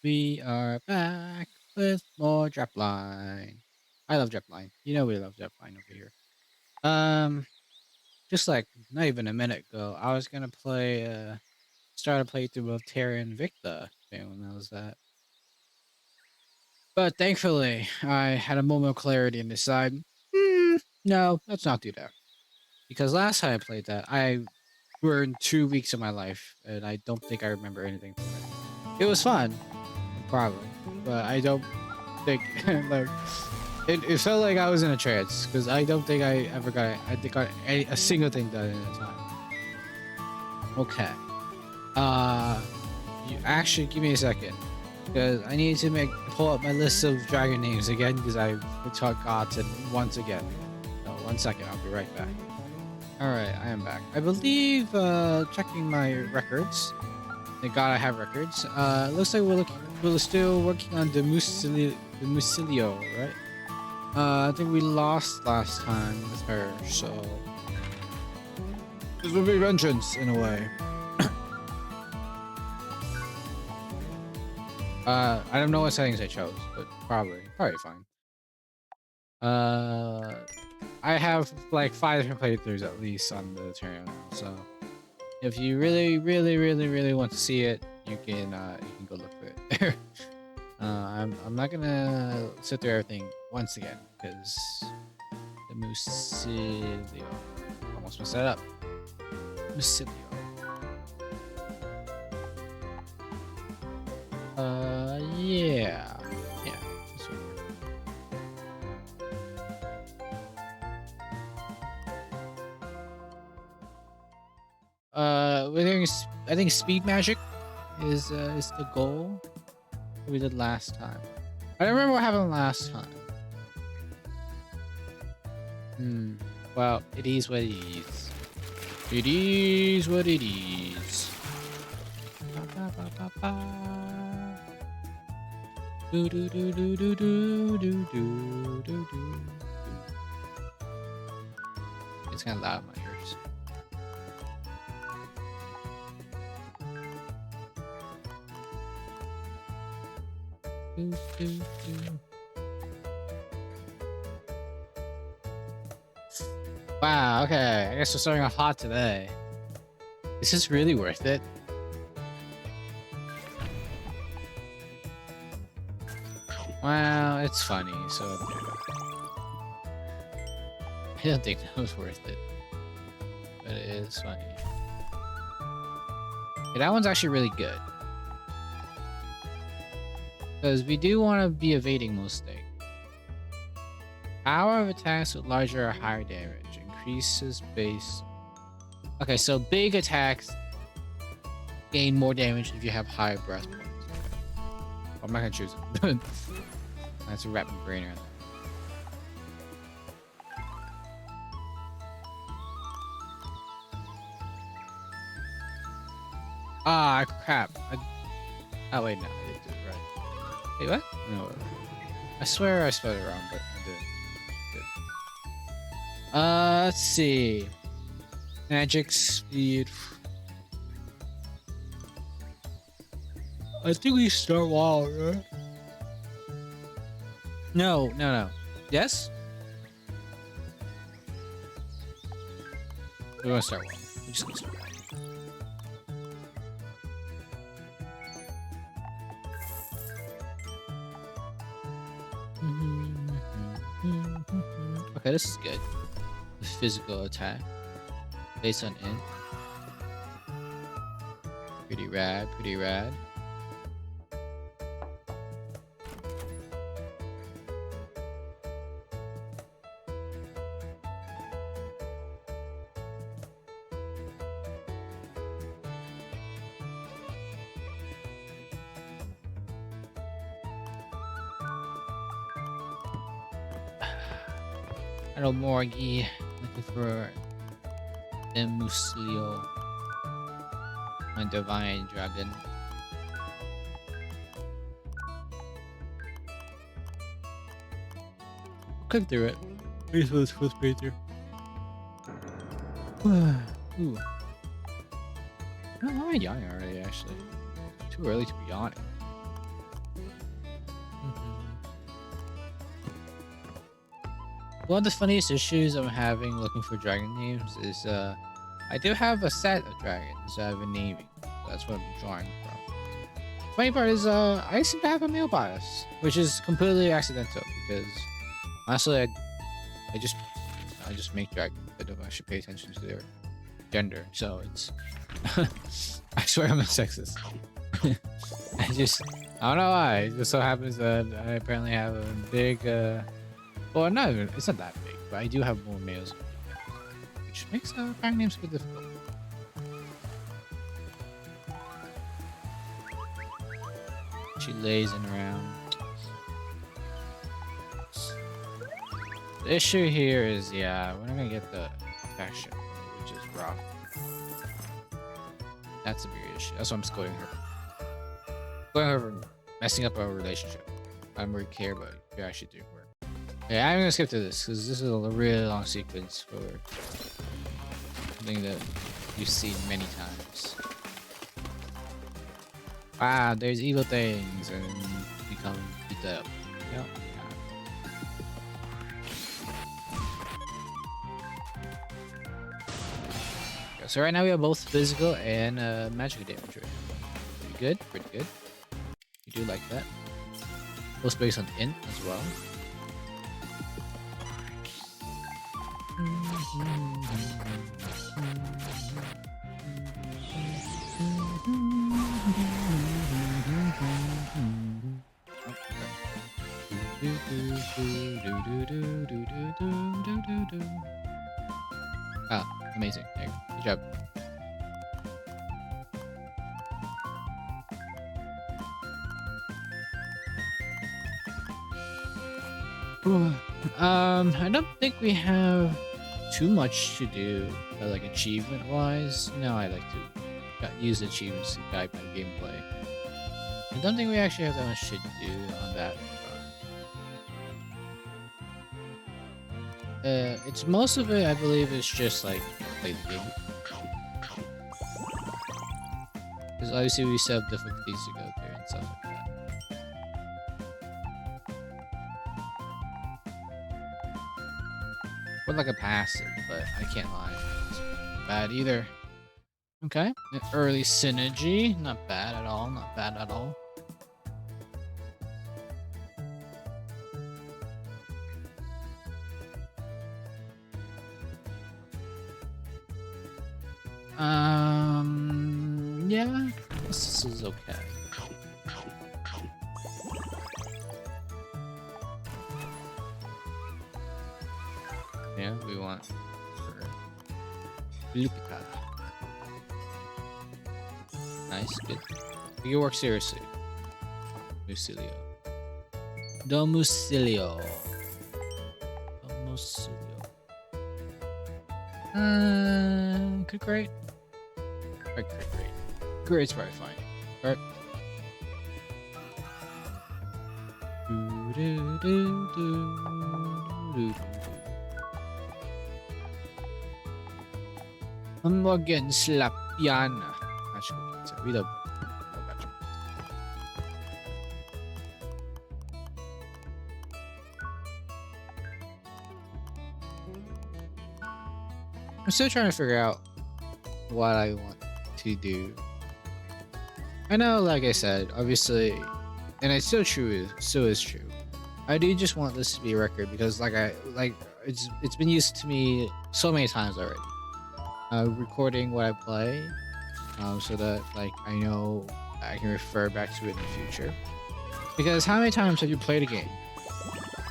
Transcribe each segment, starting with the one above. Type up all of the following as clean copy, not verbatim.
We are back with more DRAPLINE. I love DRAPLINE. You know we love DRAPLINE over here. Um, just like not even a minute ago, I was gonna play start a playthrough of Terra Invicta. If anyone knows that. But thankfully, I had a moment of clarity and decided, no, let's not do that. Because last time I played that, I burned 2 weeks of my life, and I don't think I remember anything from it. It was fun, probably, but I don't think like it felt like I was in a trance because I don't think I ever got a single thing done in a time. Okay. Uh, you actually give me a second because I need to pull up my list of dragon names again because I forgot it once again. So 1 second, I'll be right back. All right, I am back. I believe checking my records. Thank God I have records. Looks like we're still working on Domusilio, right? I think we lost last time with her, so this will be vengeance in a way. I don't know what settings I chose, but probably fine. I have like 5 different playthroughs at least on the channel now, so if you really want to see it, you can go look for it. I'm not gonna sit through everything once again because the Musilio almost messed that up. Musilio. Yeah. This would work. I think speed magic is the goal that we did last time. I don't remember what happened last time. Well, it is what it is. It is what it is. Ba, ba, ba, ba, ba. Do do do do do do do do do do. It's kind of loud in my ears. Do, do, do. Wow, okay. I guess we're starting off hot today. Is this really worth it? Well, it's funny, so I don't think that was worth it. But it is funny. Okay, that one's actually really good. Because we do want to be evading most things. Power of attacks with larger or higher damage. Increases base. Okay, so big attacks gain more damage if you have higher breath points. Okay. I'm not gonna choose it. That's a wrap my brain around that. Ah, crap. Oh, wait, no, I didn't do it right. Wait, what? No. I swear I spelled it wrong, but I didn't. Let's see. Magic speed. I think we start wild, right? No. Yes? We're gonna start wild. We're just gonna start wild. Okay, this is good. Physical attack based on int. Pretty rad. Hello, Morgie. Looking for Domusilio, my divine dragon. Click through it. Here's what's supposed to be through. Ooh. Why am I yawning already, actually? Too early to be yawning. Mhm. One of the funniest issues I'm having looking for dragon names is I do have a set of dragons that I've been naming. That's what I'm drawing from. Funny part is I seem to have a male bias, which is completely accidental because honestly I I just make dragons. I don't actually pay attention to their gender. So it's I swear I'm a sexist. I don't know why. It just so happens that I apparently have a big well not even it's not that big, but I do have more males than females, which makes dragon names a bit difficult. She lazing around. The issue here is, yeah, we're not gonna get the faction, which is rough. That's a big issue. That's why I'm scolding her. Scolding her for messing up our relationship. I don't really care about it. You actually do work. Yeah, I'm gonna skip to this because this is a really long sequence for something that you've seen many times. Wow, there's evil things and become beat up. Yep. So right now we have both physical and magic damage right now. Pretty good, pretty good. You do like that. Both based on int as well. Ah, amazing. There you go. Good job. I don't think we have too much to do, like achievement-wise. You know, I like to use achievements to guide my gameplay. I don't think we actually have that much to do on that front. It's most of it, I believe, is just like play the game. Because obviously we still have difficulties to go through and stuff like that. Or like a passive, but I can't lie. It's not bad either. Okay. An early synergy. Not bad at all. Not bad at all. Yeah. This is okay. Yeah, we want loopy. Nice, good. We can work seriously. Domusilio. Domusilio. Domusilio. Good great. Great. Great's probably fine. Alright. Hamburgen slap yan. We don't. I'm still trying to figure out what I want to do. I know, like I said, obviously, and it's still true. Still is true. I do just want this to be a record because, it's been used to me so many times already. Recording what I play, so that I know I can refer back to it in the future. Because how many times have you played a game?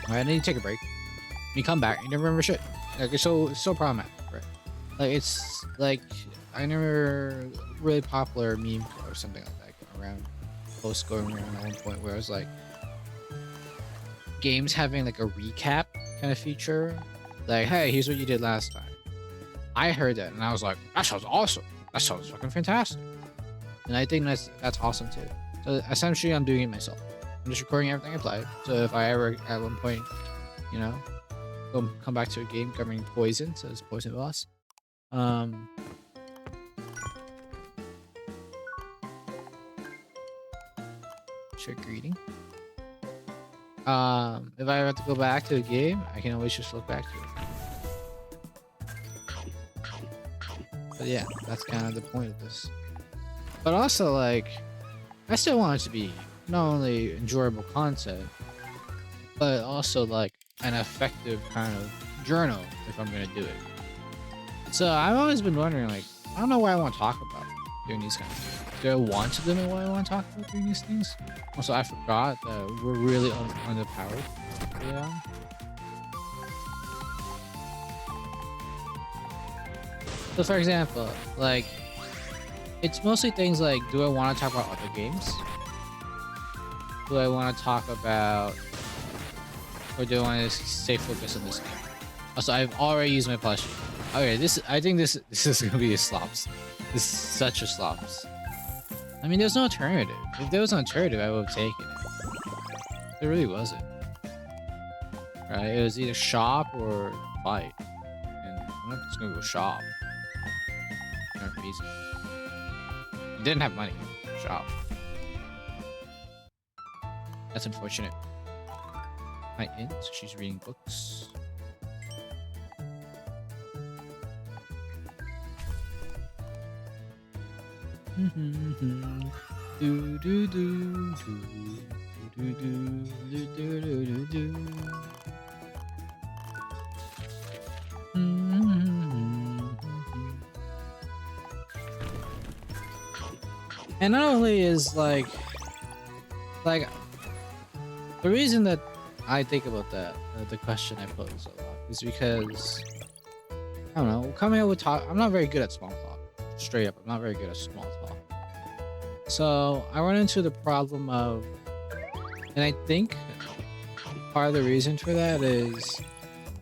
Right, and then you take a break, you come back, you never remember shit. Like it's so problematic, right? Like it's like I remember really popular meme or something like that around post going around at one point where it was like games having like a recap kind of feature. Like, hey, here's what you did last time. I heard that and I was like, that sounds awesome. That sounds fucking fantastic. And I think that's awesome too. So essentially I'm doing it myself. I'm just recording everything I play. So if I ever at one point, you know, come back to a game covering poison, so it's poison boss. for greeting. If I have to go back to a game, I can always just look back to it. But yeah, that's kind of the point of this. But also, like, I still want it to be not only enjoyable content, but also like an effective kind of journal if I'm gonna do it. So I've always been wondering, like, I don't know what I want to talk about during these kinds of things. Do I want to know what I want to talk about during these things? Also, I forgot that we're really underpowered. Yeah. So for example, like, it's mostly things like, do I want to talk about other games? Do I want to talk about, or do I want to stay focused on this game? Also, I've already used my plushie. Okay, I think this is gonna be a slops. This is such a slops. I mean, there's no alternative. If there was an alternative, I would have taken it. There really wasn't. Right? It was either shop or fight. And I'm not just gonna go shop. For no reason. I didn't have money. Shop. That's unfortunate. My aunt, she's reading books. Do do do do do do do do do. And not only is like the reason that I think about that, the question I pose a lot, is because I don't know, coming up with talk. I'm not very good at small talk. Straight up, I'm not very good at small talk. So I run into the problem of, and I think part of the reason for that is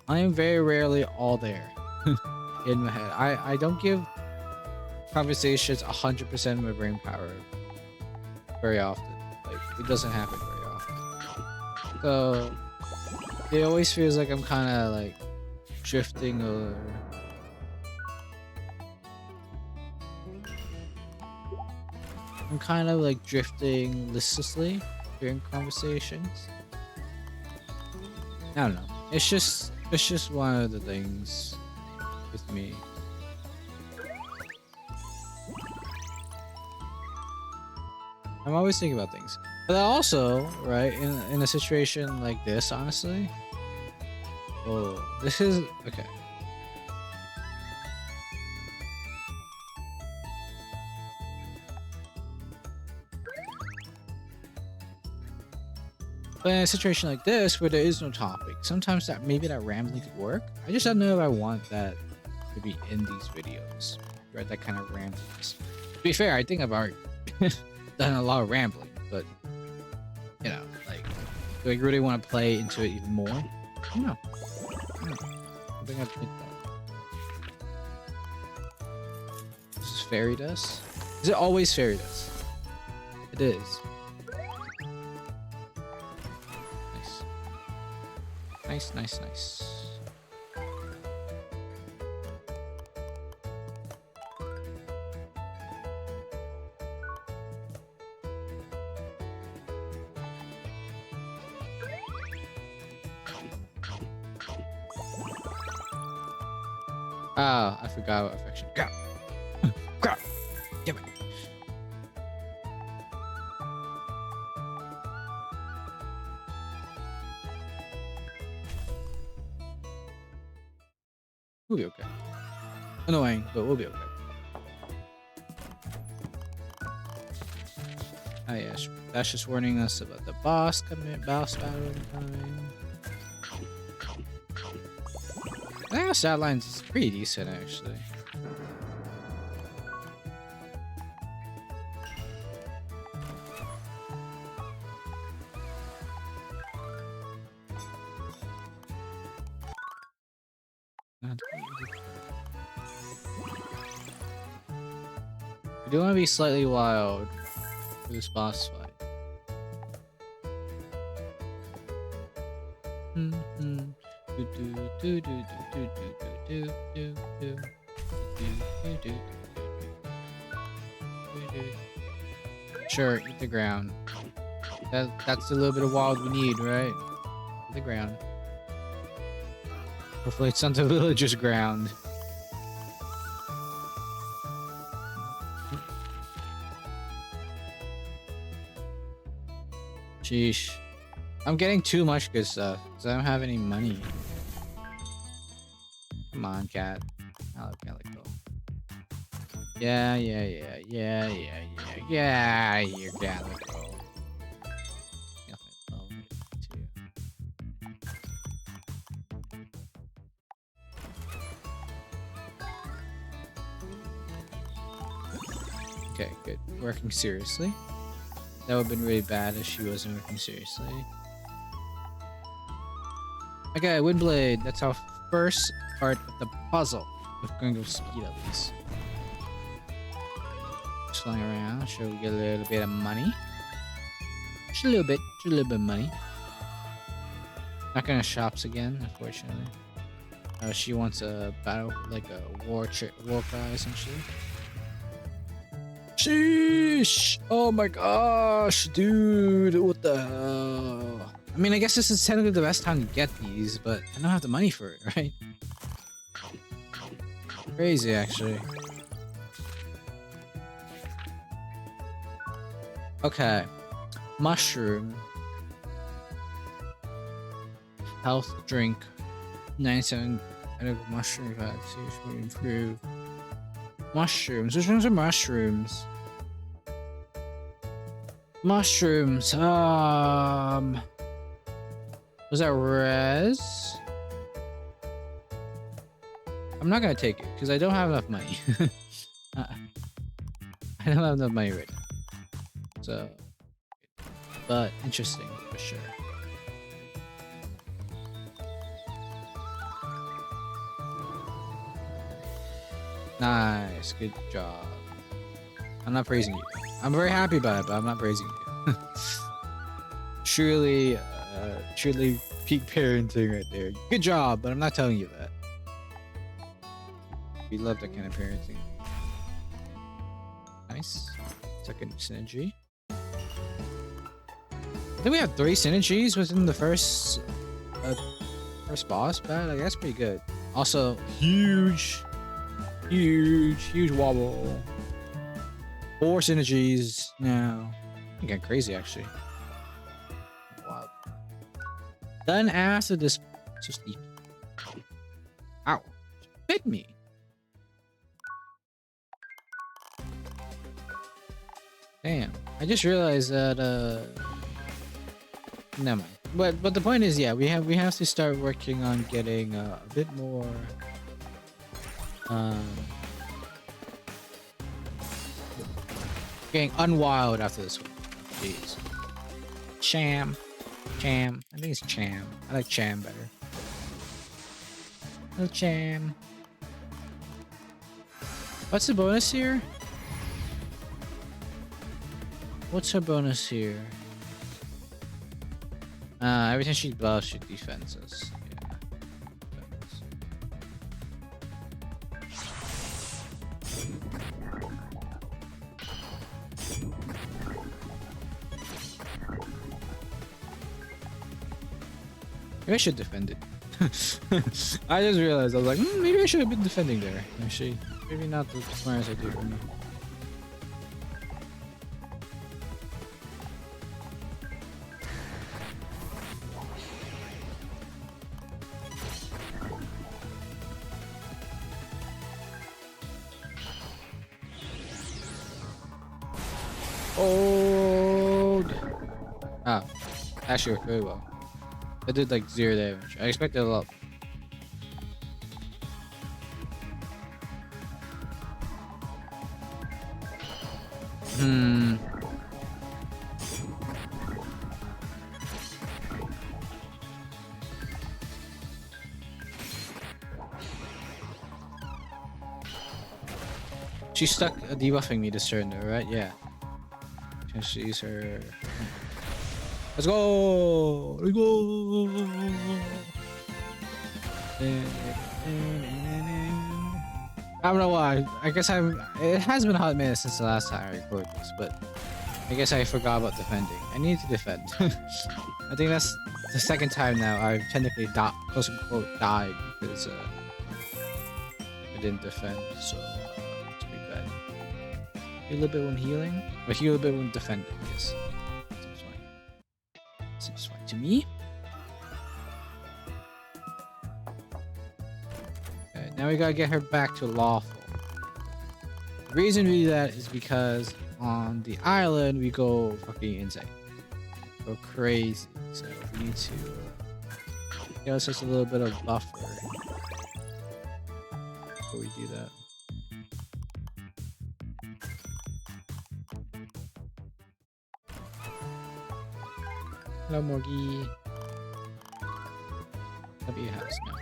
I am very rarely all there in my head. I don't give conversations 100% of my brain power very often. Like, it doesn't happen very often. So it always feels like I'm kind of like drifting or I'm kind of like drifting listlessly during conversations. I don't know. It's just one of the things with me. I'm always thinking about things. But also, right, in a situation like this, honestly. Oh, this is okay. But in a situation like this, where there is no topic, sometimes maybe that rambling could work. I just don't know if I want that to be in these videos, right? That kind of ramblings. To be fair, I think I've already done a lot of rambling, but you know, like, do I really want to play into it even more? I don't know. I think I'd think that. This is fairy dust. Is it always fairy dust? It is. Nice. Ah, I forgot about affection. Grab. Grab. Give it. We'll be okay. Annoying, but we'll be okay. Ah, yeah, that's just warning us about the boss battle coming. I think the stat line's pretty decent, actually. I do want to be slightly wild for this boss fight. Sure, eat the ground. That's a little bit of wild we need, right? The ground. Hopefully it's on the villager's ground. Sheesh. I'm getting too much good stuff because I don't have any money. Come on, cat. I'll let go. Yeah. You cat, let go. Okay, good. Working seriously. That would have been really bad if she wasn't working seriously. Okay, Windblade. That's our first part of the puzzle. We're going to go speed up these. Just flying around. Sure, we get a little bit of money. Just a little bit. Just a little bit of money. Not gonna shops again, unfortunately. She wants a battle, like a war cry, essentially. Sheesh! Oh my gosh, dude! What the hell? I mean, I guess this is technically the best time to get these, but I don't have the money for it, right? Crazy, actually. Okay. Mushroom. Health drink. 97 edible mushroom vaccine will improve. Mushrooms. Which ones are mushrooms? Mushrooms. Was that res? I'm not gonna take it because I don't have enough money. I don't have enough money right now. So, but interesting for sure. Nice, good job. I'm not praising you. I'm very happy about it, but I'm not praising you. Truly peak parenting right there. Good job, but I'm not telling you that. We love that kind of parenting. Nice. Second synergy. I think we have 3 synergies within the first boss battle. Like, that's pretty good. Also, huge wobble. 4 synergies now. I'm getting crazy, actually. Wow. Then after this, so sleepy. Ow! Bit me. Damn. I just realized that never mind. But the point is, yeah, we have to start working on getting a bit more getting unwild after this one. Jeez. Cham. I think it's Cham. I like Cham better. Oh, Cham. What's the bonus here? What's her bonus here? Every time she buffs, she defends us. Maybe I should defend it. I just realized, I was like, maybe I should have been defending there. Actually, maybe not the smartest idea for me. Oh, actually worked very well. I did like 0 damage. I expected a lot. She's stuck debuffing me this turn though, right? Yeah. She's her. Let's go! Let's go! I don't know why. I guess it has been a hot minute since the last time I recorded this, but I guess I forgot about defending. I need to defend. I think that's the second time now I've technically quote unquote died because I didn't defend, so it's pretty bad. Heal a little bit when healing, or heal a bit when defending. Yes, seems fine. Seems fine to me. Okay, now we gotta get her back to lawful. The reason we do that is because on the island we go fucking insane, go crazy. So we need to give us just a little bit of buffer before we do that. Hello, Morgie. That'll be a house now.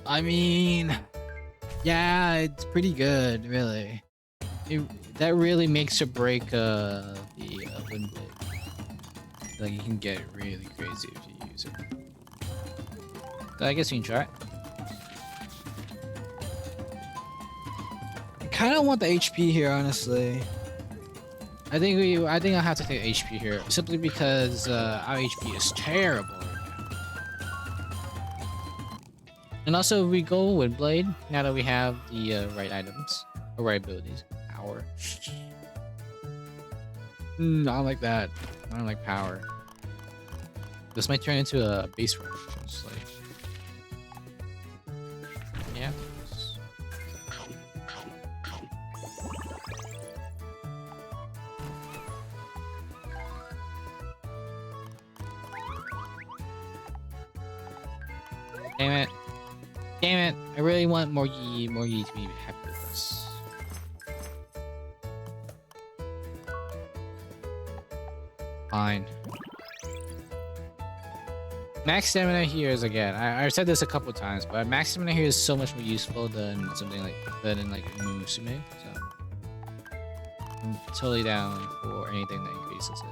I mean, yeah, it's pretty good, really. That really makes or break the wind blade. Like, you can get really crazy if you use it. So I guess we can try it. I kind of want the HP here, honestly. I think I'll have to take HP here simply because our HP is terrible right now. And also, if we go Windblade now that we have the right items or right abilities. Power. I don't like that. I don't like power. This might turn into a base rush. Just like, yeah. Damn it. Damn it. I really want Morgie to be happy with us. Fine. Max stamina here is, again, I've said this a couple times, but max stamina here is so much more useful than something like Musume, so I'm totally down for anything that increases it.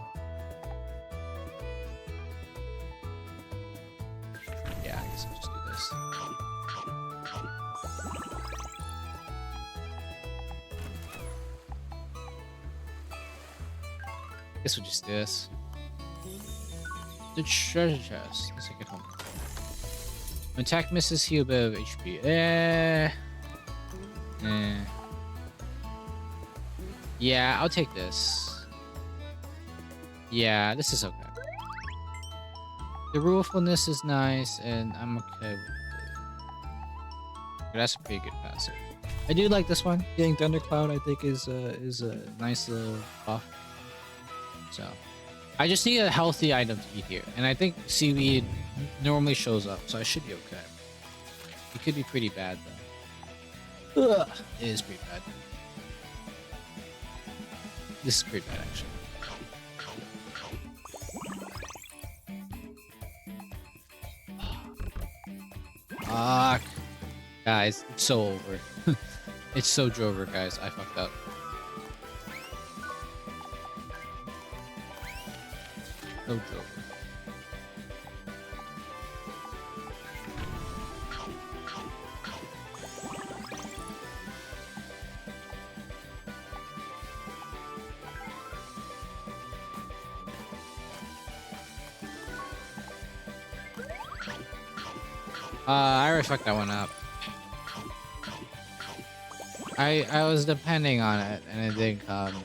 Yeah, I guess I'll just do this. I guess we'll just do this. The treasure chest. Let's take it home. When attack misses, heal a bit of HP. Yeah, I'll take this. Yeah, this is okay. The rulefulness is nice, and I'm okay with it. But that's a pretty good passive. I do like this one. Getting Thundercloud, I think, is a nice little buff. So, I just need a healthy item to eat here, and I think seaweed normally shows up, so I should be okay. It could be pretty bad though. Ugh, it is pretty bad. This is pretty bad, actually. Fuck. Guys, it's so over. It's so Drover, guys. I fucked up. So Drover. I already fucked that one up. I was depending on it, and it didn't come.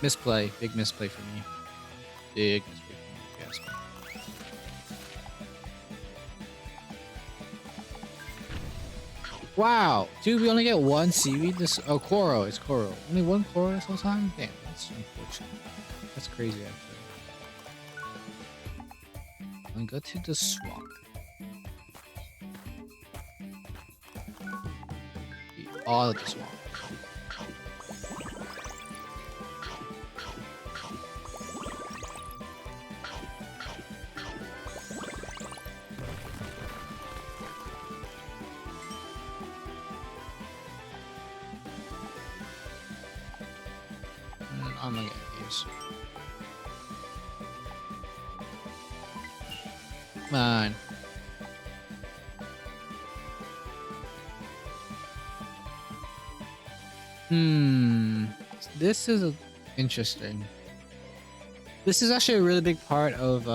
Misplay. Big misplay for me. Big misplay for me, yes. Wow! Dude, we only get one seaweed this— oh, Koro. It's Koro. Only one Koro this whole time? Damn, that's unfortunate. That's crazy, actually. And go to the swamp. All of the swamp. I'm gonna get these. Come on. This is interesting. This is actually a really big part of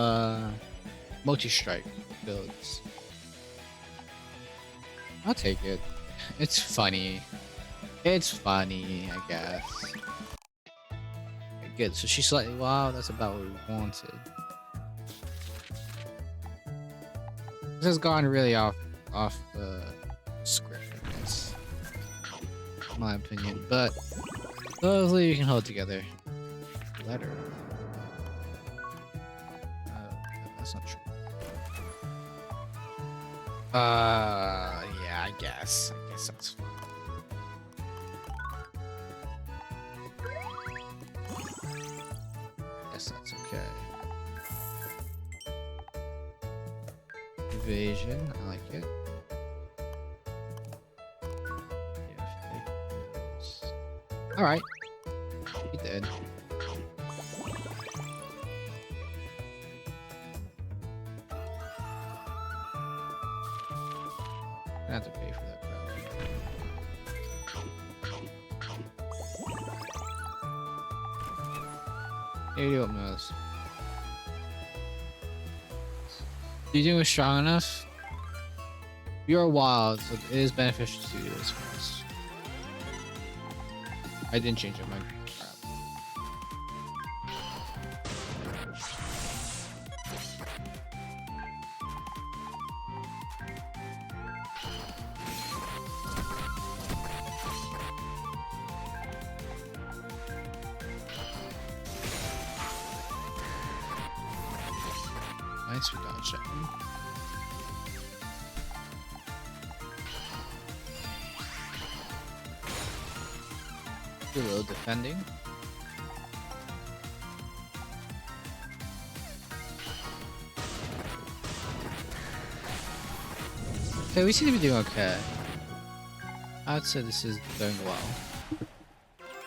multi-strike builds. I'll take it. It's funny. It's funny, I guess. Okay, good. So she's like, wow, that's about what we wanted. This has gone really off the script, I guess. In my opinion, but hopefully we can hold together. Letter. That's not true. Yeah, I guess that's fine. Guess that's okay. Evasion, I like it. All right, he did. I have to pay for that, probably. You don't know this. Do you think it was strong enough? You're wild, so it is beneficial to do this first. I didn't change my mind. Nice, we dodged that one. Do a little defending. Okay, we seem to be doing okay. I'd say this is going well.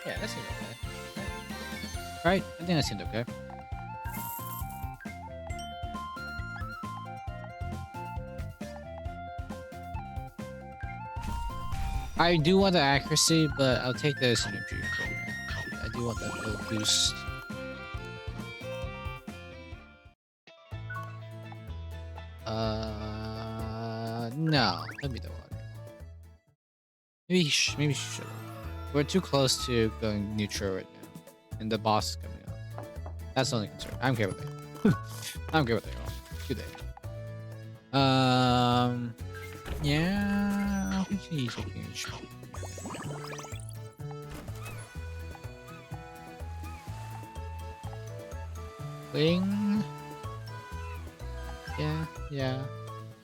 Yeah, that seemed okay. Right? I think that seemed okay. I do want the accuracy, but I'll take the synergy for it. I do want that little boost. No. Let me the water. Maybe she should. We're too close to going neutral right now, and the boss is coming up. That's the only concern. I'm okay with it. I'm okay with it all. Good day. Yeah, I'll continue taking a shot. Wing. Yeah.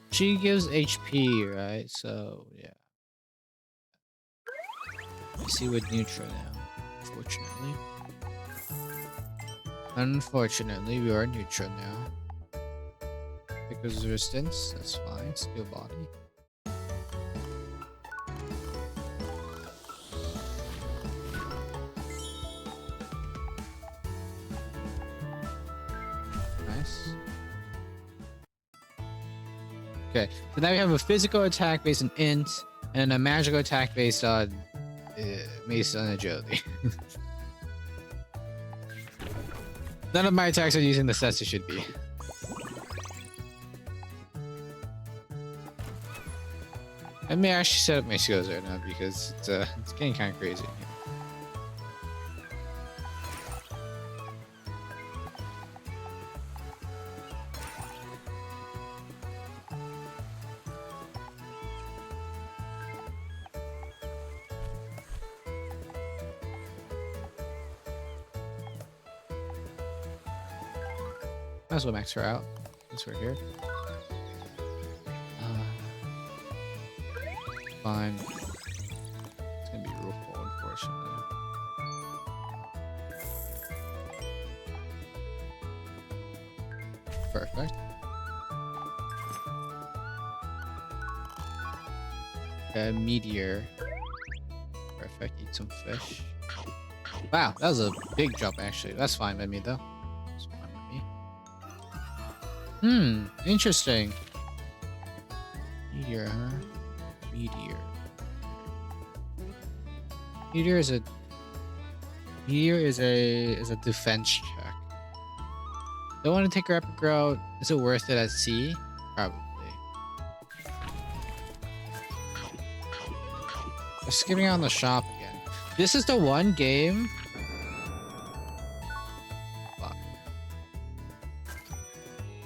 She gives HP, right? So, yeah. You see, we're neutral now, unfortunately. Unfortunately, we are neutral now. Because resistance, that's fine. Skill body. Nice. Okay, so now we have a physical attack based on int, and a magical attack based on agility. None of my attacks are using the sets it should be. I may actually set up my skills right now because it's getting kind of crazy. Might as well max her out since we're here. Fine. It's gonna be real full, unfortunately. Perfect. Okay, meteor. Perfect. Eat some fish. Wow, that was a big jump actually. That's fine by me though. That's fine with me. Interesting. Meteor, huh? Meteor. Meteor is a defense check. Don't want to take rapid growth. Is it worth it at sea? Probably. We're skipping on the shop again. This is the one game. Fuck.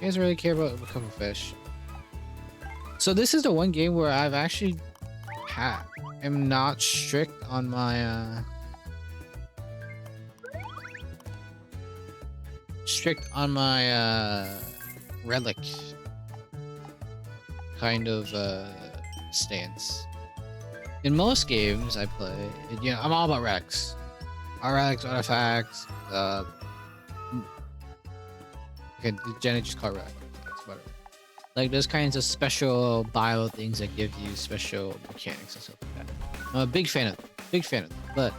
You guys really care about a couple fish. So this is the one game where I've actually am not strict on my relic kind of stance. In most games I play, you know, I'm all about relics. Relics, artifacts, okay, Jenny just called relics, whatever. Like those kinds of special bio things that give you special mechanics and stuff like that. I'm a big fan of them. But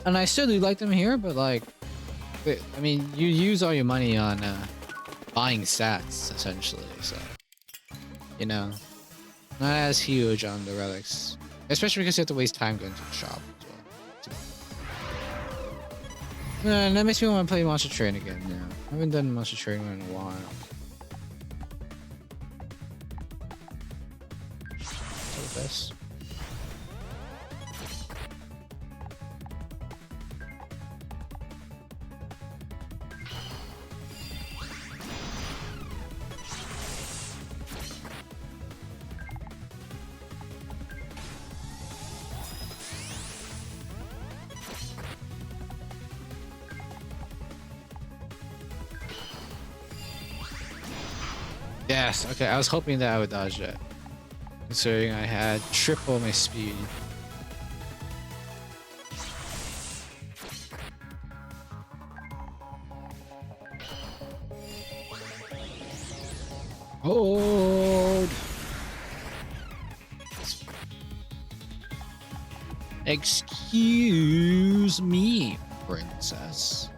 and I still do like them here, but like I mean you use all your money on buying stats essentially, so you know, not as huge on the relics. Especially because you have to waste time going to the shop as well. And that makes me want to play Monster Train again now. I haven't done Monster Train in a while. This. Yes, okay, I was hoping that I would dodge that. Considering I had triple my speed. Hold! Excuse me, princess.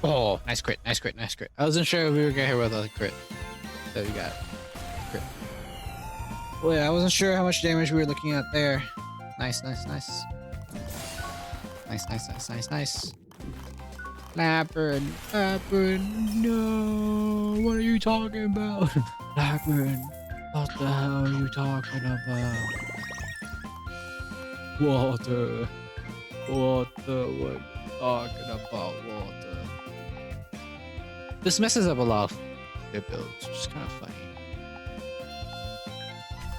Oh, nice crit, nice crit, nice crit. I wasn't sure if we were gonna hit with a crit. So we got crit. Wait, I wasn't sure how much damage we were looking at there. Nice, nice, nice. Nice, nice, nice, nice, nice. Labyrinth, Labyrinth, no! What are you talking about? Labyrinth, what the hell are you talking about? Water. Water, what are you talking about? Water. This messes up a lot of their builds, which is kind of funny.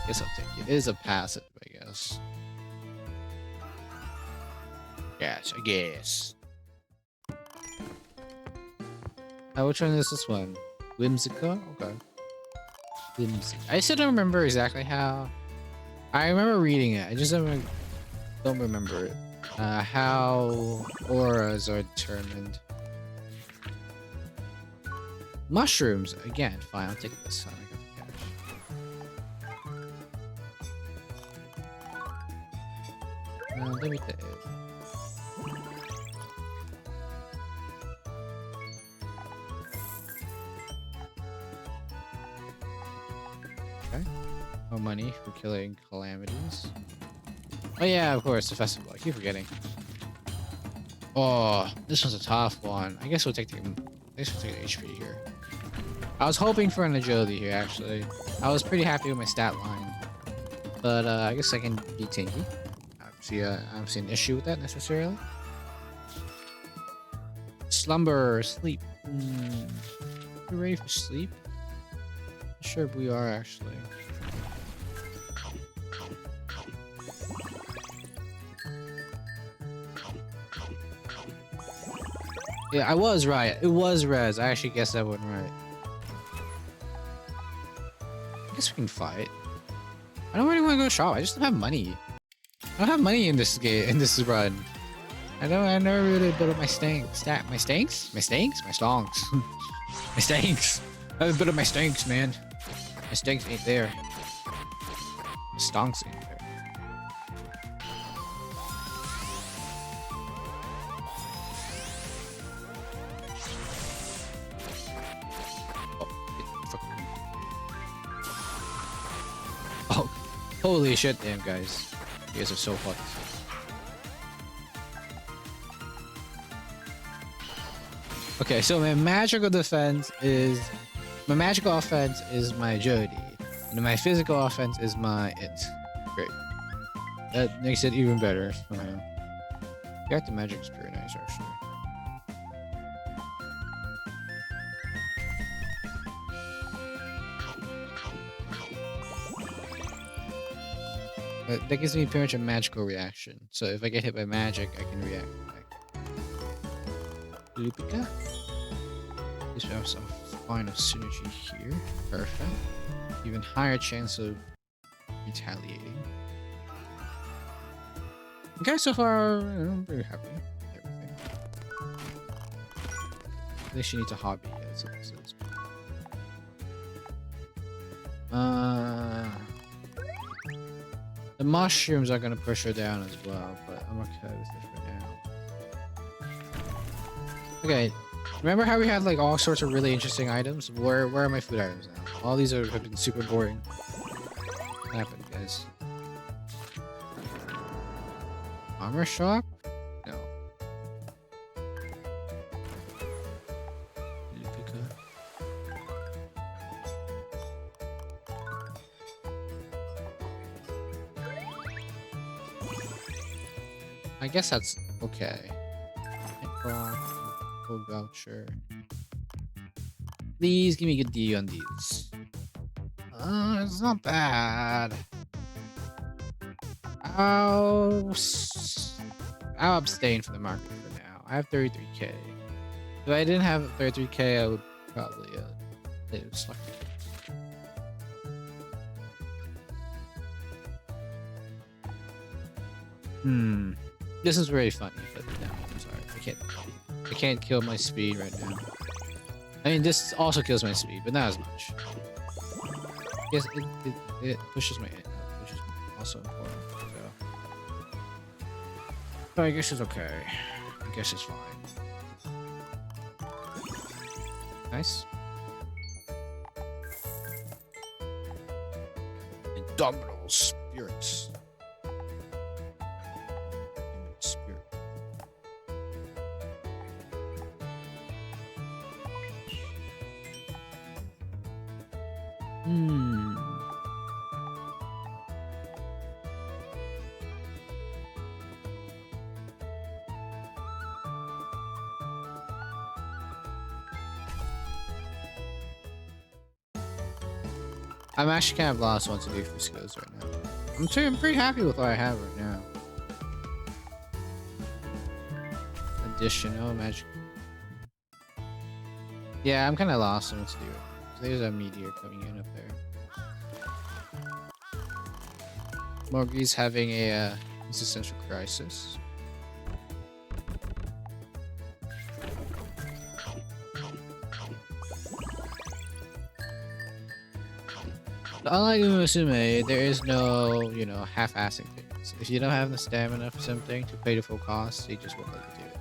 Guess I'll take it. It is a passive, I guess. Yes, I guess. Which one is this one? Whimsica? Okay. Whimsica. I still don't remember exactly how. I remember reading it. I just don't remember it. How auras are determined. Mushrooms again. Fine, I'll take this time. I got the cash. Let me take it. Okay. More money for killing calamities. Oh yeah, of course, the festival. I keep forgetting. Oh, this one's a tough one. I guess we'll take the HP here. I was hoping for an agility here, actually. I was pretty happy with my stat line. But I guess I can be tanky. I don't see an issue with that necessarily. Slumber, sleep. You ready for sleep? Not sure if we are actually. Yeah, I was right. It was res. I actually guessed that one right. I guess we can fight. I don't really want to go shop. I just don't have money. I don't have money in this game, in this run. I never really built up my stanks. My stanks? My stanks? My stonks. My stanks. I haven't built up my stanks, man. My stanks ain't there. My stonks ain't there. Oh, holy shit, damn guys. You guys are so fucked. Okay, so my magical offense is my agility, and my physical offense is my int. Great. That makes it even better. Got the magic is pretty nice actually. That gives me pretty much a magical reaction. So if I get hit by magic, I can react back. Lupica? This we have some fine of synergy here. Perfect. Even higher chance of retaliating. Okay, so far I'm pretty happy with everything. I think she needs a hobby. Yeah, that's what this is. The mushrooms are gonna push her down as well, but I'm okay with it for now. Okay, remember how we had like all sorts of really interesting items? Where are my food items now? All these have been super boring. What happened, guys? Armor shop? No. I guess that's okay. Full voucher. Please give me a good deal on these. It's not bad. I'll abstain from the market for now. I have 33k. If I didn't have 33k, I would probably play with Slucky. This is very funny, but no, I'm sorry. I can't kill my speed right now. I mean, this also kills my speed, but not as much. Yes, it pushes my hit, which is also important. So I guess it's okay. I guess it's fine. Nice. Indomitable spirits. I'm actually kind of lost what to do for skills right now. I'm pretty happy with what I have right now. Additional magic. Yeah, I'm kind of lost on what to do. There's a meteor coming in up there. Morgie's having a existential crisis. Unlike Musume, there is no, half-assing things. If you don't have the stamina for something to pay the full cost, they just won't let you do it.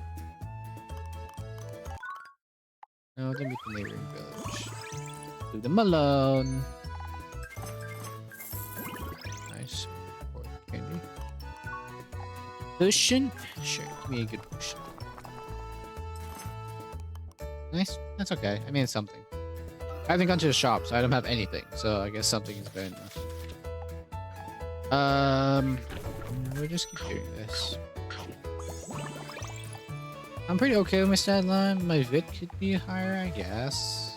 No, don't beat the neighboring village. Leave them alone. Nice. Candy. Potion? Sure, give me a good potion. Nice. That's okay. I mean, it's something. I haven't gone to the shop, so I don't have anything. So I guess something is better enough. We'll just keep doing this. I'm pretty okay with my stat line. My vit could be higher, I guess.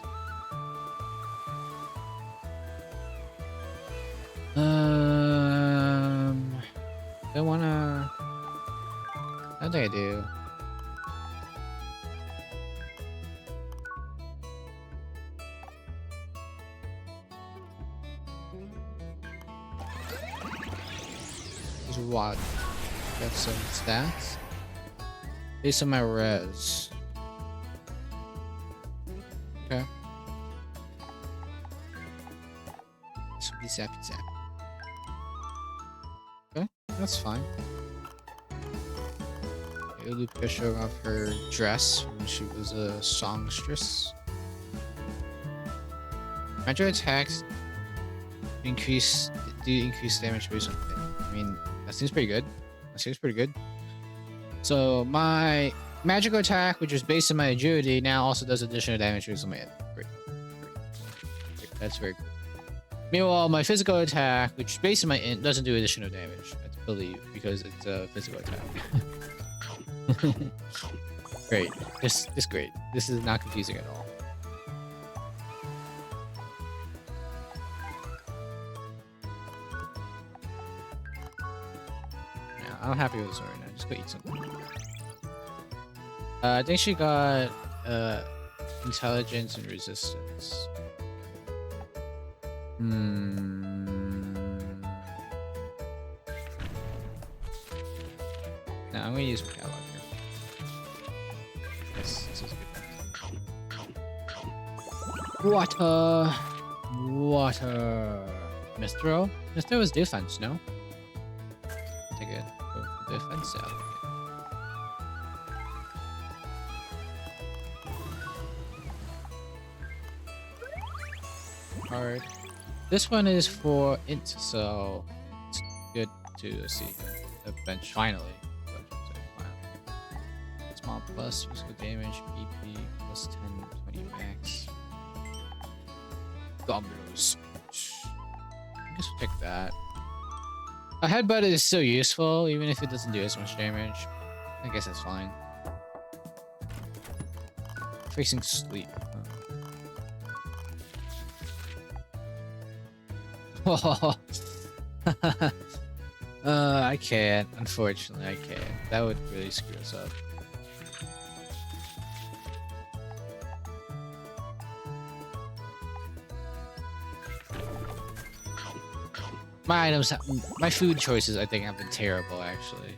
Don't wanna. I don't think I do. What? got some stats. Based on my res. Okay. So we zap. Okay, that's fine. Luca showing off her dress when she was a songstress. Magic attacks do increase damage based on hit. I mean, that seems pretty good. So my magical attack, which is based on my agility, now also does additional damage based on my hit. Great. That's very cool. Meanwhile, my physical attack, which is based on my int, doesn't do additional damage, I believe, because it's a physical attack. Great. Just great. This is not confusing at all. Yeah, I'm happy with this one right now. Just go eat something. I think she got intelligence and resistance. No, I'm gonna use my catalog here. Yes, this is good. Water. Mistro is defense, no? Take it. Defense out. Hard. This one is for int, so it's good to see a bench finally. Small plus physical damage, BP plus 10, 20 max. Domusilio. I guess we'll take that. A headbutt is still useful, even if it doesn't do as much damage. I guess that's fine. Facing sleep. Oh. I can't. Unfortunately, I can't. That would really screw us up. My food choices, I think, have been terrible, actually.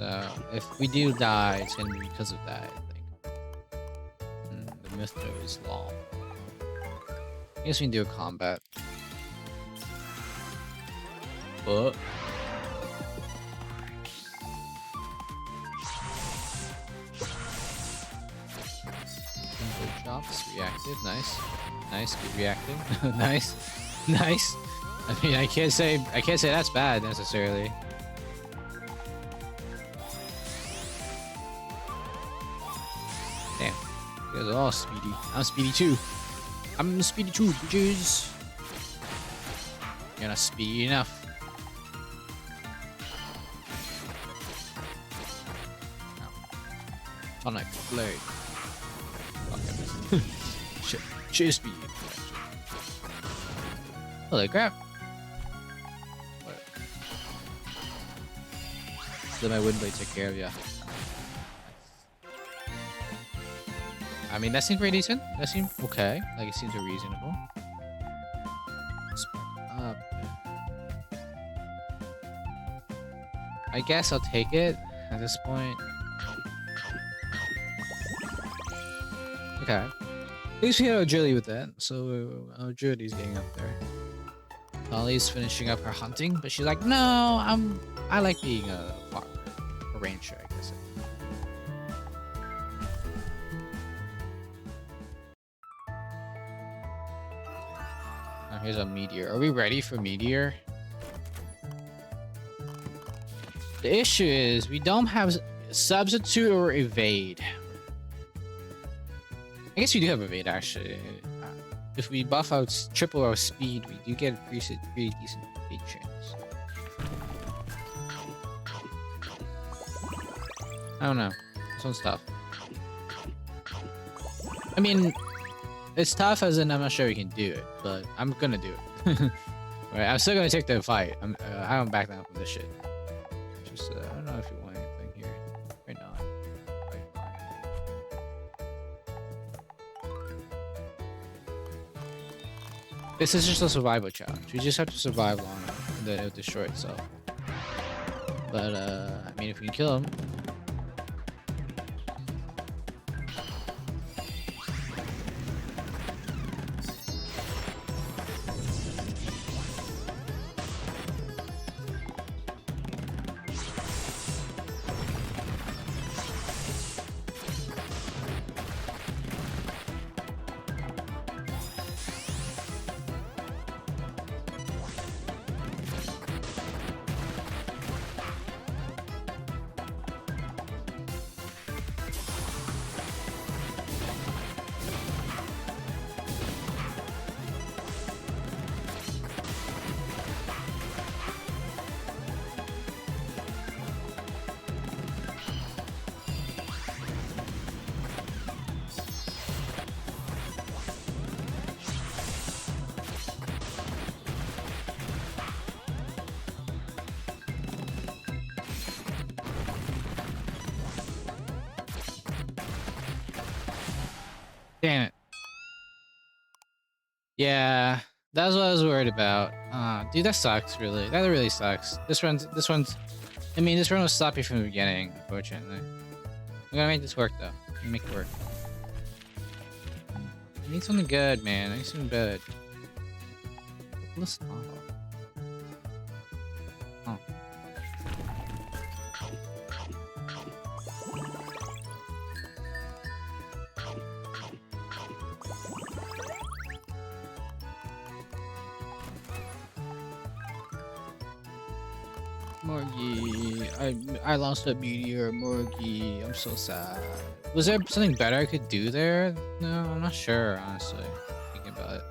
So, if we do die, it's gonna be because of that, I think. The Mithra is long. I guess we can do a combat. But... Simple chops, reactive, nice. Nice, good reacting. Nice. Nice. I mean, I can't say that's bad necessarily. Damn, you guys are all speedy. I'm speedy too. I'm speedy too, bitches. You're not speedy enough. No. Tonic blade. Okay. Shit is speedy. Holy crap. Let my wind blade take care of ya. I mean, that seems pretty decent. That seems okay. Like, it seems reasonable. Up. I guess I'll take it at this point. Okay. At least we had agility with that, so our agility is getting up there. Holly's finishing up her hunting, but she's like, no, I like being a farmer. A rancher, I guess. Now here's a meteor. Are we ready for meteor? The issue is we don't have substitute or evade. I guess we do have evade actually. If we buff out triple our speed, we do get a pretty decent evade chance. I don't know. This one's tough. I mean, it's tough as in I'm not sure we can do it, but I'm gonna do it. Right, I'm still gonna take the fight. I don't back down from this shit. Just I don't know if you want anything here. Right now. This is just a survival challenge. We just have to survive long enough and then it'll destroy itself. But I mean, if we can kill him. Damn it. Yeah, that's what I was worried about. Dude, that sucks, really. That really sucks. This one's, I mean, this run was sloppy from the beginning, unfortunately. I'm gonna make this work, though. I'm gonna make it work. I need something good, man. I need something good. Listen, oh. Morgie, I lost a meteor, Morgie. I'm so sad. Was there something better I could do there? No, I'm not sure, honestly. Thinking about it.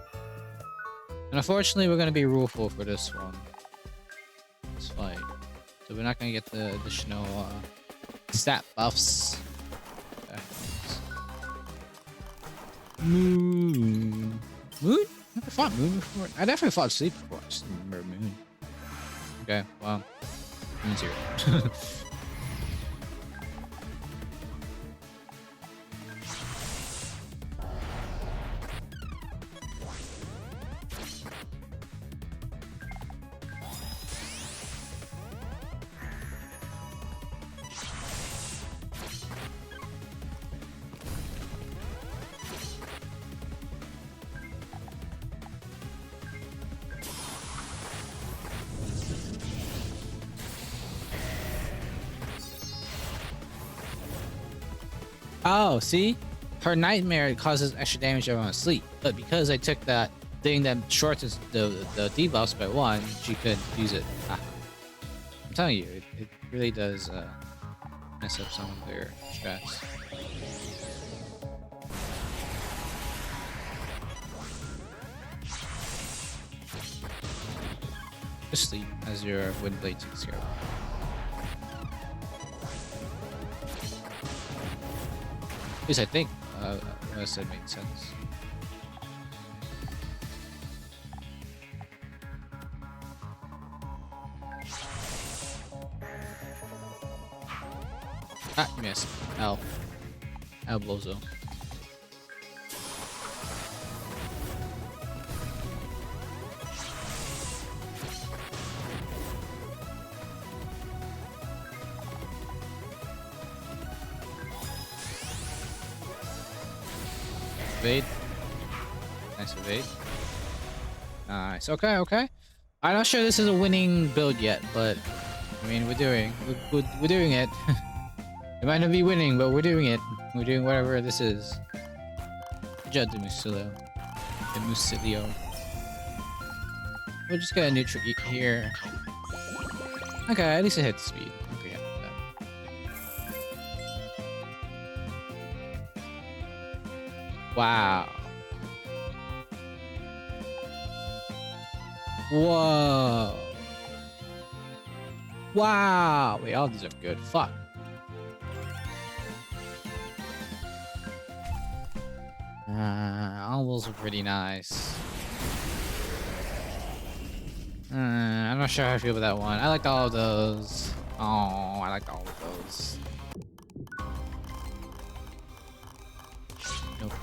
And unfortunately, we're gonna be ruleful for this one. This fight. So we're not gonna get the additional stat buffs. Okay. Moon. Moon? I never fought Moon before. I definitely fought Sleep before. I just remember Moon. Okay, well. Moon's here. Oh, see? Her nightmare causes extra damage everyone asleep. But because I took that thing that shortens the debuffs by 1, she could use it. Ah. I'm telling you, it really does mess up some of their strats. Just sleep as your wind blade takes care of it. At least I think what I said made sense. Ah, you missed. Ow. Ow, Blozo. Evade. Nice evade. Nice. Okay, okay. I'm not sure this is a winning build yet, but I mean, we're doing it. It might not be winning, but we're doing it. We're doing whatever this is. Good job, Domusilio. Domusilio. We'll just get a neutral here. Okay, at least it hit speed. I'm pretty happy with that. Wow. Whoa. Wow. Wait, all these are good. Fuck. All those are pretty nice. I'm not sure how I feel about that one. I liked all of those. Oh, I liked all of those. Nope.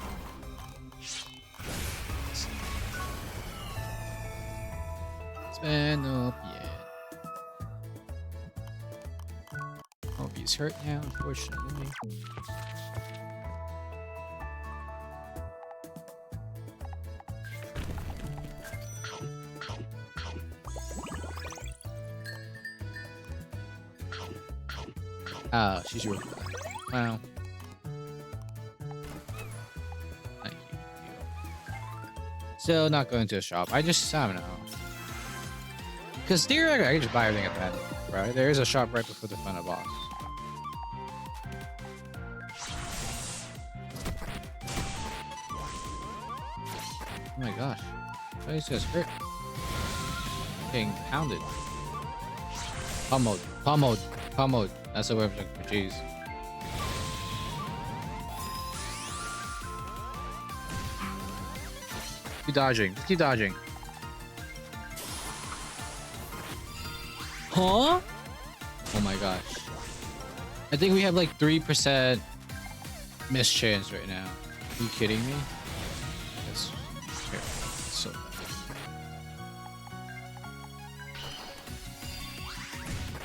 Spin up, yeah. legs hurt now, unfortunately. Oh, she's really good. Wow. Thank you. Still not going to a shop. I don't know. Because theoretically, I can just buy everything at the end, right? There is a shop right before the final boss. Oh my gosh. Oh, these guys hurt. Getting pounded. Pummeled. Pummeled. Pummeled. That's the word I'm looking for. Jeez. Keep dodging. Keep dodging. Huh? Oh my gosh. I think we have like 3% miss chance right now. Are you kidding me? That's so bad.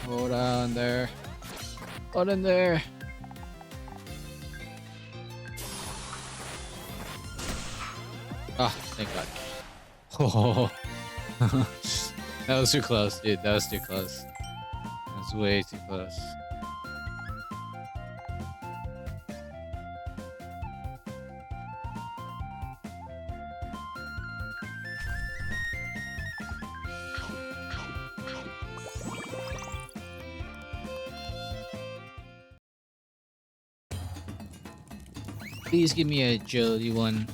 Hold on there. Hold in there. Ah, thank God. Oh. That was too close, dude. That was too close. That's way too close. Please give me a agility one.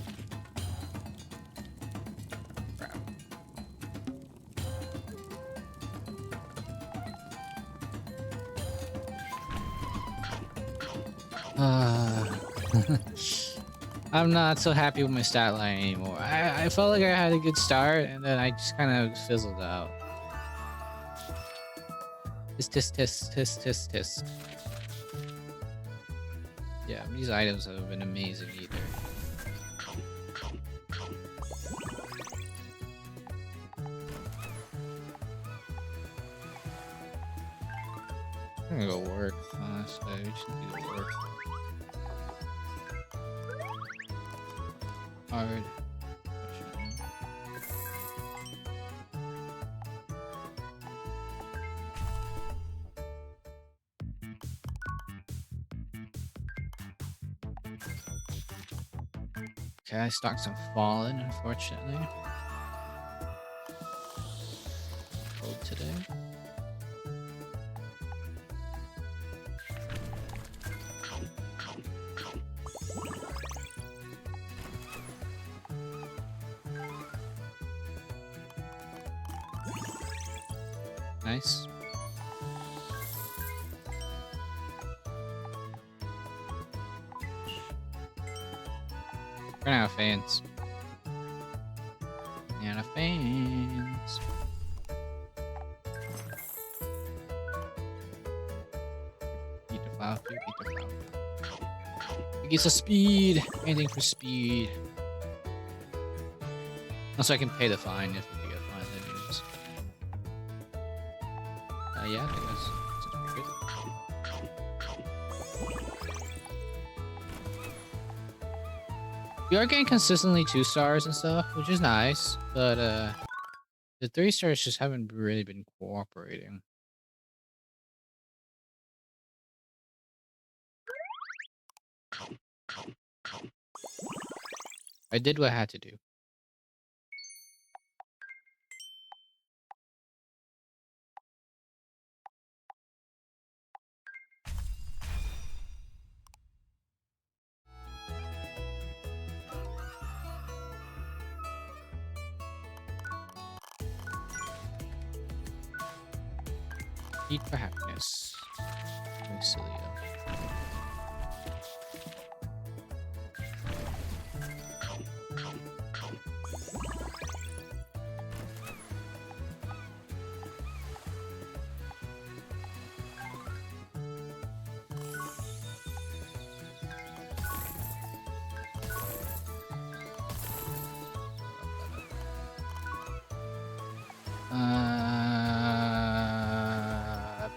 I'm not so happy with my stat line anymore. I felt like I had a good start, and then I just kind of fizzled out. Tisk. Yeah, these items have been amazing either. I'm gonna go work, honestly. We just need to go work. Hard. Okay, stocks have fallen, unfortunately. Gold today. Nice. Run out of fans. Out of fans. Beat the flower. Beat the flower. It gets a speed. Anything for speed. Also, I can pay the fine if we get fined. Yeah, I think that's pretty good. We are getting consistently 2 stars and stuff, which is nice, but the 3 stars just haven't really been cooperating. I did what I had to do. Eat for happiness. Domusilio.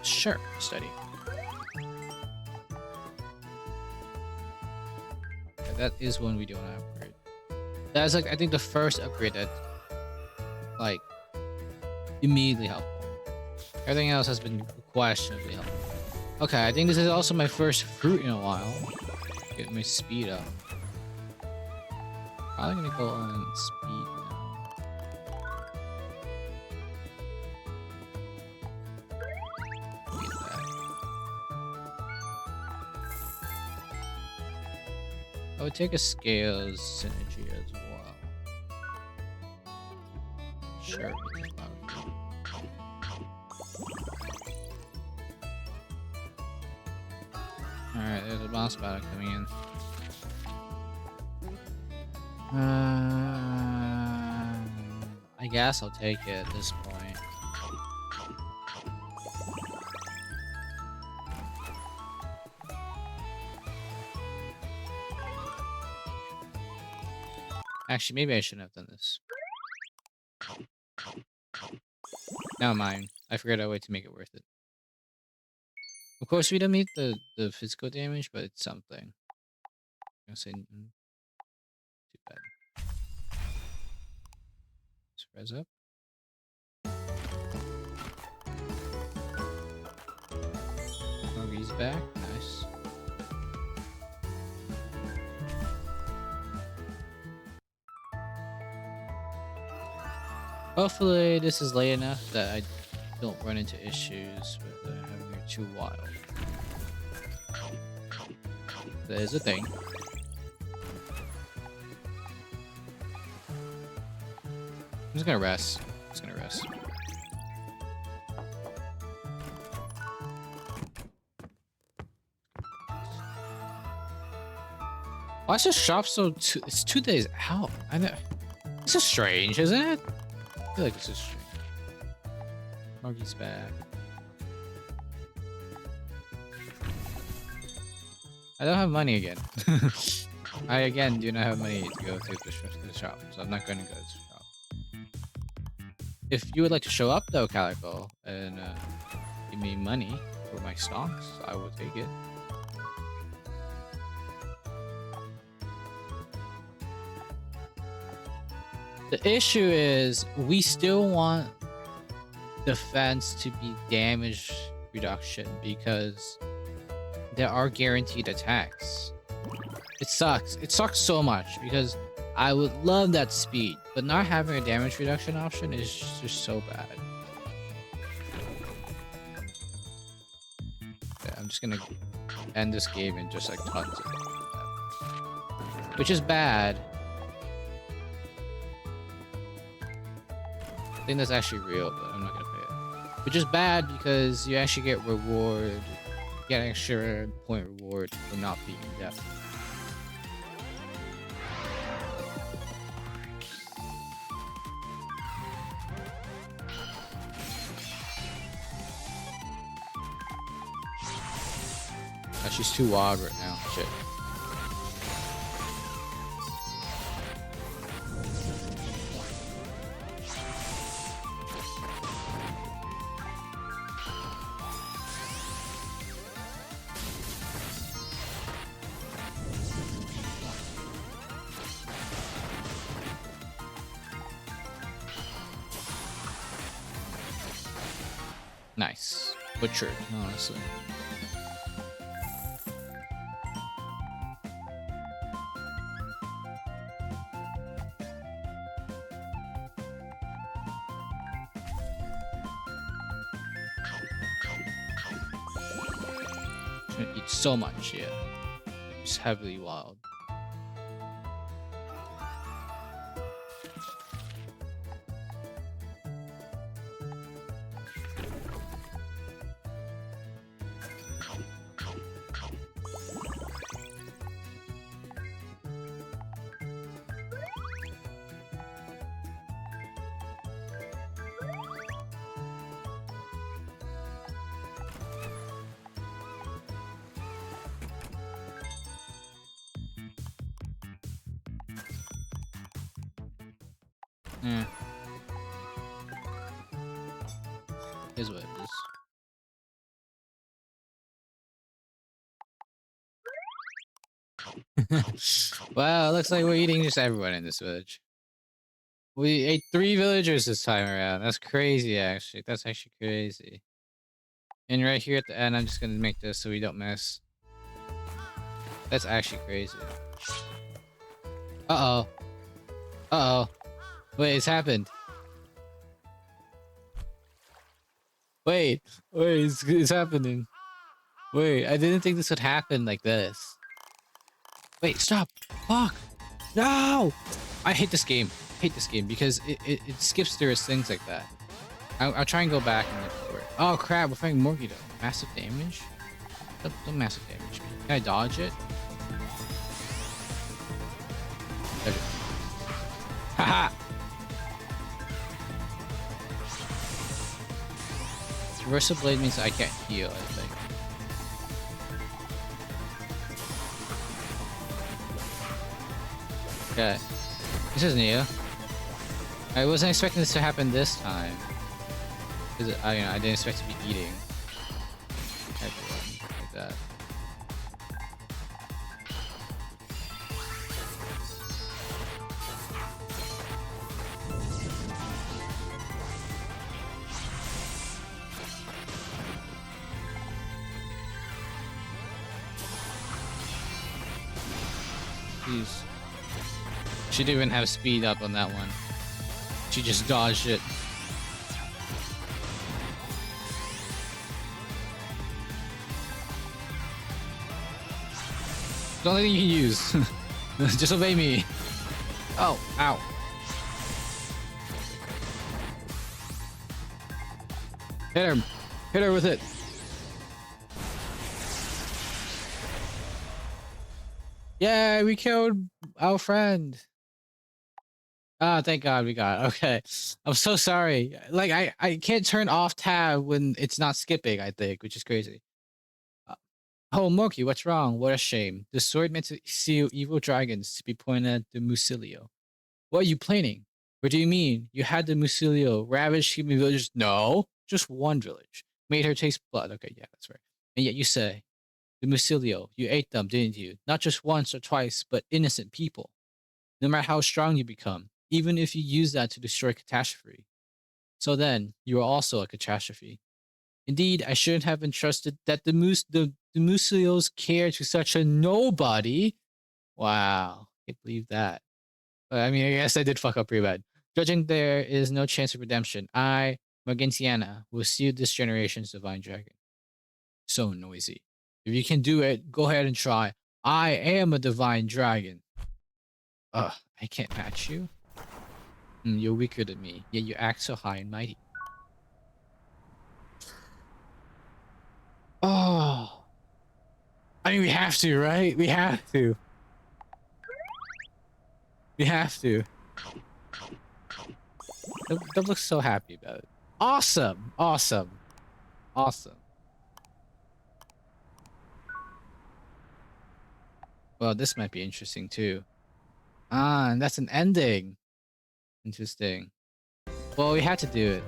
Sure, study. that is one we don't upgrade. That's like I think the first upgrade that like immediately helpful. Everything else has been questionably helpful. Okay, I think this is also my first fruit in a while. Get my speed up. Probably gonna go on speed now. Get that. I would take a scales synergy as well. Sure, we can allow it. Alright, there's a boss battle coming in. I guess I'll take it at this point. Actually, maybe I shouldn't have done this. Never mind. I figured out a way to make it worth it. Of course, we don't meet the physical damage, but it's something. I'm gonna say too bad. Let's res up. Moggy's back. Nice. Hopefully, this is late enough that I don't run into issues with having her too wild. That is a thing. I'm just gonna rest. Why is this shop so? It's 2 days out. I know. This is strange, isn't it? I feel like this is strange. Moggy's back. I don't have money again. I again do not have money to go to the shop, so I'm not going to go to the shop. If you would like to show up though, Calico, and give me money for my stocks, I will take it. The issue is we still want defense to be damage reduction because there are guaranteed attacks. It sucks. It sucks so much because I would love that speed, but not having a damage reduction option is just so bad. Yeah, I'm just gonna end this game in just like tons of that. Which is bad. I think that's actually real, but I'm not gonna pay it. Which is bad because you actually get reward, get an extra point reward for not being deaf. She's too wild right now. Shit. Nice. Butchered, honestly. Eat so much, yeah. It's heavily wild. Yeah. Is what it is. Well, it looks like we're eating just everyone in this village. We ate 3 villagers this time around. That's crazy, actually. That's actually crazy. And right here at the end, I'm just gonna make this so we don't miss. That's actually crazy. Uh-oh. Uh-oh. Wait, it's happened. Wait. Wait, it's happening. Wait, I didn't think this would happen like this. Wait, stop. Fuck. No! I hate this game. I hate this game because it skips through things like that. I'll try and go back and look for it. Oh crap, we're fighting Morgito. Massive damage? Don't massive damage me. Can I dodge it? Dodge it. Haha! Reversal Blade means I can't heal, I think. Okay. This is new. I wasn't expecting this to happen this time. Because I didn't expect to be eating everyone like that. Jeez. She didn't even have speed up on that one. She just dodged it. The only thing you can use. Just obey me. Oh, ow. Hit her. Hit her with it. Yeah, we killed our friend. Ah, thank God we got it. Okay. I'm so sorry. Like, I can't turn off tab when it's not skipping, I think, which is crazy. Oh, Moki, what's wrong? What a shame. The sword meant to seal evil dragons to be pointed at the Domusilio. What are you planning? What do you mean? You had the Domusilio ravage human villagers? No, just one village. Made her taste blood. Okay, yeah, that's right. And yet you say, the Domusilio, you ate them, didn't you? Not just once or twice, but innocent people. No matter how strong you become, even if you use that to destroy catastrophe. So then, you are also a catastrophe. Indeed, I shouldn't have entrusted that the Musilios care to such a nobody. Wow, can't believe that. But I mean, I guess I did fuck up pretty bad. Judging there is no chance of redemption, I, Morgentiana, will seal this generation's divine dragon. So noisy. If you can do it, go ahead and try. I am a divine dragon. Ugh, I can't match you. You're weaker than me, yet you act so high and mighty. Oh. I mean, we have to, right? We have to. We have to. That looks so happy about it. Awesome. Awesome. Awesome. Well, this might be interesting too. Ah, and that's an ending. Interesting. Well, we had to do it.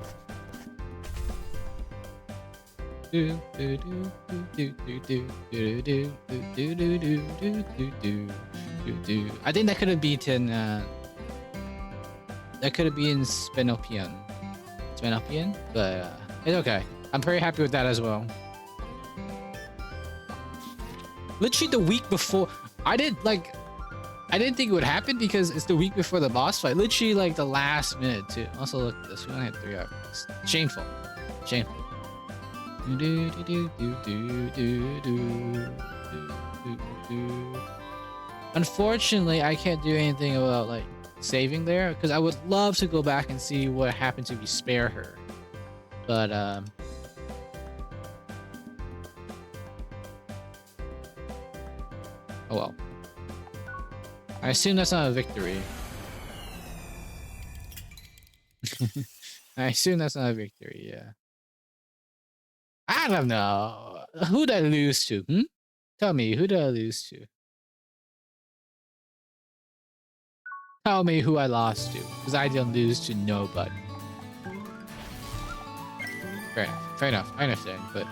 I think that could have beaten that could have been Spenopian, but it's okay. I'm very happy with that as well. Literally the week before, I didn't think it would happen because it's the week before the boss fight. Literally like the last minute too. Also look at this, we only had 3 hours. Shameful. Shameful. Unfortunately, I can't do anything about like saving there because I would love to go back and see what happens if you spare her. But oh well. I assume that's not a victory. I assume that's not a victory, yeah. I don't know. Who did I lose to? Tell me, who did I lose to? Tell me who I lost to, because I didn't lose to nobody. Fair enough. Fair enough. I understand, but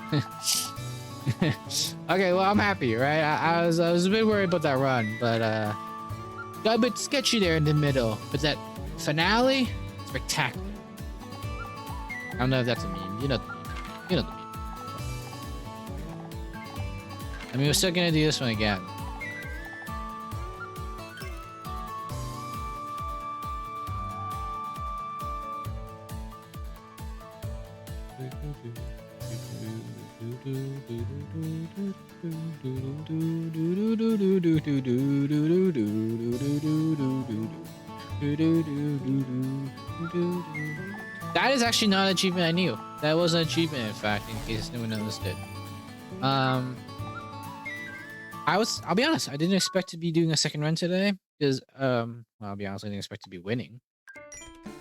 Okay, well, I'm happy, right? I was a bit worried about that run, but got a bit sketchy there in the middle. But that finale, spectacular. I don't know if that's a meme. You know the meme. You know the meme. I mean, we're still gonna do this one again. That is actually not an achievement I knew. That was an achievement, in fact, in case no one noticed it. I'll be honest, I didn't expect to be doing a second run today because well, I'll be honest, I didn't expect to be winning.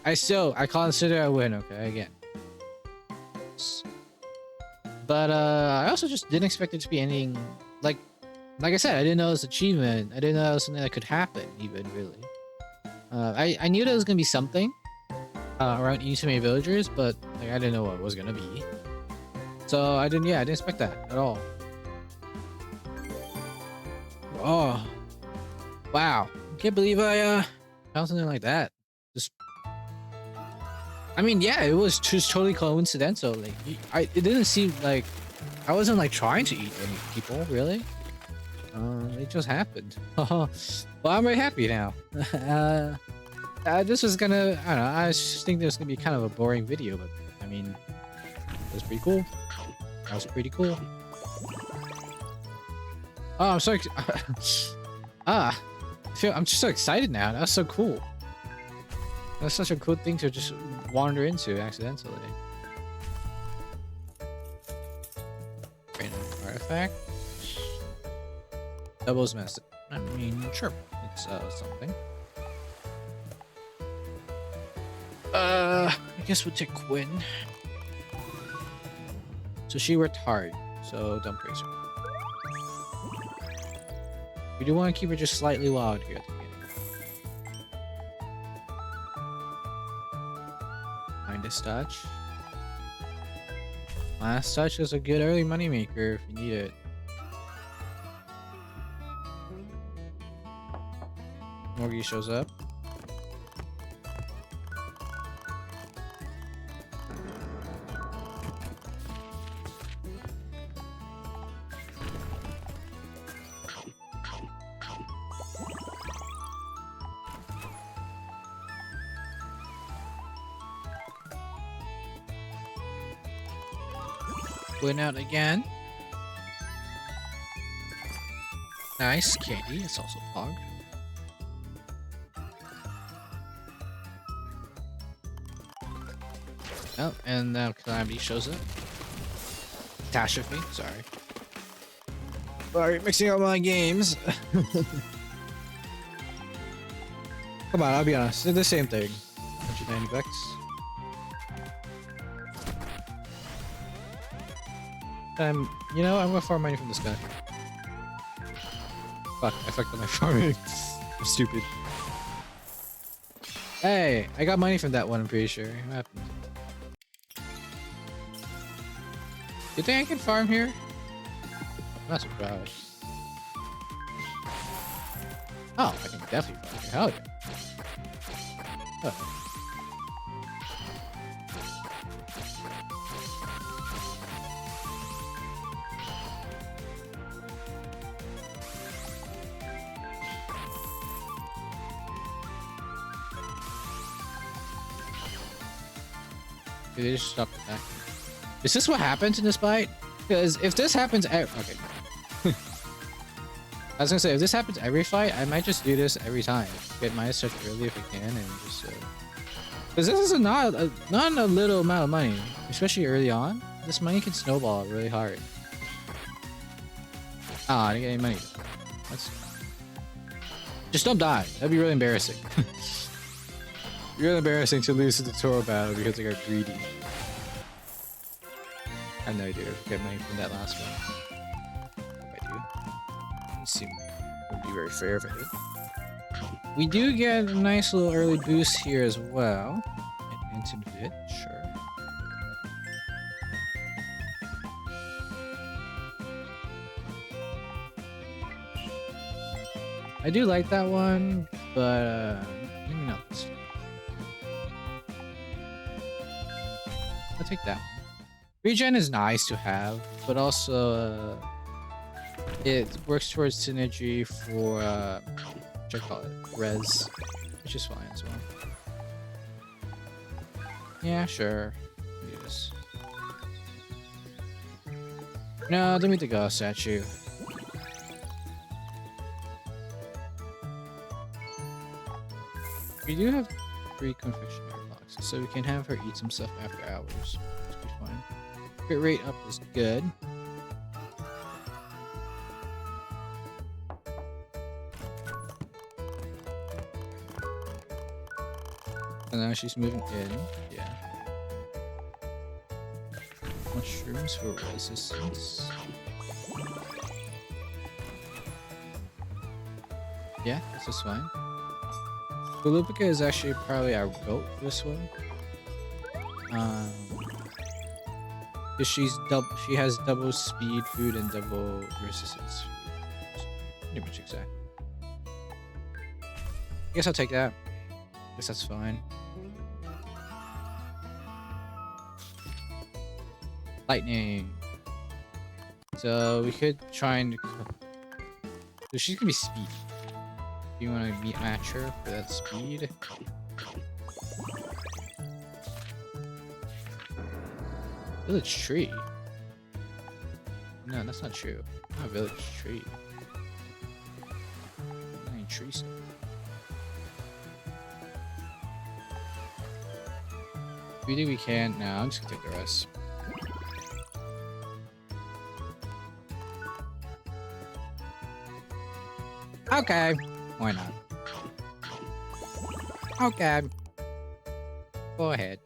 I consider a win, okay, again. But I also just didn't expect it to be anything like I said, I didn't know it was an achievement. I didn't know it was something that could happen, even really. I knew there was gonna be something around eating so many villagers, but like I didn't know what it was gonna be. So I didn't expect that at all. Oh, wow! I can't believe I found something like that. Just, I mean, yeah, it was just totally coincidental. Like, it didn't seem like I wasn't like trying to eat any people, really. It just happened. Well, I'm very happy now. This was gonna, I don't know, I just think this was gonna be kind of a boring video, but I mean, it was pretty cool. That was pretty cool. Oh, I'm so I'm just so excited now. That's so cool. That's such a cool thing to just wander into accidentally. Random artifact. Doubles message. I mean, sure, it's something. I guess we'll take Quinn. So she worked hard, so don't praise her. We do want to keep her just slightly wild here at the beginning. Minus touch. Last touch is a good early moneymaker if you need it. Morgie shows up. Went out again. Nice candy. It's also Pog. Oh, and now Calamity shows up. Catastrophe. Sorry, mixing up my games. Come on, I'll be honest. They're the same thing. 190 bucks. You know, I'm gonna farm money from this guy. Fuck, I fucked up my farming. I'm stupid. Hey, I got money from that one, I'm pretty sure. What happened? You think I can farm here? I'm not surprised. Oh, I can definitely farm here. Hell yeah. Oh. They just stopped attacking. Is this what happens in this fight? Because if this happens okay. I was gonna say, if this happens every fight, I might just do this every time. Get minus touch early if I can, and just because this is not a little amount of money, especially early on. This money can snowball really hard. Ah, I didn't get any money. That's just don't die. That'd be really embarrassing. Really embarrassing to lose the tutorial battle because I got greedy. I have no idea if I get money from that last one. If I do. It seems would be very fair if I did. We do get a nice little early boost here as well. An instant bit, sure. I do like that one, but maybe not this one. I'll take that one. Regen is nice to have, but also it works towards synergy for what I call it, res, which is fine as well. Yeah, sure. Yes. No, don't mean the ghost statue. We do have 3 confectionery boxes, so we can have her eat some stuff after hours. Which be fine. Crit rate up is good. And now she's moving in. Yeah. Mushrooms for resistance. Yeah, this is fine. Lupica is actually probably our goat for this one. Because she has double speed food and double resistance food. Pretty much exactly. I guess I'll take that. I guess that's fine. Lightning. So we could try and... So she's gonna be speedy. Do you want to match her for that speed? Village tree? No, that's not true. Not a village tree. Not any tree stuff. We think we can. No, I'm just gonna take the rest. Okay. Why not? Okay. Go ahead.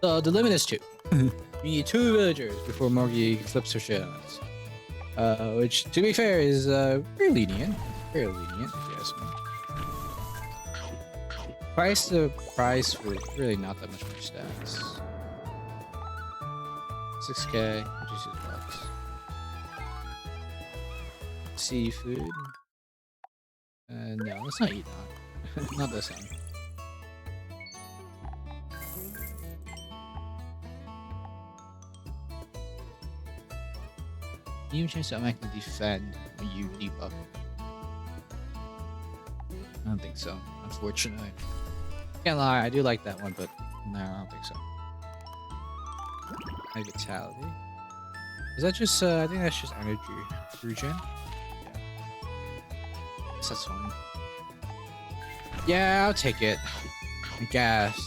So the limit is 2. We need 2 villagers before Morgie flips her shit on us. Which, to be fair, is very lenient. Very lenient, if you ask me. Price to price for really not that much more stats. 6k, $56. Seafood. No, let's not eat that. Not this one. You chance to automatically defend when you debuff. I don't think so, unfortunately. Can't lie, I do like that one, but no, I don't think so. High vitality. Is that just, I think that's just energy regen? Yeah. Guess that's fine. Yeah, I'll take it. I guess.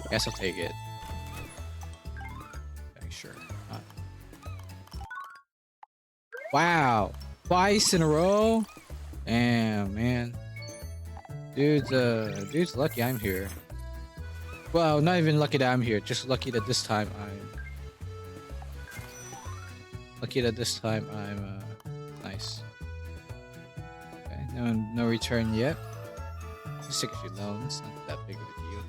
Guess I'll take it. Okay, sure. Wow. Twice in a row? Damn, man. Dude's lucky I'm here. Well, not even lucky that I'm here, just lucky that this time I'm nice. Okay, no return yet. Just take a few loans, not that big of a deal.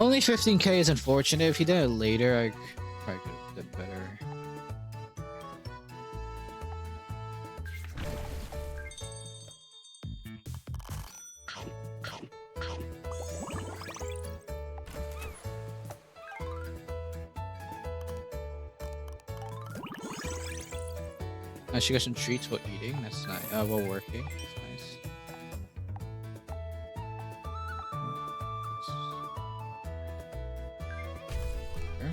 Only 15k is unfortunate. If he did it later, I probably could have done better. She got some treats while eating. That's nice. While working. That's nice. Sure.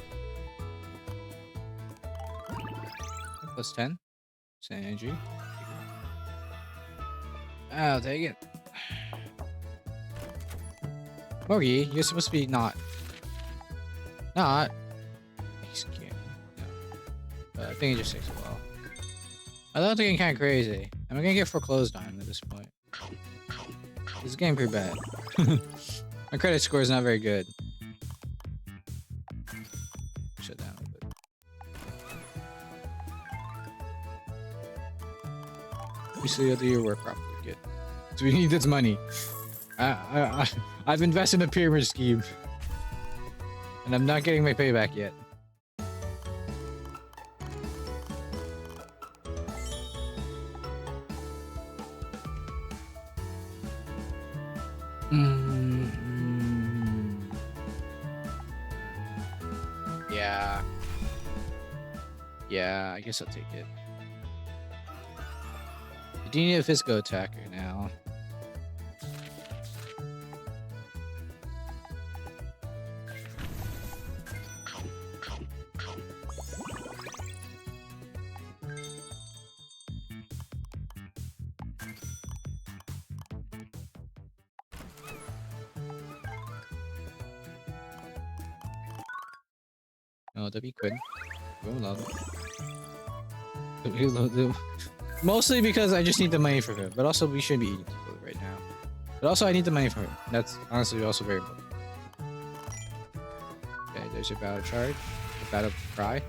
Plus 10. Energy. I'll take it. Morgie, you're supposed to be not. He's cute. No. I think it just takes a while. I thought thinking kind of crazy. I'm gonna get foreclosed on at this point. This is getting pretty bad. My credit score is not very good. Shut down a little bit. You still gotta do your work properly. Good. So we need this money. I've invested in a pyramid scheme. And I'm not getting my payback yet. Yeah. Yeah, I guess I'll take it. You do need a physical attacker now. Oh, that'd be quick. Reload him. Mostly because I just need the money for him, but also we shouldn't be eating people right now. But also I need the money for him. That's honestly also very important. Okay, there's your battle charge. The battle cry.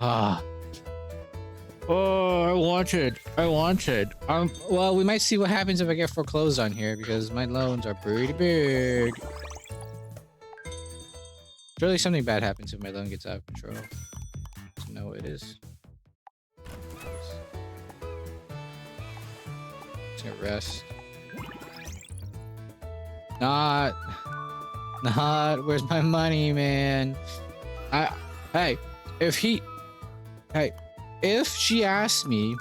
Ah. Oh, I wanted. Well, we might see what happens if I get foreclosed on here because my loans are pretty big. Surely something bad happens if my loan gets out of control. No, it is. Just gonna rest. Not. Where's my money, man? Hey, if she asks me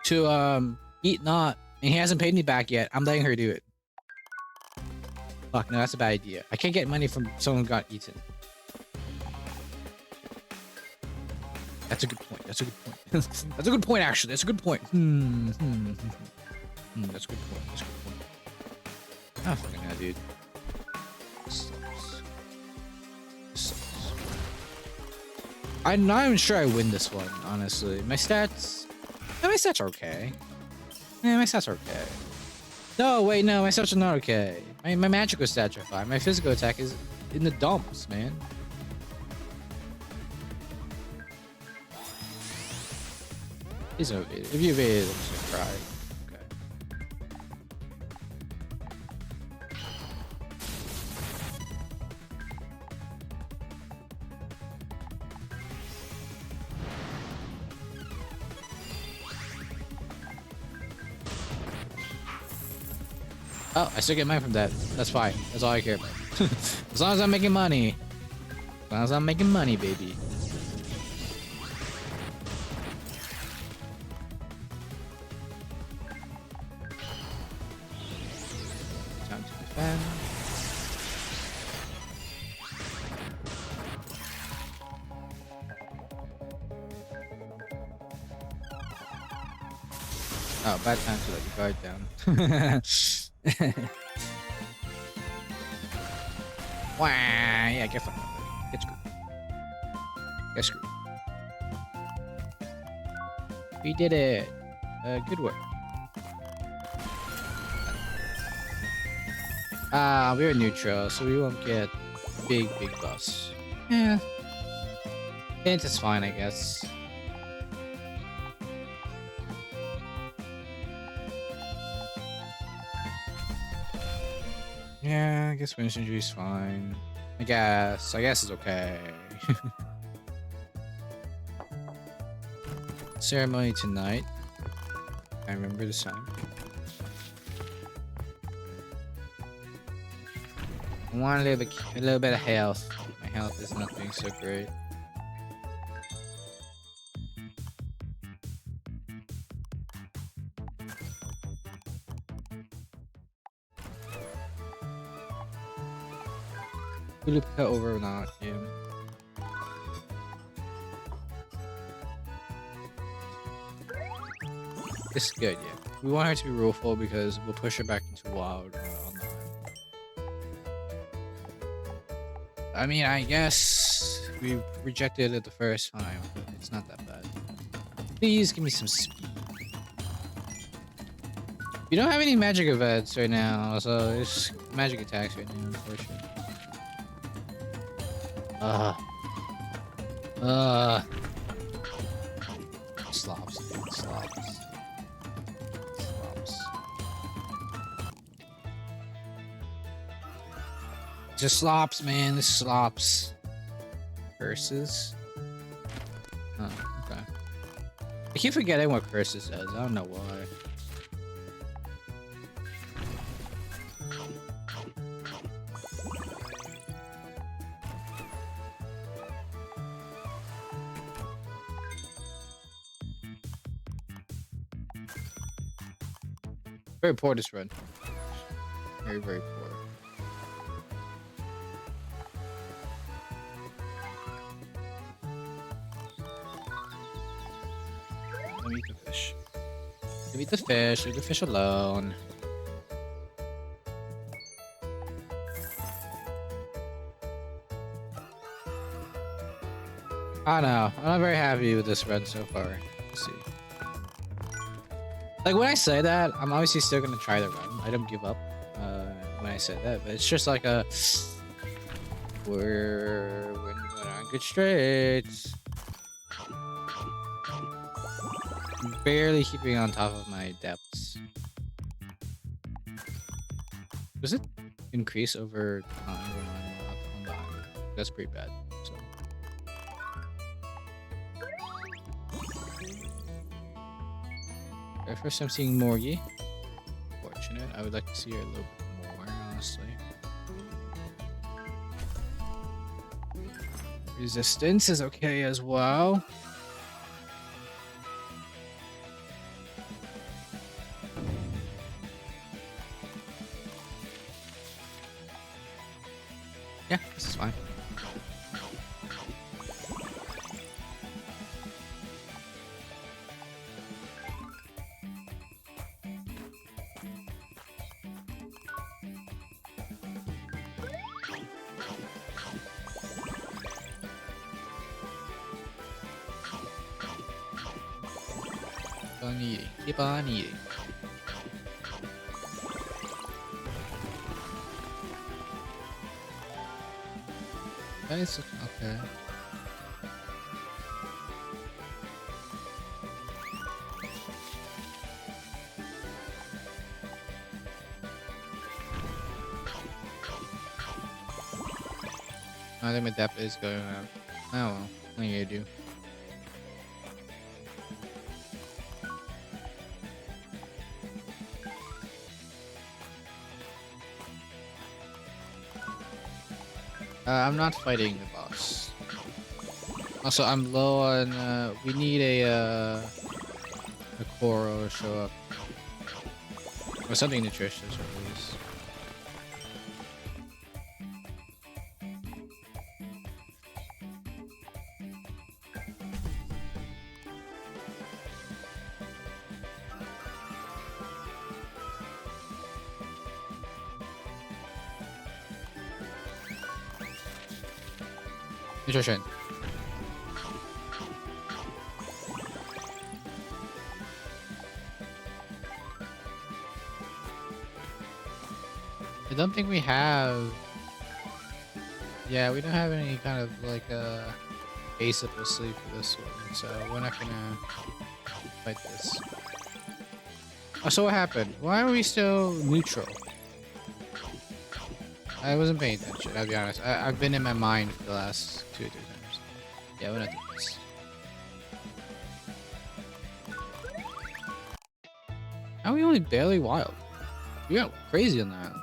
to eat not and he hasn't paid me back yet, I'm letting her do it. Fuck, no, that's a bad idea. I can't get money from someone who got eaten. That's a good point. That's a good point. That's a good point, actually. That's a good point. That's a good point. That's a good point. Oh, fucking hell, dude. This sucks. I'm not even sure I win this one, honestly. My stats are okay. Yeah, my stats are okay. No, wait, no, my stats are not okay. My magical stats are fine. My physical attack is in the dumps, man. He's evaded. If you evaded, I'm just gonna cry. Okay. Oh, I still get money from that. That's fine. That's all I care about. As long as I'm making money. As long as I'm making money, baby. Time to defend. Oh, bad time to let the guard down. Wah, yeah, get fucked. Get screwed. Get screwed. We did it. Good work. We're neutral, so we won't get big buffs. Yeah. It's fine, I guess. Yeah, I guess Winston is fine. I guess it's okay. Ceremony tonight. I remember this time. I want a little bit of health. My health is not doing so great. Loop cut over or not, yeah. This is good, yeah. We want her to be ruleful because we'll push her back into wild online. I mean, I guess we rejected it the first time. It's not that bad. Please give me some speed. We don't have any magic events right now, so it's magic attacks right now, unfortunately. Slops, dude, slops. Just slops, man. This slops. Curses. Oh, okay. I keep forgetting what curses does. I don't know why. Very poor this run. Very, very poor. Let me eat the fish. Let me eat the fish. Leave the fish alone. I don't know. I'm not very happy with this run so far. Let's see. Like when I say that, I'm obviously still gonna try the run. I don't give up when I say that, but it's just like a we're on good straights. I'm barely keeping on top of my depths. Does it increase over time when I'm on the island? That's pretty bad. So. Okay, first I'm seeing Morgie. Fortunate. I would like to see her a little bit more, honestly. Resistance is okay as well. Yeah, this is fine. Keep on eating. Keep on eating. That's okay. I think my depth is going up. Oh well, what are you gonna do? I'm not fighting the boss. Also, I'm low on. We need a Koro to show up, or something nutritious at least. Nutrition. I don't think we have. Yeah, we don't have any kind of like base up of sleep for this one, so we're not gonna fight this. Oh, so what happened? Why are we still neutral? I wasn't paying attention, I'll be honest. I've been in my mind for the last 2 or 3 times. Yeah, we're not doing this. How are we only barely wild? We got crazy on that island.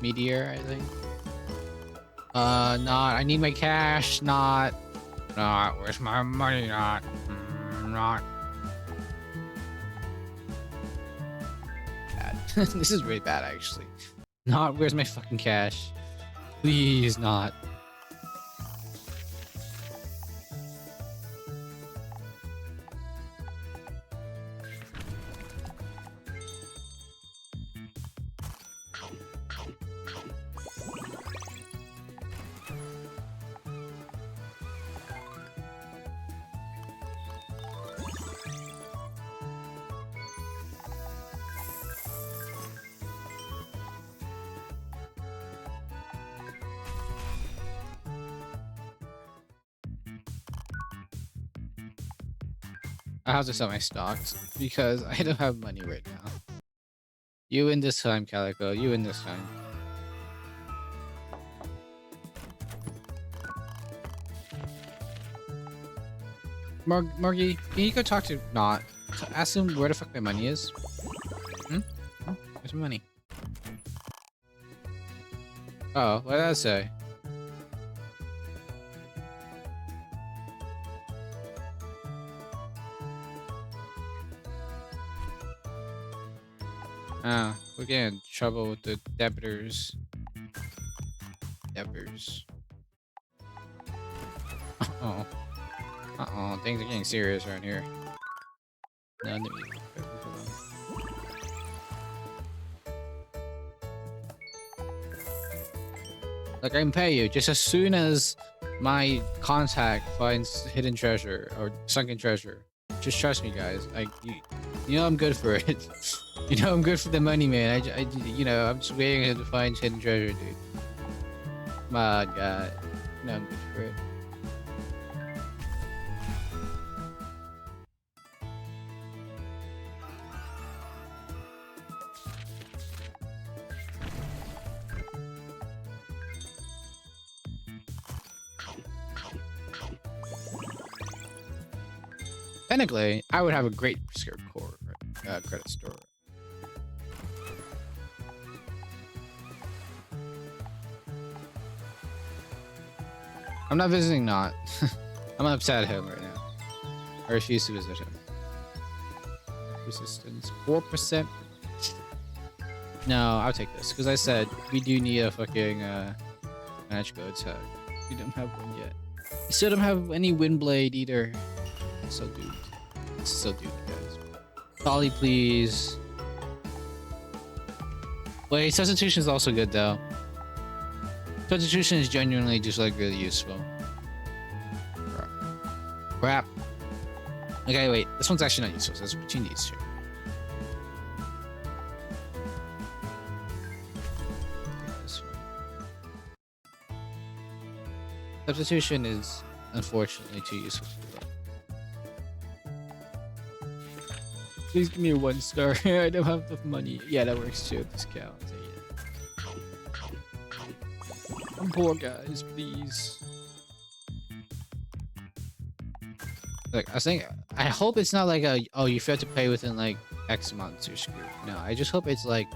Meteor, I think. Not. I need my cash. Not. Where's my money? Not. Not. Bad. This is really bad, actually. Not. Where's my fucking cash? Please, not. I have to sell my stocks because I don't have money right now. You win this time, Calico. You win this time. Margie, can you go talk to Not? Ask him where the fuck my money is. Hmm? Where's my money? Oh, what did that say? Ah, we're getting in trouble with the debtors. Debtors. Uh-oh. Uh-oh, things are getting serious around here. No, let me... Like, I can pay you just as soon as my contact finds hidden treasure or sunken treasure. Just trust me, guys. You know I'm good for it. You know I'm good for the money, man. You know, I'm just waiting to find hidden treasure, dude. Come on, God. You know I'm good for it. Technically, I would have a great credit score. I'm not visiting Not. I'm upset at him right now. I refuse to visit him. Resistance 4%. No, I'll take this because I said we do need a fucking match go tag. We don't have one yet. We still don't have any Windblade either. So doomed. So doomed, guys. Dolly, please. Wait, substitution is also good though. Substitution is genuinely just like really useful. Crap. Okay, wait. This one's actually not useful, so it's between these two. This one. Substitution is unfortunately too useful for that. Please give me a 1 star. I don't have enough money. Yeah, that works too. Discount. I'm poor, guys. Please. Like, I hope it's not like a, oh, you have to pay within like X months, you're screwed. No, I just hope it's like,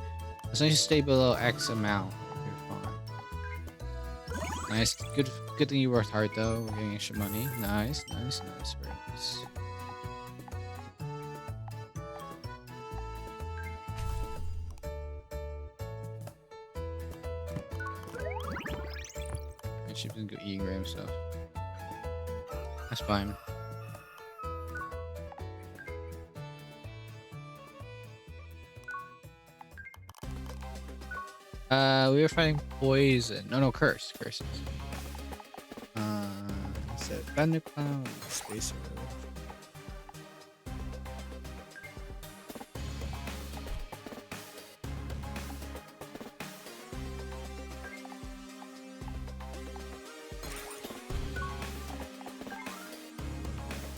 as long as you stay below X amount, you're fine. Nice. Good thing you worked hard though. We're getting extra money. Nice. Very nice. She doesn't go eating random stuff. That's fine. We were fighting poison. No, curses. It's a thundercloud, space arrow.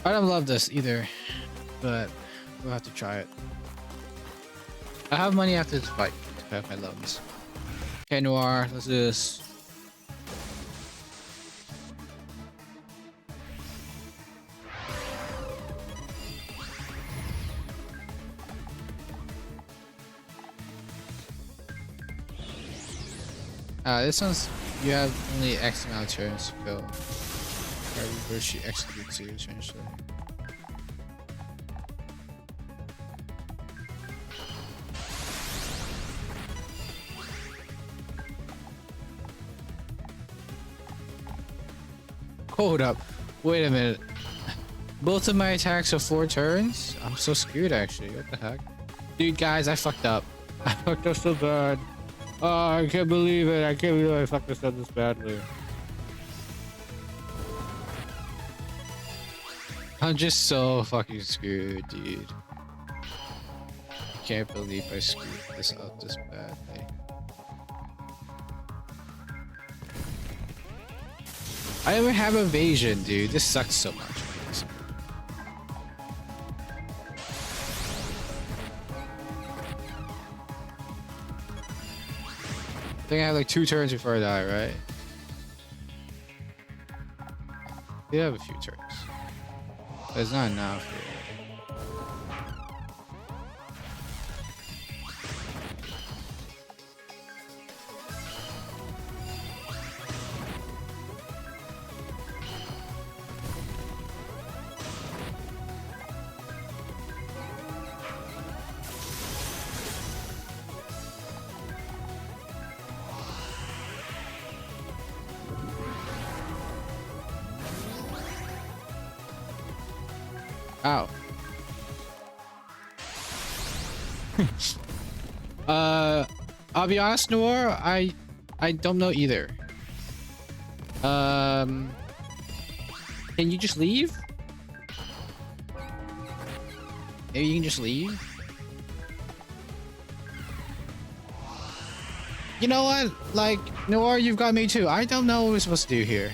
I don't love this either, but we'll have to try it. I have money after this fight to pay off my loans. Okay, Noir, let's do this. This one's, you have only X amount of turns to go. Where she executes you essentially. Hold up. Wait a minute. Both of my attacks are 4 turns? I'm so screwed actually. What the heck? Dude, guys, I fucked up. I fucked up so bad. Oh, I can't believe it. I can't believe I fucked this up this badly. I'm just so fucking screwed, dude. I can't believe I screwed this up this badly. I don't even have evasion, dude. This sucks so much. I think I have like 2 turns before I die, right? We have a few turns. But it's not enough here. Ow. I'll be honest, Noir, I don't know either. Can you just leave? Maybe you can just leave? You know what? Like, Noir, you've got me too. I don't know what we're supposed to do here.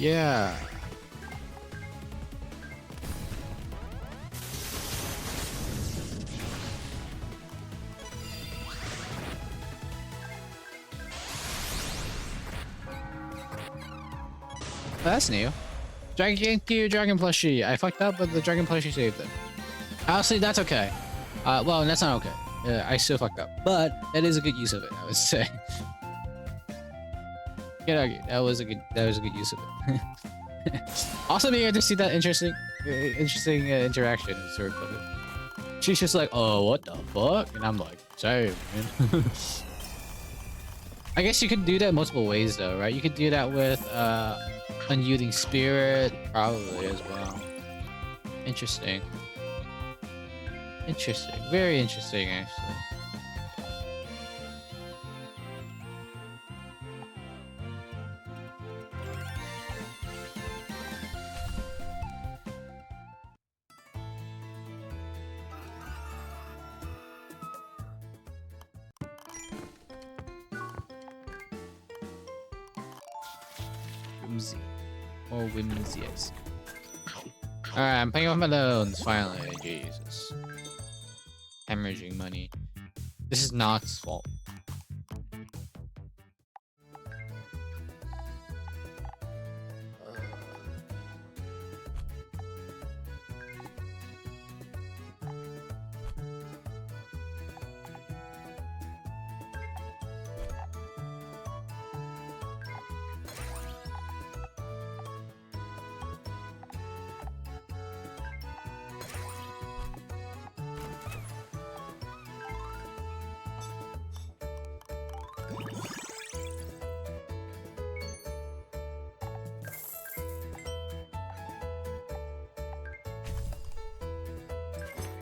Yeah. That's new. Dragon plushie. I fucked up, but the dragon plushie saved it. Honestly, that's okay. Well, that's not okay. I still fucked up, but that is a good use of it, I would say. Can't argue. That was a good use of it. Also, being able to see that interesting interaction is sort of. She's just like, oh, what the fuck? And I'm like, same, man. I guess you could do that multiple ways, though, right? You could do that with unyielding spirit, probably as well. Interesting. Interesting. Very interesting, actually. Whimsy. More whimsy, I see. Alright, I'm paying off my loans, finally. Jesus. Hemorrhaging money. This is Nott's fault.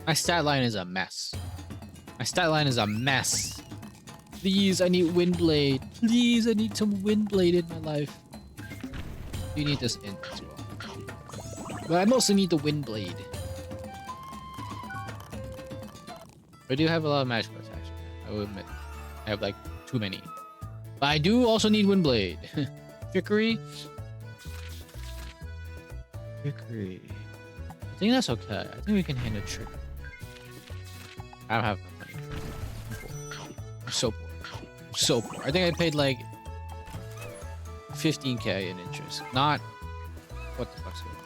My stat line is a mess. My stat line is a mess. Please, I need Windblade. Please, I need some Windblade in my life. You need this in as well. But I mostly need the Windblade. I do have a lot of magic cards, actually. I will admit. I have like too many. But I do also need Windblade. Trickery. Trickery. I think that's okay. I think we can handle trickery. I don't have enough money. I'm so poor. I'm so poor. I think I paid like 15k in interest. Not what the fuck's going on?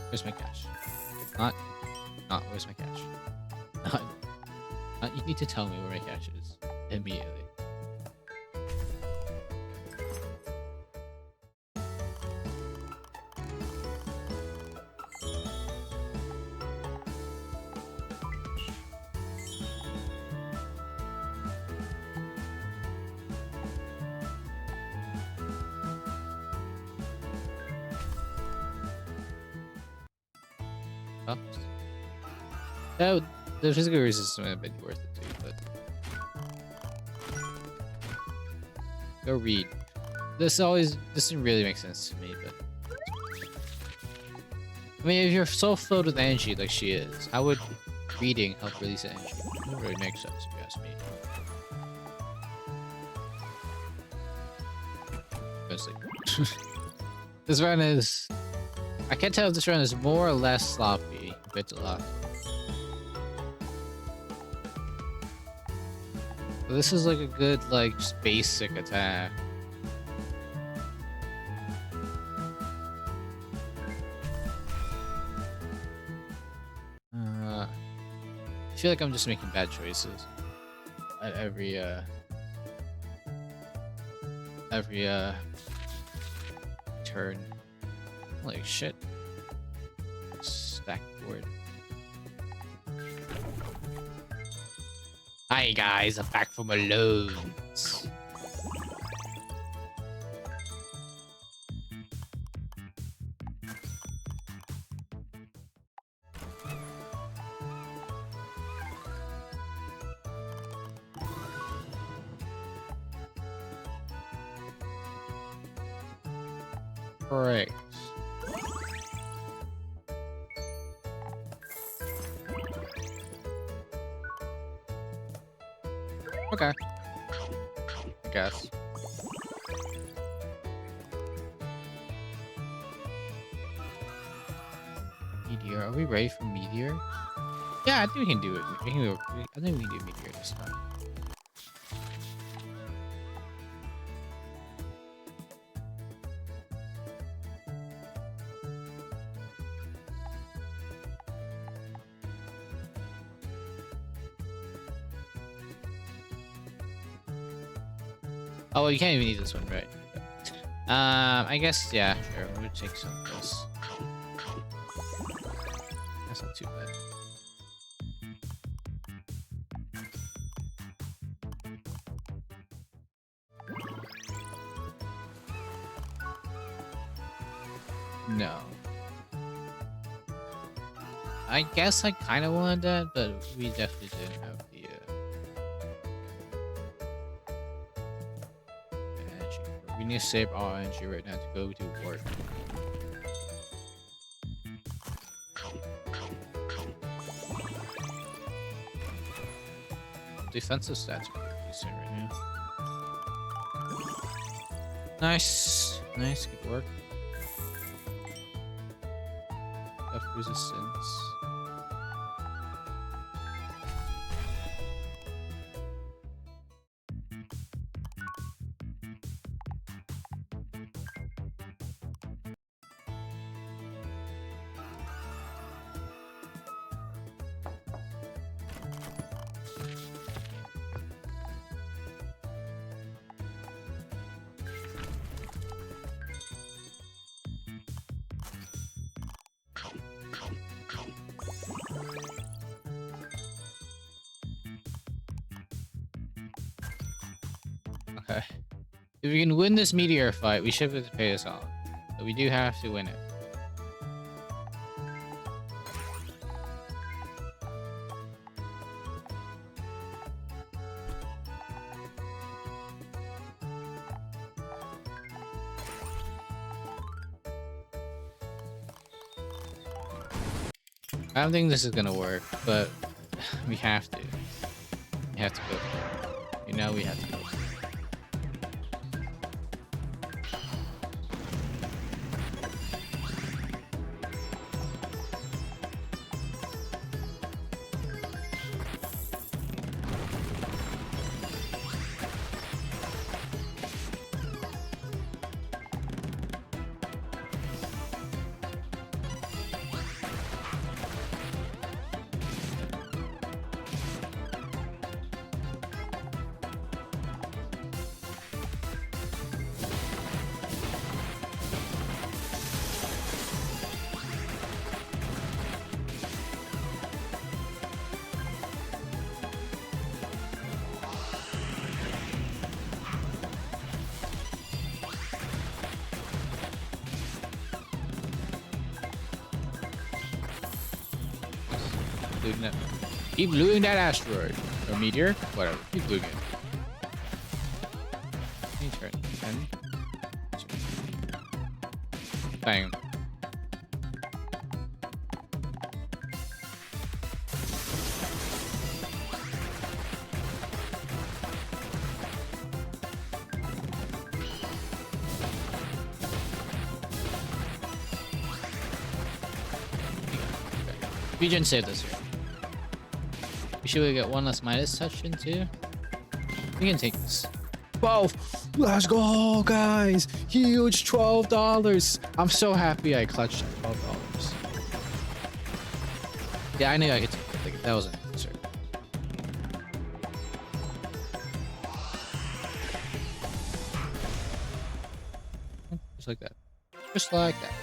Where's my cash? Not where's my cash? Not you need to tell me where my cash is immediately. That the physical resistance might have been worth it too, but go read. This doesn't really make sense to me, but I mean, if you're so filled with energy like she is, how would reading help release energy? It doesn't really make sense if you ask me. Honestly. This run is I can't tell if this run is more or less sloppy. It's a lot. So this is like a good, like, just basic attack. I feel like I'm just making bad choices at every turn. Holy shit. Stack board. Hi guys, I'm back from alone. Great. Okay. I guess. Meteor. Are we ready for Meteor? Yeah, I think we can do it. I think we can do Meteor this time. Oh, well, you can't even need this one, right? I guess, yeah, sure. We'll take some of this. That's not too bad. No. I guess I kind of wanted that, but we definitely didn't have the energy. We need to save our energy right now to go to work. Defensive stats are pretty decent right now. Nice. Nice, good work. F resistance. Okay. If we can win this meteor fight, we should be able to pay this off. But we do have to win it. I don't think this is gonna work, but we have to. We have to go for it. You know we have to go for it. Keep looting that asteroid. Or meteor. Whatever. Keep looting it. Any turn. 10. Bang. Regen saved us here. We should get one less Midas touch in too. We can take this. 12. Let's go, guys. Huge $12. I'm so happy I clutched at $12. Yeah, I knew I could take it. That wasn't an answer. Just like that. Just like that.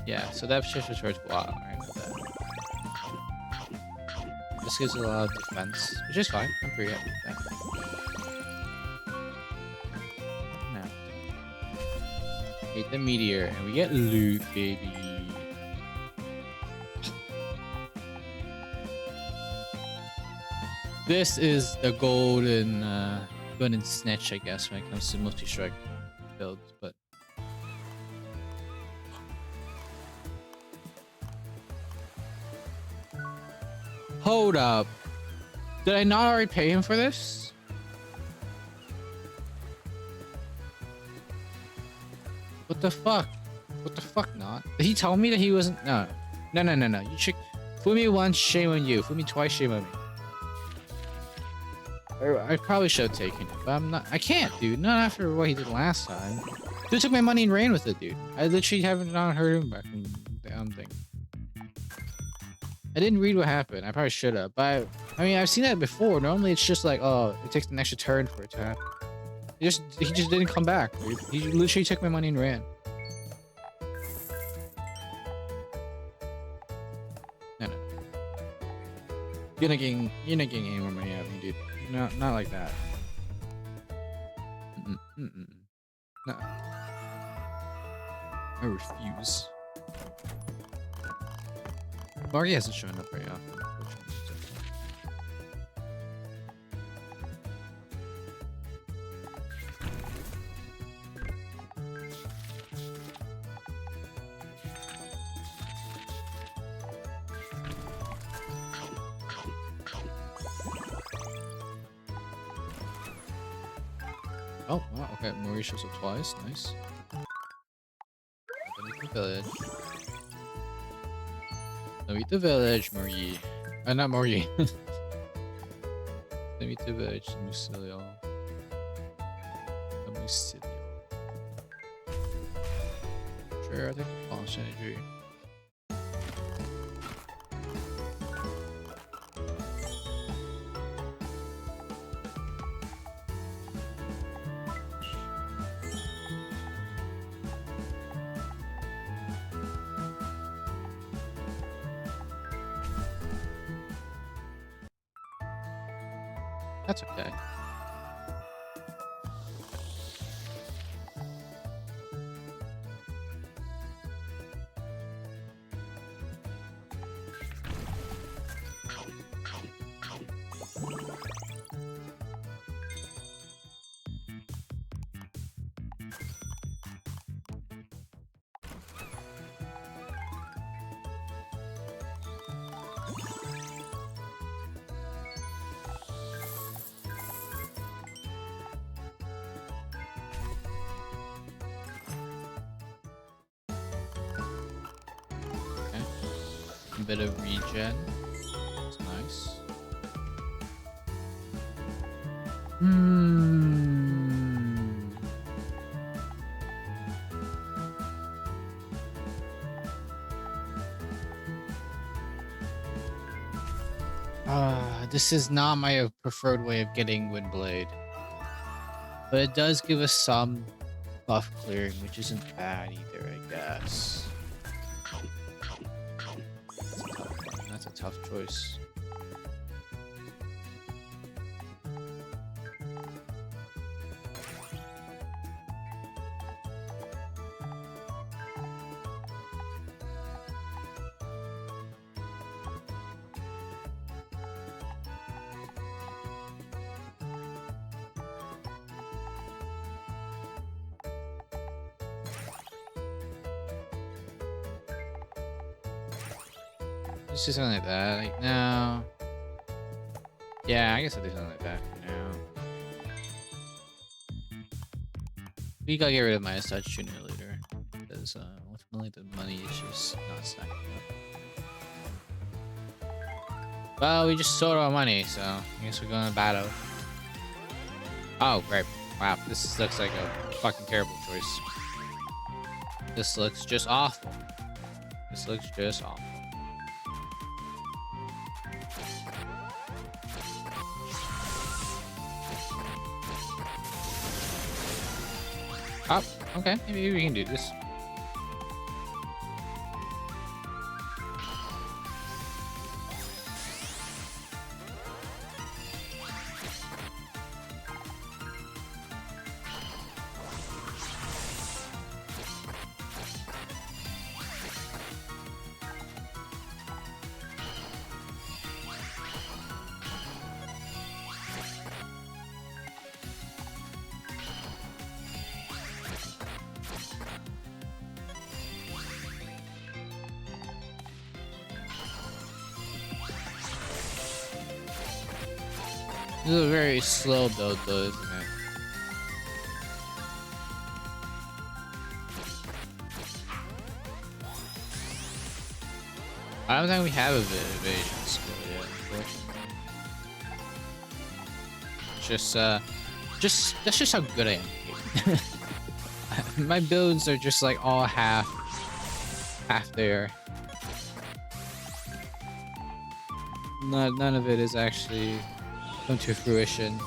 Yeah, so that shifts towards wow. I know that. This gives a lot of defense, which is fine. I'm pretty happy with that. Now, hit the meteor, and we get loot, baby. This is the golden snitch, I guess, when it comes to multi-strike builds, but. Hold up. Did I not already pay him for this? What the fuck? What the fuck not? Did he tell me that he wasn't? No. No. You should. Fool me once, shame on you. Fool me twice, shame on me. I probably should have taken it, but I'm not. I can't, dude. Not after what he did last time. Dude took my money and ran with it, dude. I literally haven't not heard him back from the damn thing. I didn't read what happened. I probably should have, but I mean, I've seen that before. Normally, it's just like, oh, it takes an extra turn for it to happen. He just didn't come back, dude. He literally took my money and ran. No. You're not getting any more money out of me, dude. No, not like that. No. I refuse. Margie hasn't shown up very often, unfortunately. Oh, wow, okay. Marie shows up twice. Nice. Underneath the village. Meet the village, Marie. Not Marie. Meet the village, Domusilio. Domusilio. Sure, I think the boss energy. That's okay. A bit of regen. That's nice. This is not my preferred way of getting Windblade. But it does give us some buff clearing, which isn't bad either, I guess. That's a tough choice. Let's do something like that. Like, no. Yeah, I guess I'll do something like that for We gotta get rid of my touch sooner or later. Because ultimately the money is just not stacking up. Well, we just sold our money, so I guess we're going to battle. Oh, great. Wow, this looks like a fucking terrible choice. This looks just awful. This looks just awful. Oh, okay. Maybe we can do this. This is a very slow build though, isn't it? I don't think we have a evasion skill yet, unfortunately. That's just how good I am. My builds are just like all half there. None of it is actually come to fruition.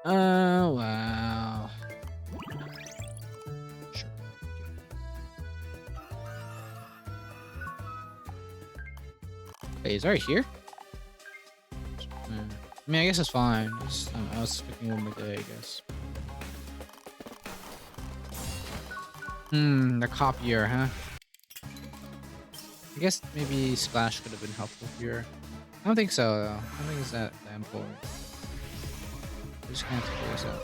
Oh wow. Sure. Wait, he's already here? I mean, I guess it's fine. I was expecting one more day, I guess. The copier, huh? I guess maybe Splash could have been helpful here. I don't think so, though. I don't think it's that important. We're just gonna have to figure this out.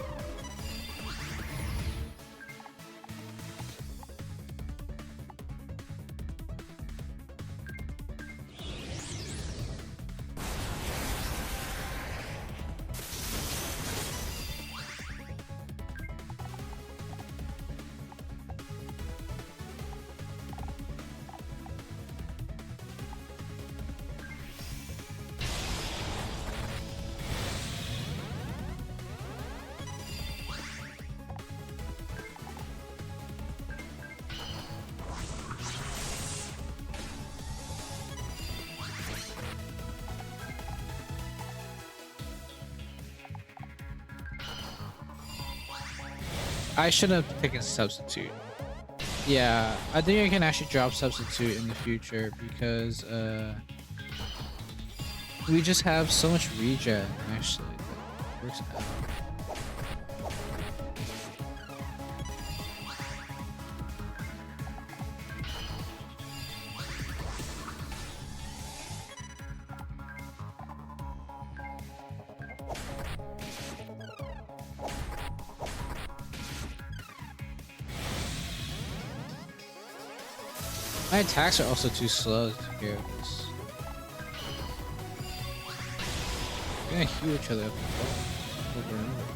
I should have taken substitute. Yeah, I think I can actually drop substitute in the future because we just have so much regen actually that works out. My attacks are also too slow to take care of this. We're gonna heal each other up over and over again.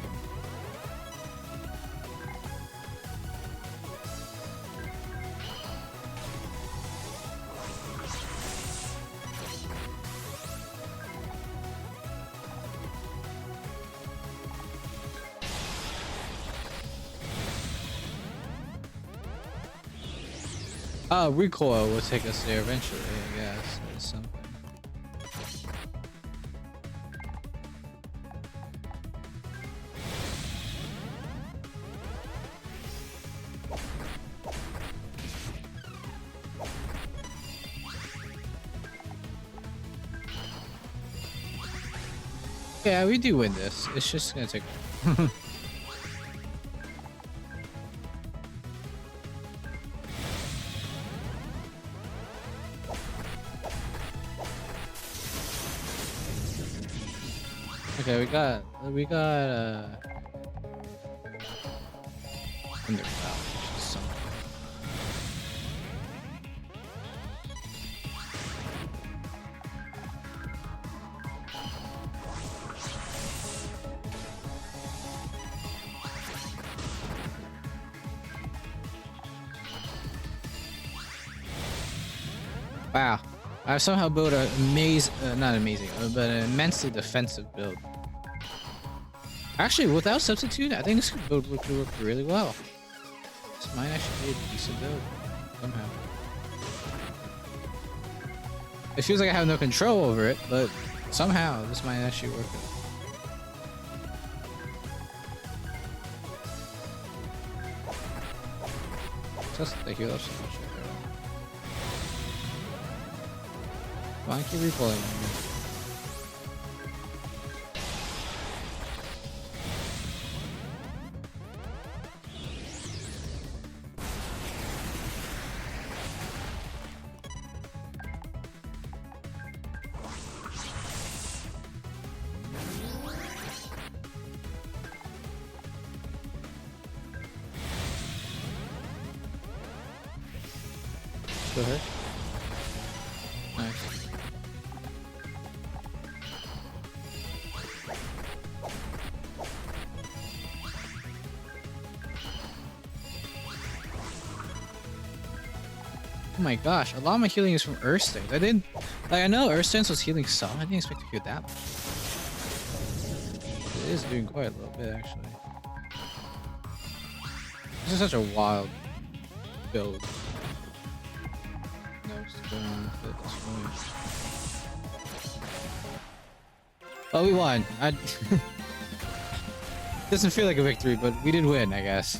Recoil will take us there eventually, I guess. There's something. Yeah, we do win this. It's just gonna take Okay, we got undercloud, which is something. Wow, I've somehow built a not amazing, but an immensely defensive build. Actually, without substitute, I think this build would work really well. This might actually be a decent build somehow. It feels like I have no control over it, but somehow this might actually work. Just they heal up so much. Come on, keep repulling. Still hurt? Nice. Oh my gosh, a lot of my healing is from Earth Stance. I didn't, like, I know Earth Stance was healing some. I didn't expect to heal that much. It is doing quite a little bit, actually. This is such a wild build. No, what's going on with it? It's fine. Oh, we won. Doesn't feel like a victory, but we did win, I guess.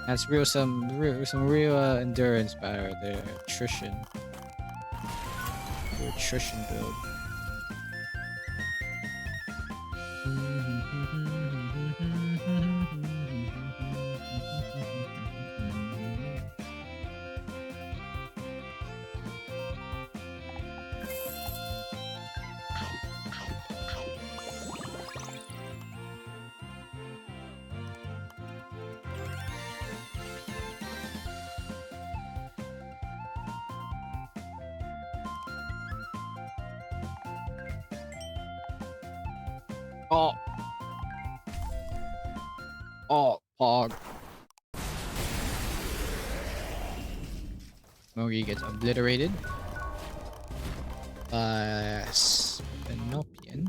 That's some real endurance battle right there. Attrition. Your attrition build. Oh. Oh, Pog. Mogi gets obliterated by Spinopian.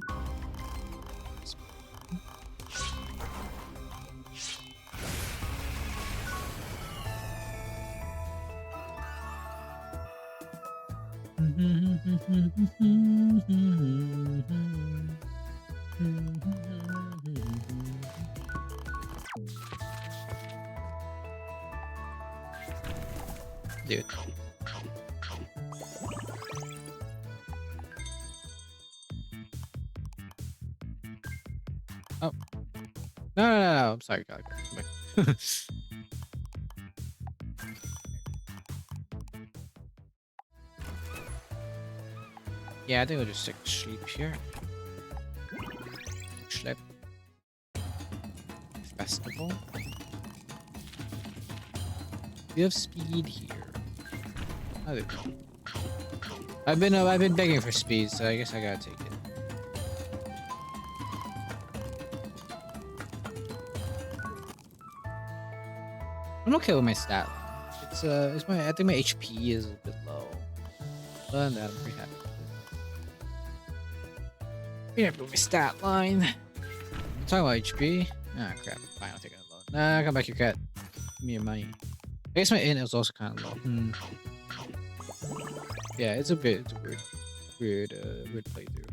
Dude. Oh. No. I'm sorry, God. Come back. Yeah, I think we'll just stick sleep here. Sleep. Festival. We have speed here. Oh, there we go. I've been begging for speed, so I guess I gotta take it. I'm okay with my stat line. I think my HP is a bit low. But I'm pretty happy with it. Pretty happy with my stat line. I'm talking about HP. Ah, crap. Fine, I'll take it low. Nah, come back here, cat. Give me your money. I guess my int is also kind of low. Yeah, it's a weird playthrough.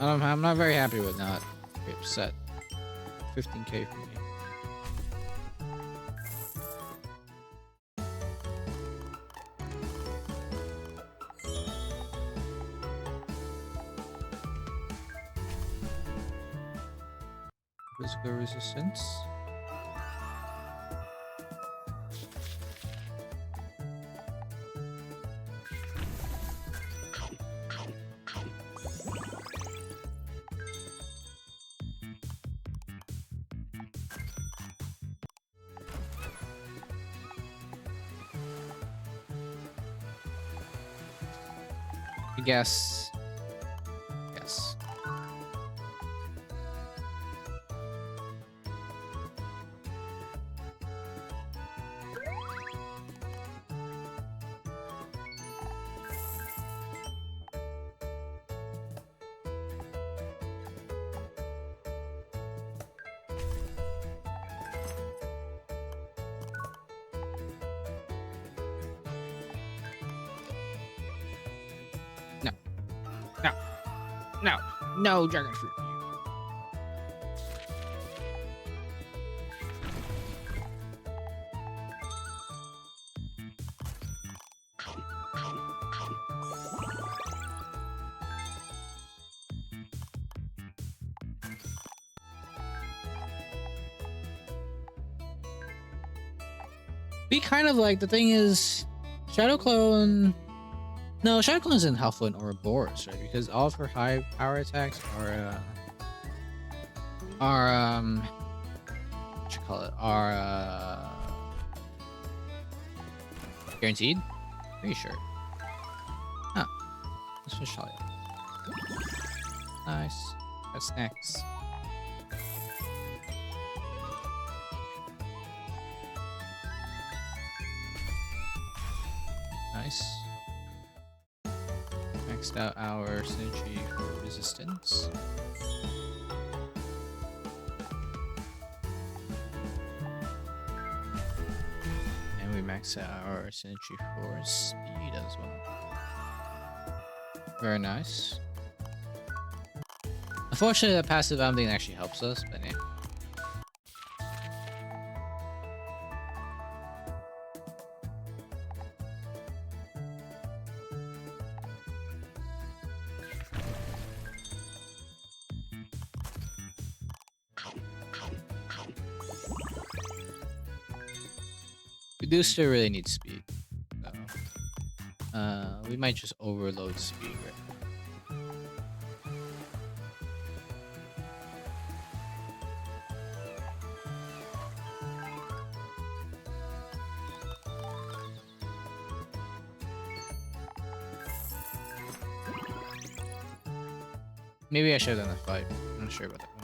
I'm not very happy with not. Very upset. 15k for me. Physical resistance. I guess. Yes. No. No. No. No dragon fruit. Be kind of like the thing is, Shadow Clone. No, Shadow Clone isn't helpful in Ouroboros, right? Because all of her high power attacks are what you call it? Are guaranteed? Pretty sure. Huh. Let's fish Shalia. Nice. That's next. Nice. Maxed out our synergy for resistance. And we max out our synergy for speed as well. Very nice. Unfortunately, that passive I don't think actually helps us, but yeah. We do still really need speed, so we might just overload speed right now. Maybe I should have done a fight. I'm not sure about that one.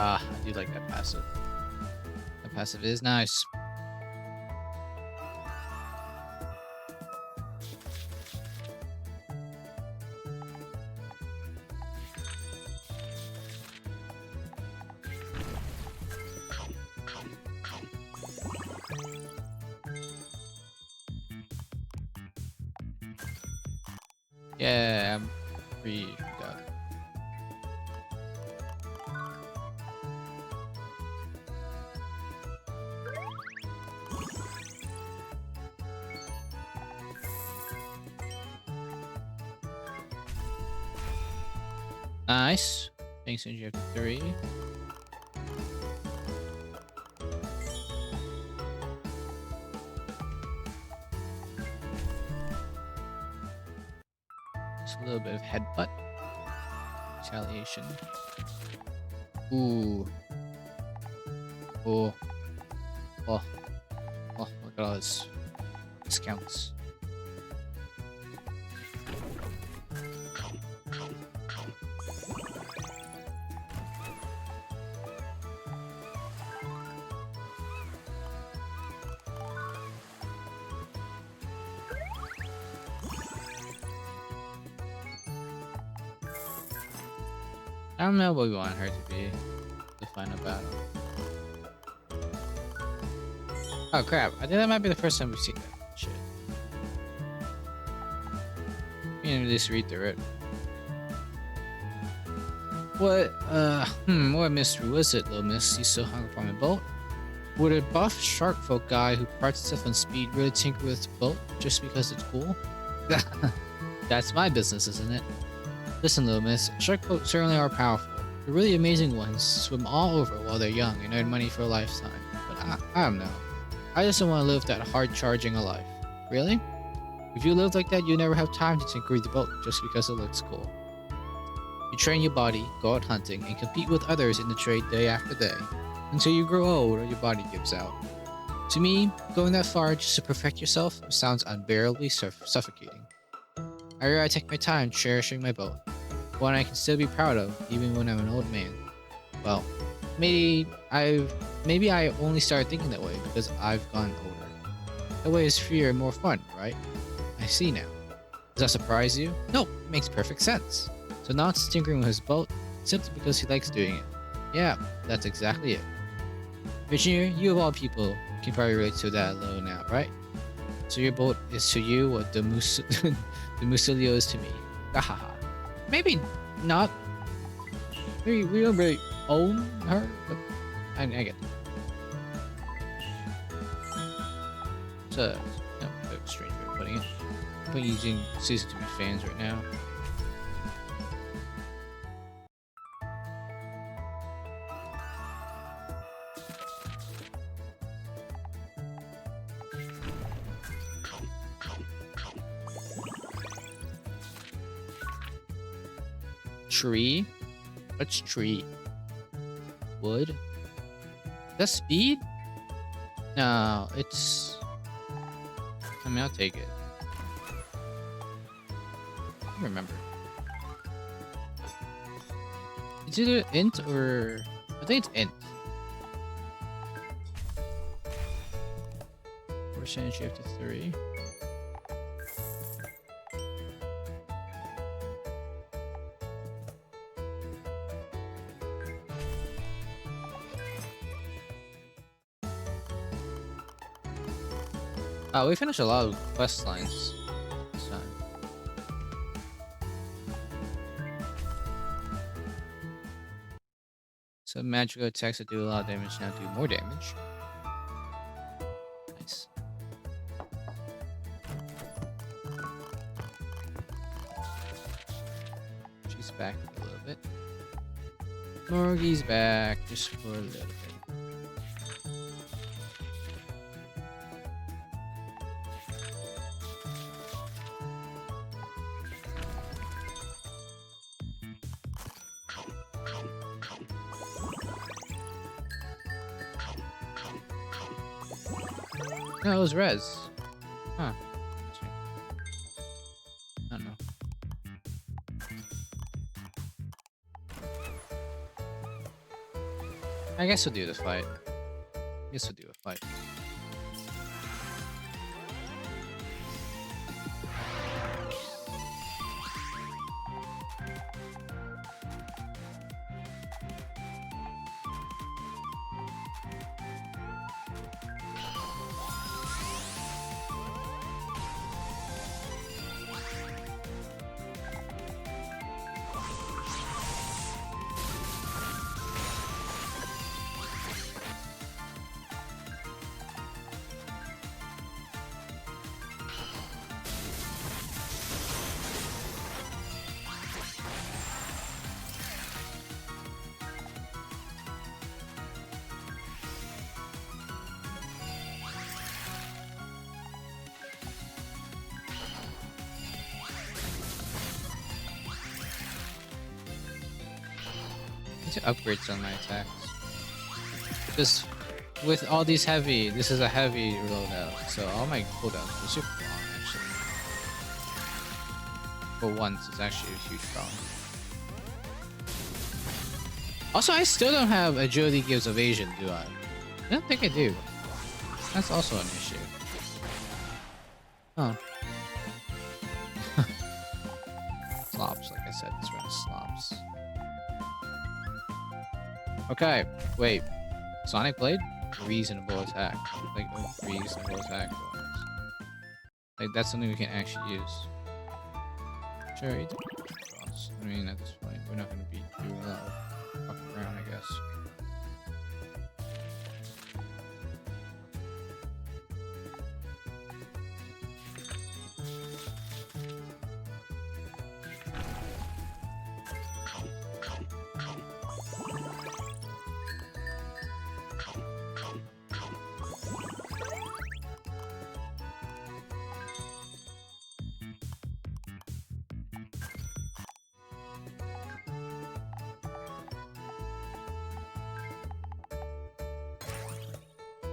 Ah, I do like that passive. That passive is nice. Yeah, I'm free. Got it. Nice. Thanks, you have 3. Just a little bit of headbutt. Retaliation. Ooh. Oh. Oh. Oh, look at all this discounts. I don't know what we want her to be. The final battle. Oh crap, I think that might be the first time we've seen that shit. We can at least read through it. What mystery was it, little miss? You so hung up on my bolt? Would a buff shark folk guy who prides himself on speed really tinker with the boat just because it's cool? That's my business, isn't it? Listen, little miss, shark folk certainly are powerful. The really amazing ones swim all over while they're young and earn money for a lifetime. But I don't know. I just don't want to live that hard-charging a life. Really? If you lived like that, you'd never have time to tinker with the boat just because it looks cool. You train your body, go out hunting, and compete with others in the trade day after day, until you grow old or your body gives out. To me, going that far just to perfect yourself sounds unbearably suffocating. I rather take my time cherishing my boat, one I can still be proud of even when I'm an old man. Well, maybe I only started thinking that way because I've gotten older. That way is freer and more fun, right? I see now. Does that surprise you? No, it makes perfect sense. So now it's tinkering with his boat simply because he likes doing it. Yeah, that's exactly it. Virginia, you of all people can probably relate to that a little now, right? So your boat is to you what the Domusilio is to me. Gahaha. Maybe not. We don't really own her, but I get it. It's a strange way of putting it. I'm using season to be fans right now. Tree? What's tree? Wood? That's speed? No, it's. I mean, I'll take it. I don't remember. It's either int or. I think it's int. Percentage after 3. We finished a lot of quest lines this time. So magical attacks that do a lot of damage now do more damage. Nice. She's back a little bit. Morgie's back just for a little bit. No, it was Rez. Huh. I don't know. I guess we'll do the fight. I guess we'll do a fight. I need to upgrade some of my attacks. Just with all these heavy, this is a heavy loadout, so all my cooldowns are super long actually. For once, it's actually a huge problem. Also, I still don't have agility gives evasion, do I? I don't think I do. That's also an issue. Huh. Slops, like I said, this run is slops. Okay, wait. Sonic Blade? Reasonable attack. Like, a reasonable attack. Like, that's something we can actually use. Sure, I mean, at this point, we're not going to be doing a lot of fucking around, I guess.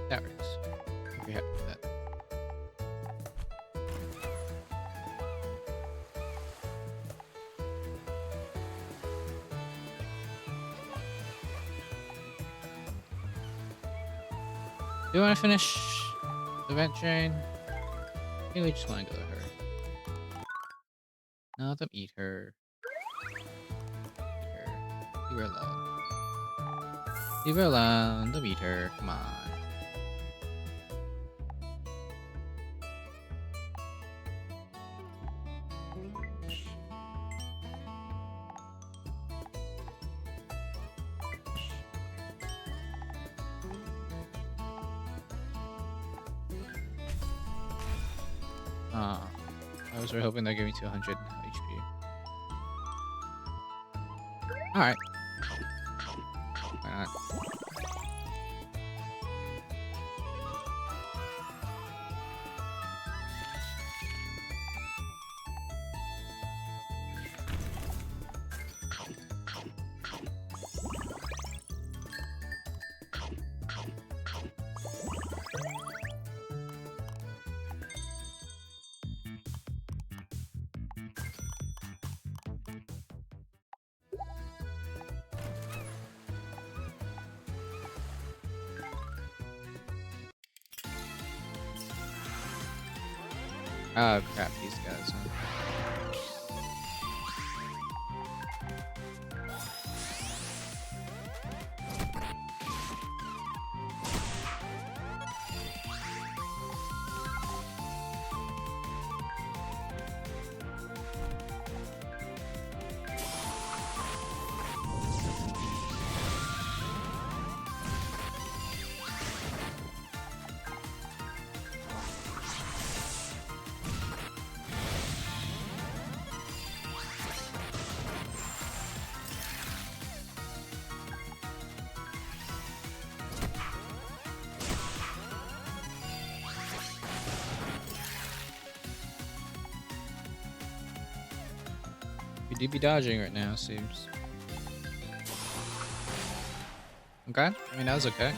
That works. very happy with that. Do you want to finish the vent chain? Maybe we just want to go to her. No, don't eat her. Eat her. Leave her alone. Leave her alone. Don't eat her. Come on. I was really hoping they'd give me 200 HP. Alright. Why not? Oh crap, these guys, huh? We do be dodging right now, seems. Okay, I mean, that was okay.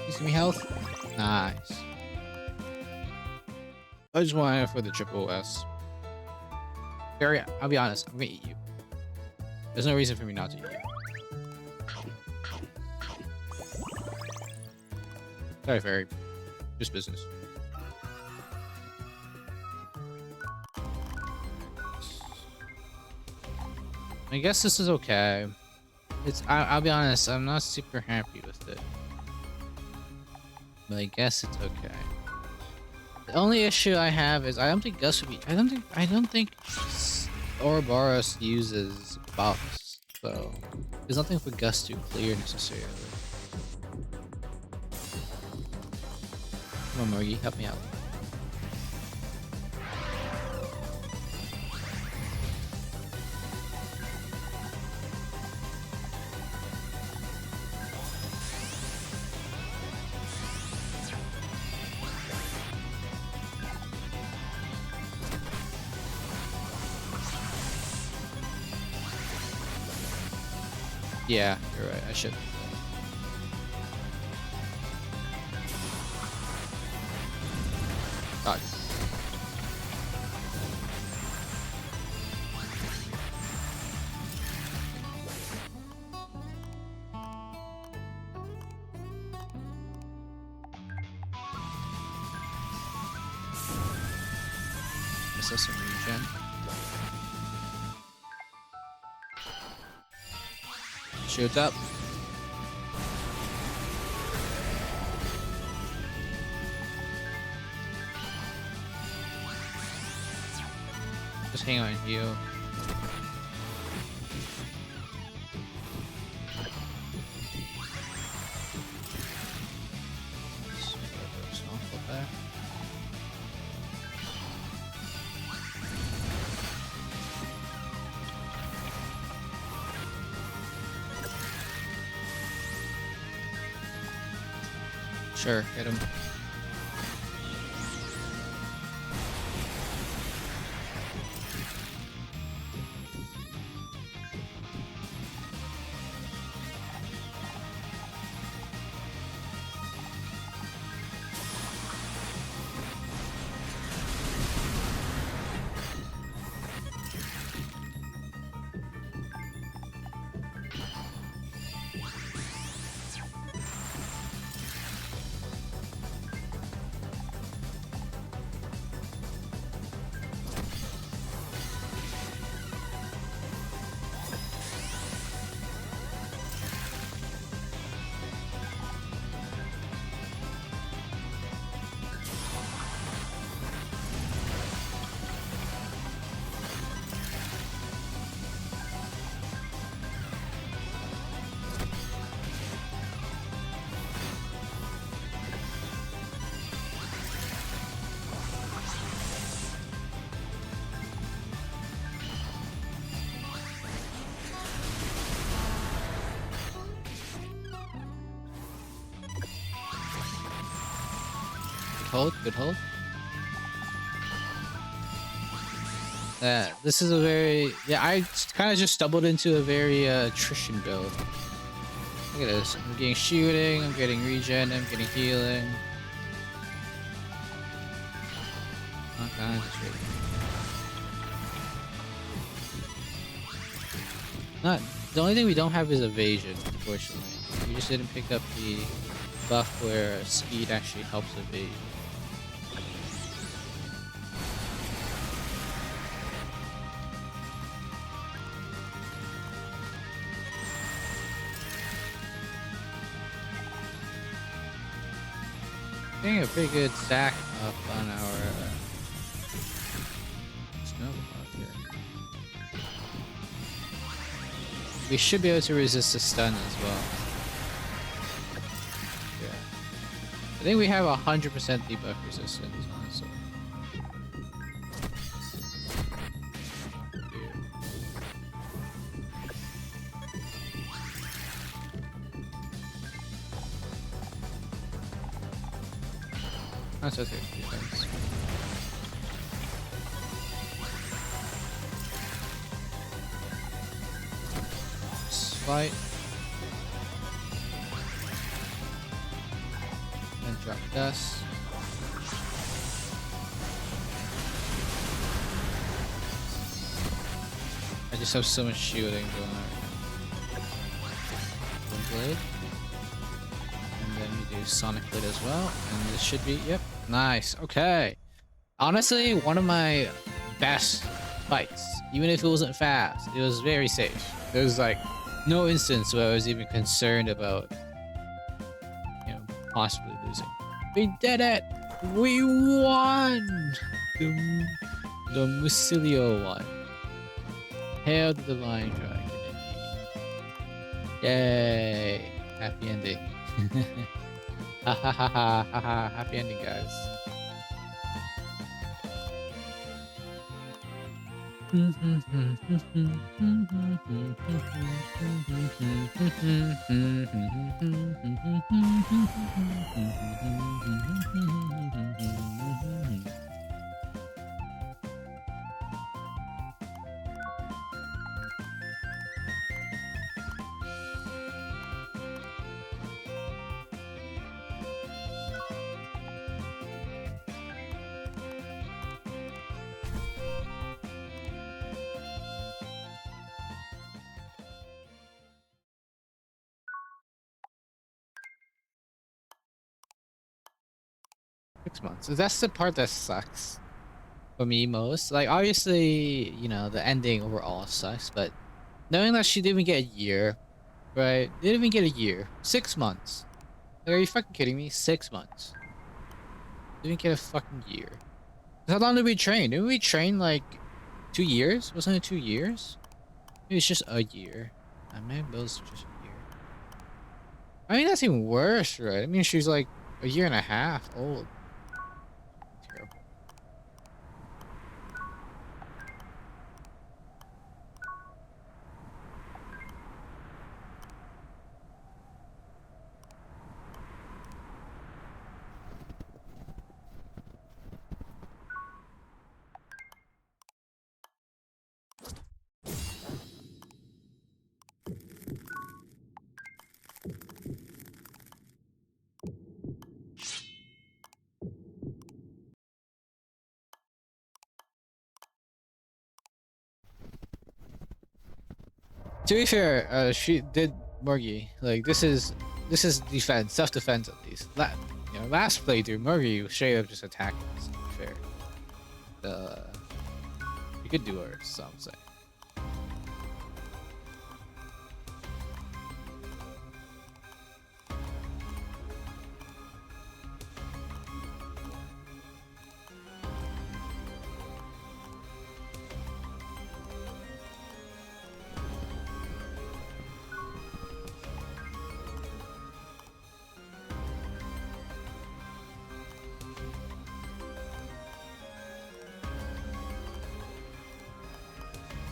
Please give me health. Nice. I just wanted it for the triple S. Barry, I'll be honest, I'm gonna eat you. There's no reason for me not to eat you. Sorry, Fairy. Just business. I guess this is okay. I'll be honest, I'm not super happy with it. But I guess it's okay. The only issue I have is I don't think Gus would be. I don't think Ouroboros uses buffs, so there's nothing for Gus to clear necessarily. Come on, Morgie, help me out. Yeah, you're right. I should. God. Is this a regen? Shoot up. Just hang on, you. Sure, hit him. Hold, good hold. This is a very, yeah, I kind of just stumbled into a very attrition build. Look at this. I'm getting shooting, I'm getting regen, I'm getting healing. All kinds of shit. Not, the only thing we don't have is evasion, unfortunately. We just didn't pick up the buff where speed actually helps evade. Getting a pretty good stack up on our snowball here. We should be able to resist the stun as well. Yeah. I think we have 100% debuff resistance, honestly. That's okay. Defense. Fight. And drop dust. I just have so much shielding going on. One blade. And then we do Sonic Blade as well. And this should be, yep. Nice. Okay. Honestly, one of my best fights. Even if it wasn't fast, it was very safe. There was like no instance where I was even concerned about, you know, possibly losing. We did it! We won! The Domusilio won. Hail the Divine Dragon, indeed. Yay! Happy ending. Ha ha ha ha ha ha. Happy ending, guys. Months. So that's the part that sucks for me most. Like, obviously, you know, the ending overall sucks, but knowing that she didn't even get a year, right? Didn't even get a year. 6 months. Like, are you fucking kidding me? 6 months. Didn't get a fucking year. How long did we train? Didn't we train like 2 years? Wasn't it 2 years? Maybe it's just a year. Maybe those are just a year. I mean, that's even worse, right? I mean, she's like a year and a half old. Terrible. to be fair, she did Murgy. Like this is defense, self-defense at least. Last playthrough, Murgy straight up just attacked us. To be fair, you could do her, so I'm saying.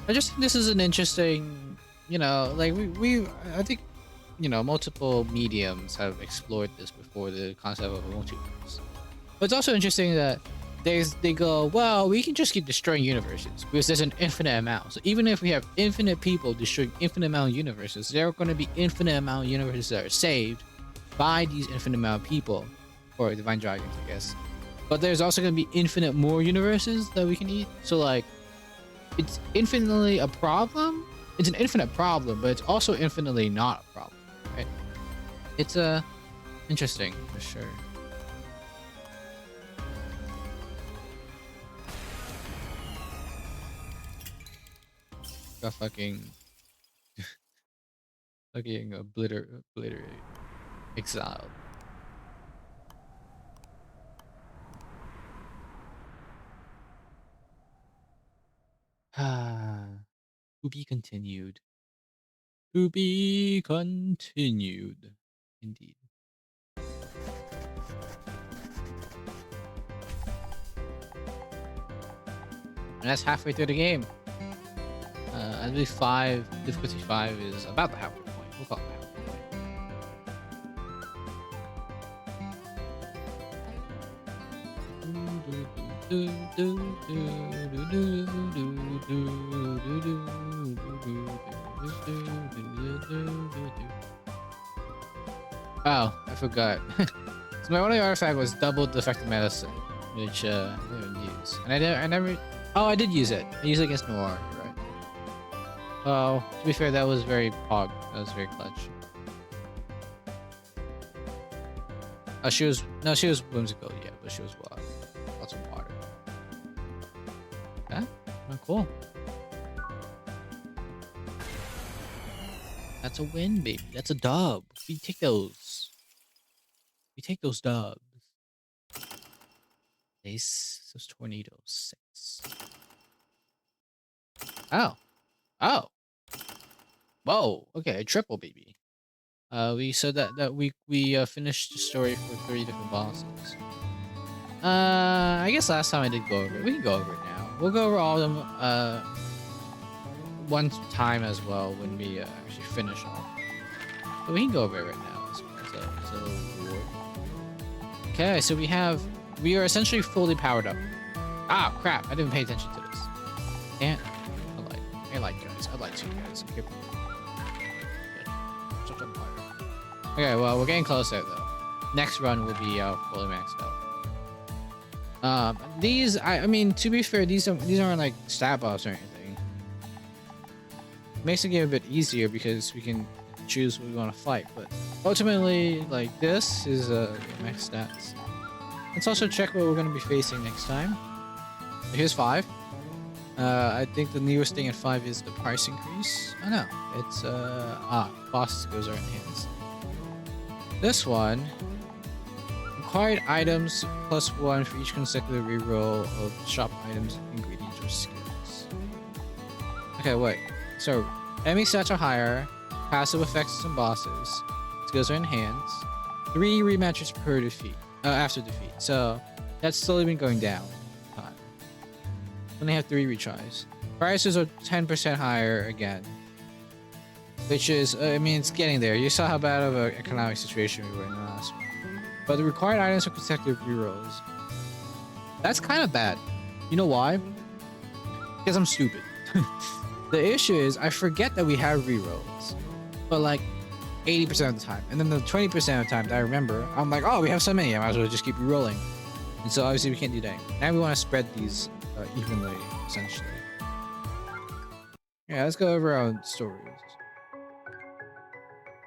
I just think this is an interesting, like I think, multiple mediums have explored this before, the concept of a multiverse. But it's also interesting that they go, well, we can just keep destroying universes because there's an infinite amount. So even if we have infinite people destroying infinite amount of universes, there are going to be infinite amount of universes that are saved by these infinite amount of people, or divine dragons, I guess. But there's also going to be infinite more universes that we can eat. So like, it's infinitely a problem. It's an infinite problem, but it's also infinitely not a problem, right? It's interesting for sure. Got fucking obliterate, exiled. To be continued. To be continued. Indeed. And that's halfway through the game. I believe difficulty 5 is about the halfway point. We'll call it the halfway point. Oh, I forgot. So my only artifact was double defective medicine, which I didn't use. And I never. Oh, I did use it. I used it against Noir. You're right. Oh, to be fair, that was very pog. That was very clutch. Oh, she was whimsical, yeah, but she was wild. Lots of water. Yeah, oh, cool. That's a win, baby. That's a dub. We take those. We take those dubs. Those tornadoes. 6. Oh. Oh. Whoa. Okay, triple, baby. We said that we finished the story for 3 different bosses. I guess last time I did go over it. We can go over it now. We'll go over all of them one time as well when we actually finish all. But we can go over it right now as a reward. Okay, so we are essentially fully powered up. Ah, crap! I didn't pay attention to this. And I like guys. I like you guys. Okay, well, we're getting closer though. Next run will be fully maxed out. These, I mean, to be fair, these aren't like stat buffs or anything. Makes the game a bit easier because we can choose what we want to fight. But ultimately, like this is max stats. Let's also check what we're going to be facing next time. Here's 5. I think the newest thing at 5 is the price increase. Oh no, it's boss skills are enhanced. This one, required items +1 for each consecutive reroll of shop items, ingredients, or skills. Okay, wait. So, enemy stats are higher, passive effects and bosses, skills are enhanced, 3 rematches per defeat, after defeat. So, that's slowly been going down. Only have 3 retries. Prices are 10% higher again. Which is, I mean, it's getting there. You saw how bad of an economic situation we were in the last one. But the required items for consecutive rerolls. That's kind of bad. You know why? Because I'm stupid. The issue is, I forget that we have rerolls. But like, 80% of the time. And then the 20% of the time that I remember, I'm like, oh, we have so many. I might as well just keep rerolling. And so obviously we can't do that. Now we want to spread these evenly, essentially. Yeah, let's go over our own stories.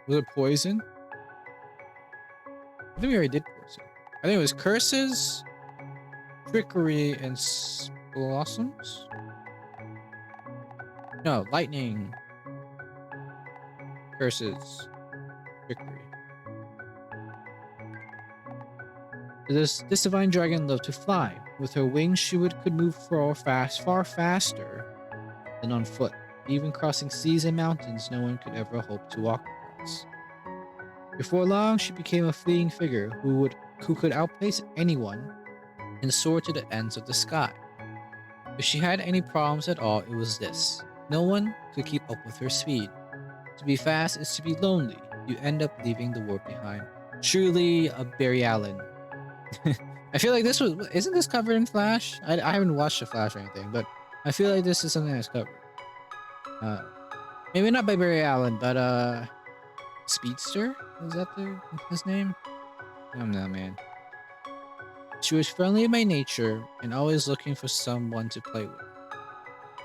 Was it poison? I think we already did poison. I think it was curses, trickery, and blossoms. No, lightning, curses, trickery. This divine dragon loved to fly. With her wings, she could move far faster than on foot, even crossing seas and mountains no one could ever hope to walk across. Before long, she became a fleeting figure who could outpace anyone and soar to the ends of the sky. If she had any problems at all, it was this: no one could keep up with her speed. To be fast is to be lonely. You end up leaving the world behind. Truly a Barry Allen. I feel like this isn't this covered in Flash? I haven't watched the Flash or anything, but I feel like this is something that's covered. Uh, Maybe not by Barry Allen, but Speedster? Is that his name? I don't know, man. She was friendly by nature and always looking for someone to play with.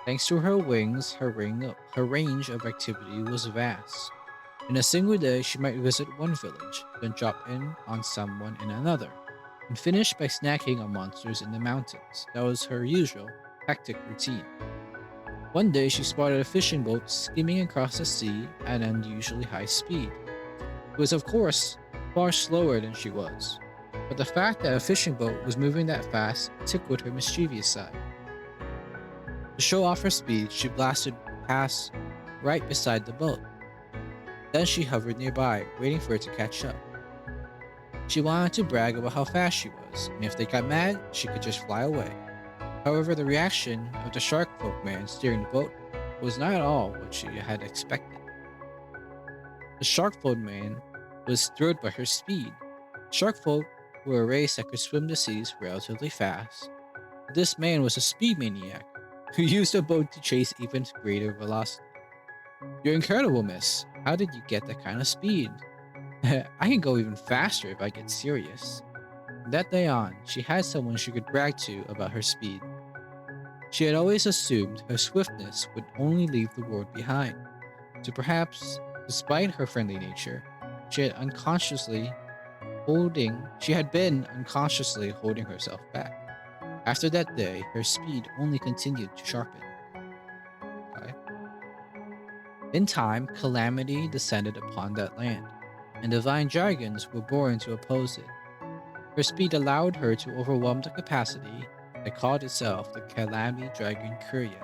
Thanks to her wings, her range of activity was vast. In a single day, she might visit one village, then drop in on someone in another, and finish by snacking on monsters in the mountains. That was her usual, hectic routine. One day, she spotted a fishing boat skimming across the sea at an unusually high speed. It was, of course, far slower than she was, but the fact that a fishing boat was moving that fast tickled her mischievous side. To show off her speed, she blasted past right beside the boat. Then she hovered nearby, waiting for it to catch up. She wanted to brag about how fast she was, and if they got mad, she could just fly away. However, the reaction of the shark folk man steering the boat was not at all what she had expected. The shark folk man was thrilled by her speed. Shark folk were a race that could swim the seas relatively fast. But this man was a speed maniac who used a boat to chase even greater velocity. "You're incredible, miss. How did you get that kind of speed?" "I can go even faster if I get serious." From that day on, she had someone she could brag to about her speed. She had always assumed her swiftness would only leave the world behind. So perhaps, despite her friendly nature, she had been unconsciously holding herself back. After that day, her speed only continued to sharpen. Okay. In time, calamity descended upon that land, and divine dragons were born to oppose it. Her speed allowed her to overwhelm the capacity that called itself the Calamity Dragon Kuria.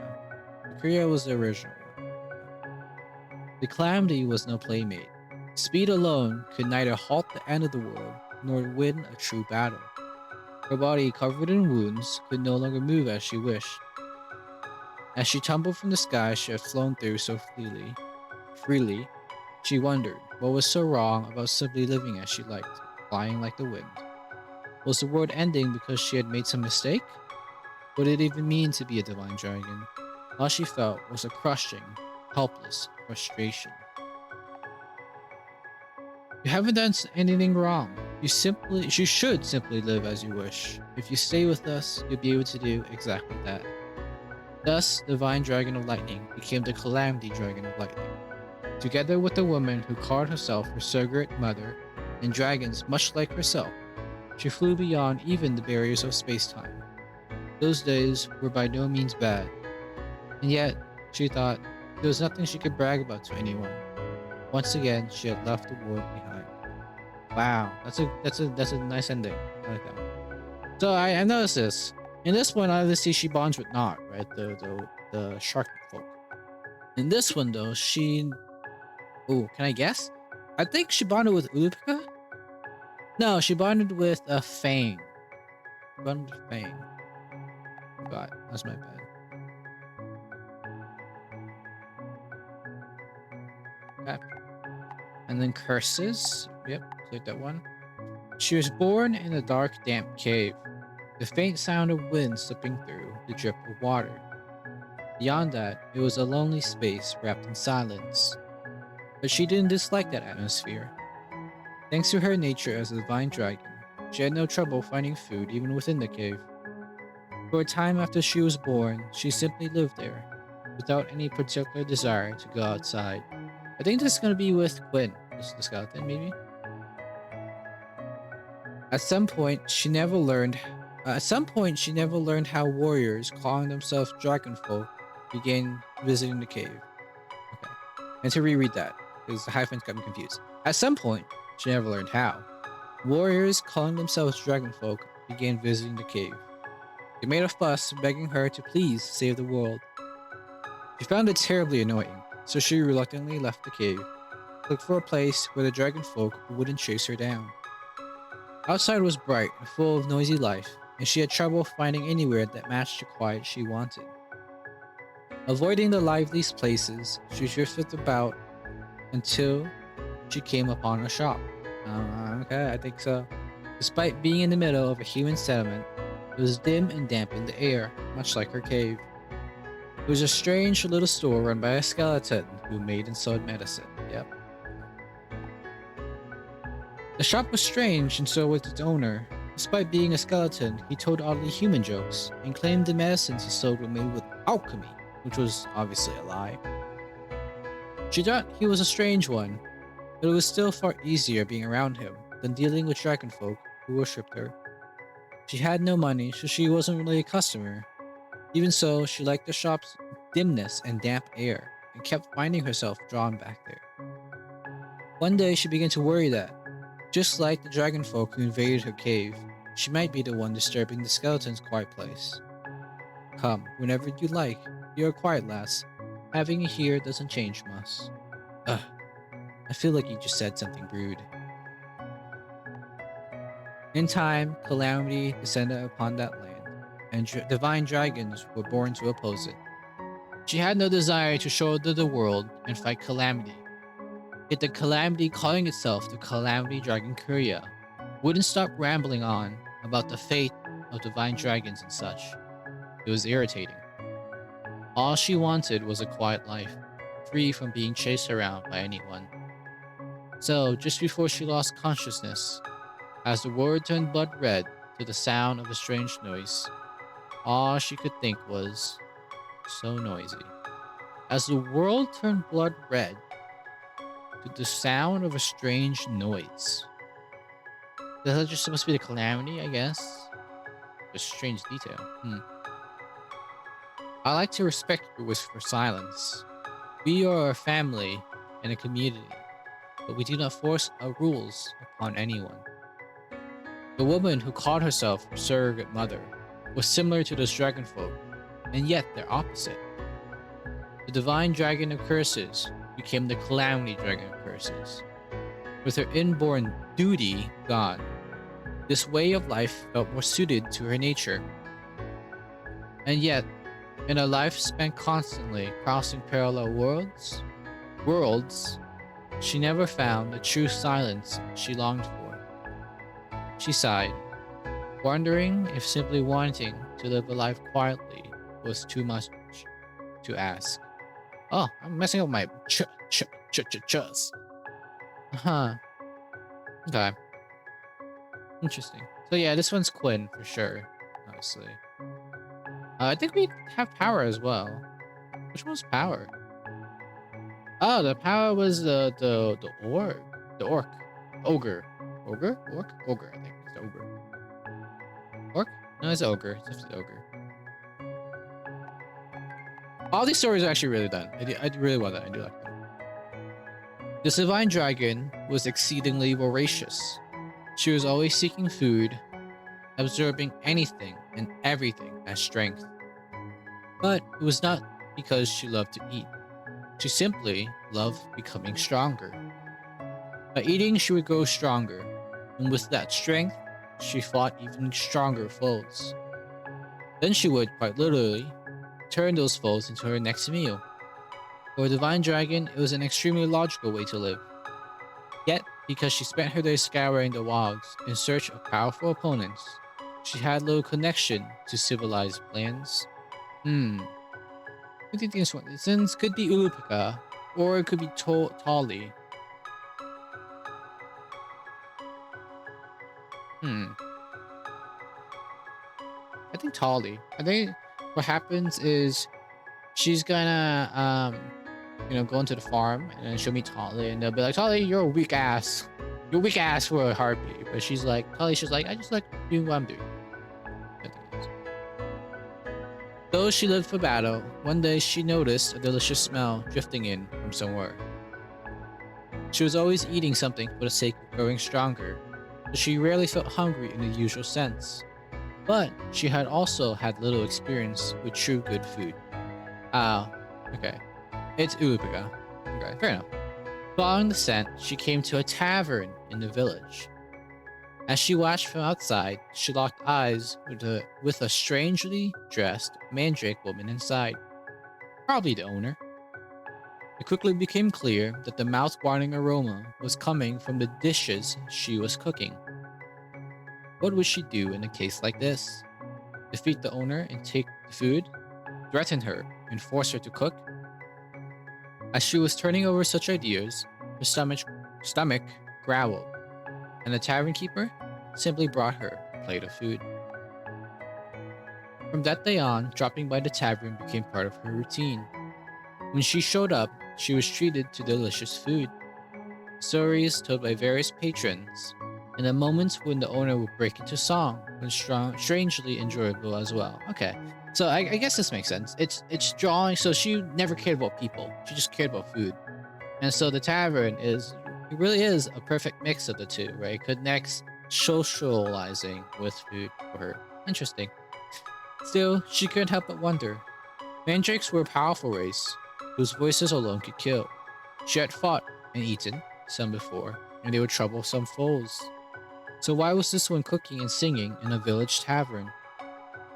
The Kuria was the original one. The Calamity was no playmate. Speed alone could neither halt the end of the world nor win a true battle. Her body, covered in wounds, could no longer move as she wished. As she tumbled from the sky she had flown through so freely, she wondered what was so wrong about simply living as she liked, flying like the wind. Was the world ending because she had made some mistake? What did it even mean to be a divine dragon? All she felt was a crushing, helpless frustration. You haven't done anything wrong. You should simply live as you wish. If you stay with us, you'll be able to do exactly that. Thus, the Divine Dragon of Lightning became the Calamity Dragon of Lightning. Together with the woman who called herself her surrogate mother and dragons much like herself, she flew beyond even the barriers of space-time. Those days were by no means bad, and yet, she thought, there was nothing she could brag about to anyone. Once again, she had left the world behind. Wow, that's a nice ending. I like that one. So I noticed this. In this one, obviously she bonds with Nott, right? The shark folk. In this one though, can I guess? I think she bonded with Ulupika? No, she bonded with a Fang. Bonded with Fang. Forgot. That's my bad. Okay. And then curses. Yep, click that one. She was born in a dark, damp cave. The faint sound of wind slipping through, the drip of water. Beyond that, it was a lonely space wrapped in silence. But she didn't dislike that atmosphere. Thanks to her nature as a divine dragon, she had no trouble finding food even within the cave. For a time after she was born, she simply lived there, without any particular desire to go outside. I think this is going to be with Quinn. Just the skeleton, maybe. At some point, she never learned. At some point, she never learned how warriors calling themselves dragonfolk began visiting the cave. Okay, and to reread that because the hyphens got me confused. At some point, she never learned how warriors calling themselves dragonfolk began visiting the cave. They made a fuss, begging her to please save the world. She found it terribly annoying, so she reluctantly left the cave, looked for a place where the dragonfolk wouldn't chase her down. Outside was bright and full of noisy life, and she had trouble finding anywhere that matched the quiet she wanted. Avoiding the liveliest places, she drifted about until she came upon a shop. Okay, I think so. Despite being in the middle of a human settlement, it was dim and damp in the air, much like her cave. It was a strange little store run by a skeleton who made and sold medicine. Yep. The shop was strange, and so was its owner. Despite being a skeleton, he told oddly human jokes and claimed the medicines he sold were made with alchemy, which was obviously a lie. She thought he was a strange one, but it was still far easier being around him than dealing with dragonfolk who worshipped her. She had no money, so she wasn't really a customer. Even so, she liked the shop's dimness and damp air, and kept finding herself drawn back there. One day, she began to worry that, just like the dragonfolk who invaded her cave, she might be the one disturbing the skeleton's quiet place. Come, whenever you like. You're a quiet lass. Having you here doesn't change much. Ugh, I feel like you just said something rude. In time, calamity descended upon that land, and divine dragons were born to oppose it. She had no desire to shoulder the world and fight calamity. Yet the calamity calling itself the Calamity Dragon Curia wouldn't stop rambling on about the fate of divine dragons and such. It was irritating. All she wanted was a quiet life, free from being chased around by anyone. So, just before she lost consciousness, as the world turned blood red to the sound of a strange noise, all she could think was, so noisy. As the world turned blood red to the sound of a strange noise. Is that just supposed to be the calamity, I guess? A strange detail. I like to respect your wish for silence. We are a family and a community, but we do not force our rules upon anyone. The woman who called herself her surrogate mother was similar to those dragonfolk, and yet they're opposite. The divine dragon of curses became the calamity dragon of curses. With her inborn duty gone, this way of life felt more suited to her nature. And yet, in a life spent constantly crossing parallel worlds, she never found the true silence she longed for. She sighed, wondering if simply wanting to live a life quietly was too much to ask. Oh, I'm messing up my chus. Huh. Okay. Interesting. So yeah, this one's Quinn for sure. Honestly, I think we have power as well. Which one was power? Oh, the power was the orc, ogre. I think it's the ogre. Orc? No, it's ogre. It's definitely ogre. All these stories are actually really done. I do really well that. I do like them. This divine dragon was exceedingly voracious. She was always seeking food, absorbing anything and everything as strength. But it was not because she loved to eat. She simply loved becoming stronger. By eating, she would grow stronger, and with that strength, she fought even stronger foes. Then she would, quite literally, turn those foes into her next meal. For a divine dragon, it was an extremely logical way to live. Yet, because she spent her days scouring the wilds in search of powerful opponents, she had little connection to civilized lands. I think this one, since could be Ulupika, or it could be Tali. Hmm. I think Tali. I think what happens is she's gonna going to the farm, and then she'll meet Tali, and they'll be like, Tali, you're a weak ass. You're weak ass for a harpy. But she's like, I just like doing what I'm doing. Nothing else. Though she lived for battle, one day she noticed a delicious smell drifting in from somewhere. She was always eating something for the sake of growing stronger, so she rarely felt hungry in the usual sense. But she had also had little experience with true good food. Ah, okay. It's Urupiga. Okay, fair enough. Following the scent, she came to a tavern in the village. As she watched from outside, she locked eyes with a strangely dressed mandrake woman inside, probably the owner. It quickly became clear that the mouth-watering aroma was coming from the dishes she was cooking. What would she do in a case like this? Defeat the owner and take the food? Threaten her and force her to cook? As she was turning over such ideas, her stomach growled, and the tavern keeper simply brought her a plate of food. From that day on, dropping by the tavern became part of her routine. When she showed up, she was treated to delicious food, stories told by various patrons, and the moments when the owner would break into song was strangely enjoyable as well. Okay, so I guess this makes sense. It's drawing. So she never cared about people; she just cared about food. And so the tavern it really is a perfect mix of the two, right? It connects socializing with food for her. Interesting. Still, she couldn't help but wonder. Mandrakes were a powerful race, whose voices alone could kill. She had fought and eaten some before, and they were troublesome foes. So why was this one cooking and singing in a village tavern?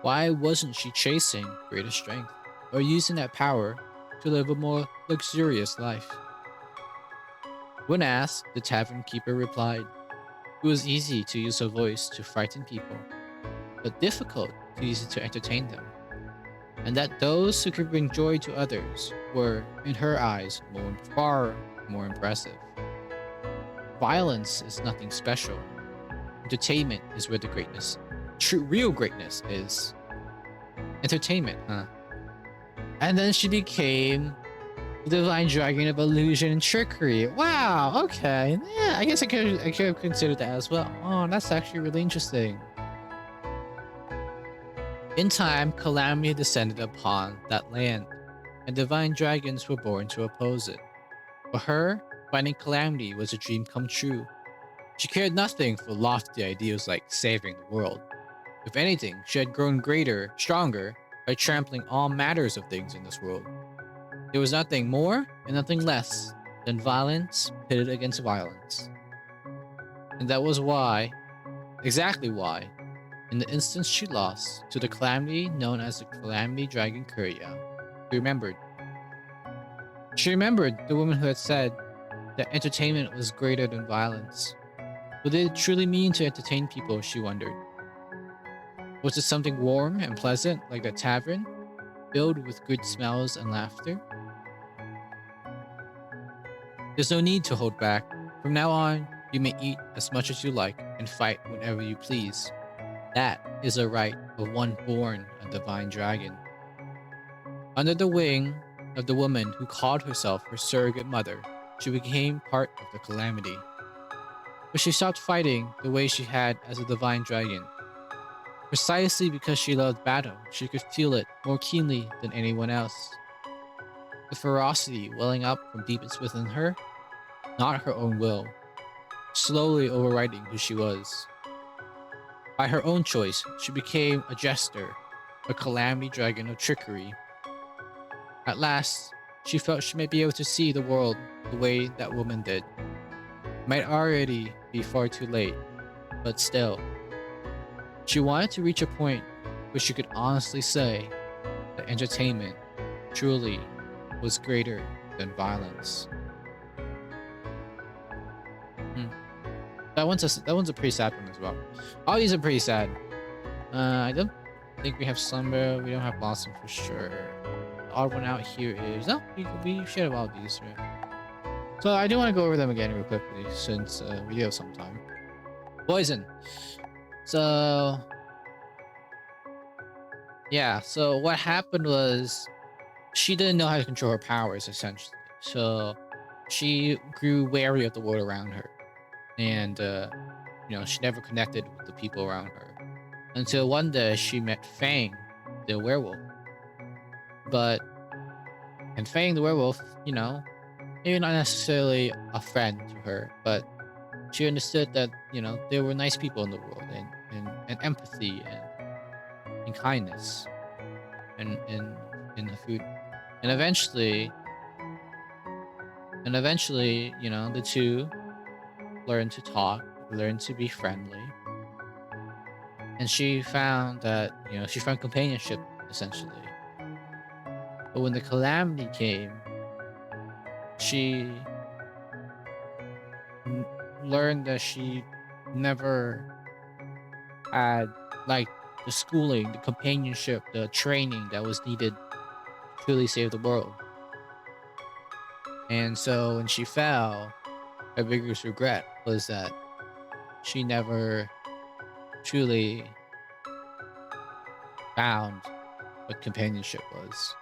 Why wasn't she chasing greater strength, or using that power to live a more luxurious life? When asked, the tavern keeper replied, it was easy to use her voice to frighten people, but difficult to use it to entertain them, and that those who could bring joy to others were, in her eyes, far more impressive. Violence is nothing special. Entertainment is where the real greatness is. Entertainment, huh? And then she became the divine dragon of illusion and trickery. Wow, okay. Yeah, I guess I could have considered that as well. Oh, that's actually really interesting. In time, calamity descended upon that land, and divine dragons were born to oppose it. For her, finding calamity was a dream come true. She cared nothing for lofty ideals like saving the world. If anything, she had grown stronger, by trampling all matters of things in this world. There was nothing more and nothing less than violence pitted against violence. And that was exactly why, in the instance she lost to the calamity known as the Calamity Dragon Kuria, she remembered. She remembered the woman who had said that entertainment was greater than violence. What did it truly mean to entertain people, she wondered. Was it something warm and pleasant like that tavern, filled with good smells and laughter? There's no need to hold back. From now on, you may eat as much as you like and fight whenever you please. That is a right of one born a divine dragon. Under the wing of the woman who called herself her surrogate mother, she became part of the calamity. But she stopped fighting the way she had as a divine dragon. Precisely because she loved battle, she could feel it more keenly than anyone else. The ferocity welling up from deepest within her, not her own will, slowly overriding who she was. By her own choice, she became a jester, a calamity dragon of trickery. At last, she felt she might be able to see the world the way that woman did. It might already be far too late, but still, she wanted to reach a point where she could honestly say that entertainment truly was greater than violence. Hmm. That one's a pretty sad one as well. All these are pretty sad. I don't think we have Slumber. We don't have Blossom for sure. The odd one out here is we should have all these, right? So I do want to go over them again real quickly since we do have some time. Poison. So yeah. So what happened was she didn't know how to control her powers essentially. So she grew wary of the world around her, and she never connected with the people around her until one day she met Fang, the werewolf. But and Fang, the werewolf, maybe not necessarily a friend to her, but she understood that there were nice people in the world, and empathy and kindness in the food, and eventually, the two learned to talk, learned to be friendly, and she found companionship essentially. But when the calamity came, she learned that she never had like the schooling, the companionship, the training that was needed to truly save the world. And so when she fell, her biggest regret was that she never truly found what companionship was.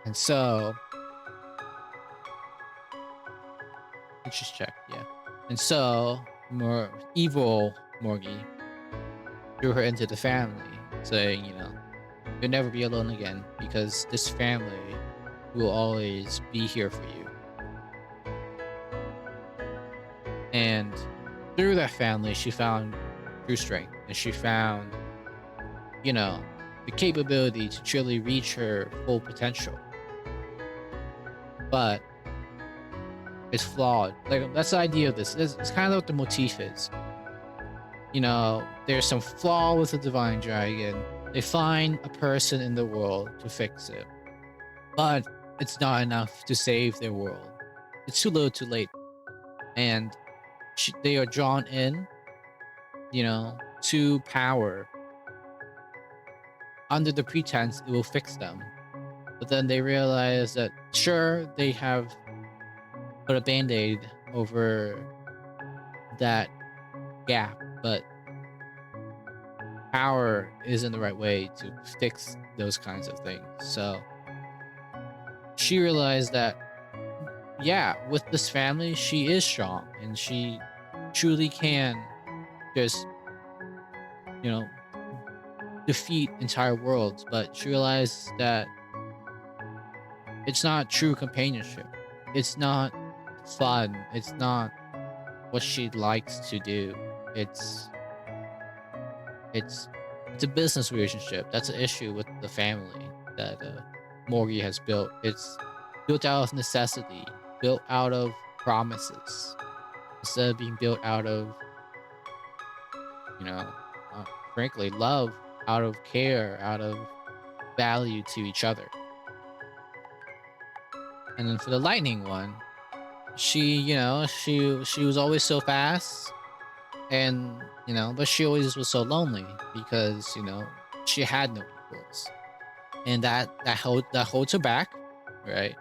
And so let's just check, yeah. And so more evil Morgie threw her into the family, saying, you'll never be alone again because this family will always be here for you. And through that family, she found true strength, and she found, you know, the capability to truly reach her full potential. But it's flawed. Like, that's the idea of this. It's kind of what the motif is. There's some flaw with the divine dragon. They find a person in the world to fix it, but it's not enough to save their world. It's too little, too late, and they are drawn in, to power under the pretense it will fix them. But then they realize that sure they have put a band-aid over that gap, but power isn't the right way to fix those kinds of things. So she realized that, yeah, with this family, she is strong and she truly can just, you know, defeat entire worlds. But she realized that it's not true companionship. It's not fun. It's not what she likes to do. It's it's a business relationship. That's an issue with the family that Morgie has built. It's built out of necessity, built out of promises, instead of being built out of, you know, frankly, love, out of care, out of value to each other. And then for the lightning one, she was always so fast, and but she always was so lonely because she had no equals, and that holds her back, right?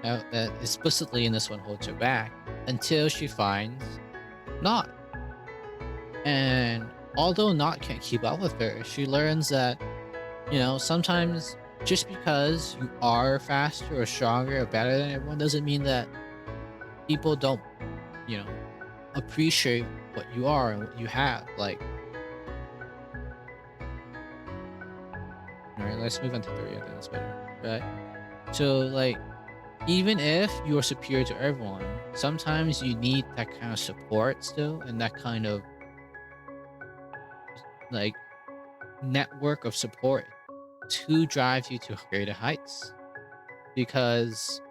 That explicitly in this one holds her back until she finds Not. And although Not can't keep up with her, she learns that sometimes just because you are faster or stronger or better than everyone doesn't mean that people don't you know appreciate what you are and what you have. Like, all right, let's move on to three. I think that's better, right? So, like, even if you're superior to everyone, sometimes you need that kind of support still, and that kind of like network of support to drive you to greater heights. Because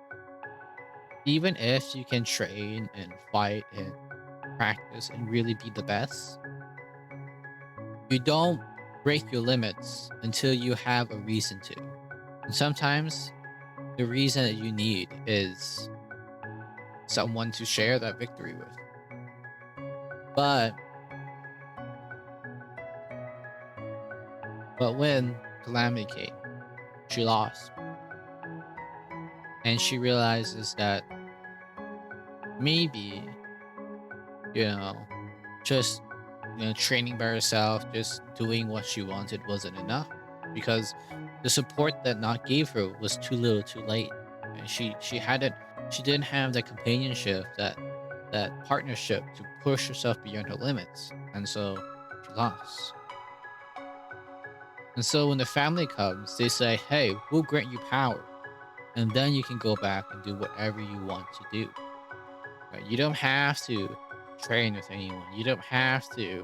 even if you can train and fight and practice and really be the best, you don't break your limits until you have a reason to. And sometimes the reason that you need is someone to share that victory with. But when Calamity came, she lost. And she realizes that maybe, you know, just training by herself, just doing what she wanted wasn't enough. Because the support that Not gave her was too little, too late, and she didn't have that companionship, that partnership to push herself beyond her limits, and so she lost. And so when the family comes, they say, "Hey, we'll grant you power, and then you can go back and do whatever you want to do. Right? You don't have to train with anyone. You don't have to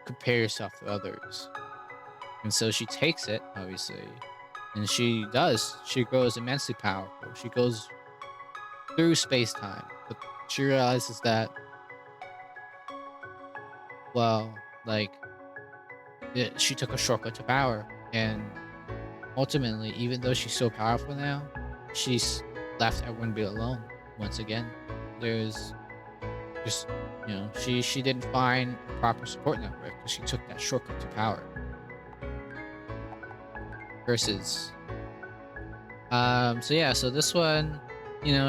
compare yourself to others." And so she takes it, obviously, and she does. She grows immensely powerful. She goes through space time, but she realizes that, well, like, she took a shortcut to power. And ultimately, even though she's so powerful now, she's left everyone be alone once again. There's just, she didn't find a proper support network because she took that shortcut to power. Versus, so yeah, so this one,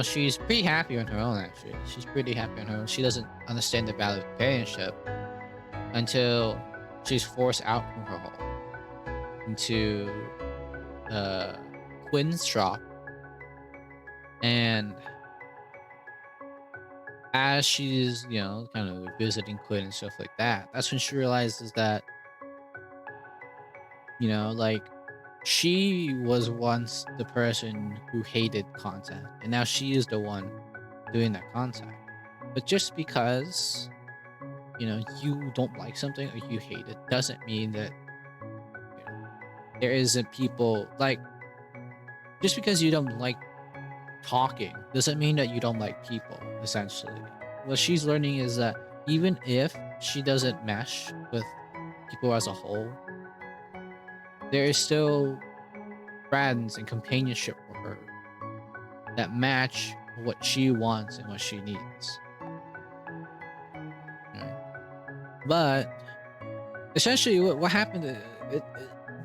she's pretty happy on her own. Actually, she's pretty happy on her own. She doesn't understand the value of companionship until she's forced out from her home into uh Quinn's shop. And as she's, kind of visiting Quinn and stuff like that, that's when she realizes that, like, she was once the person who hated contact, and now she is the one doing that contact. But just because, you don't like something or you hate it doesn't mean that, you know, there isn't people like, just because you don't like talking doesn't mean that you don't like people, essentially. What she's learning is that even if she doesn't mesh with people as a whole, there is still friends and companionship for her that match what she wants and what she needs. Right? But essentially, what happened?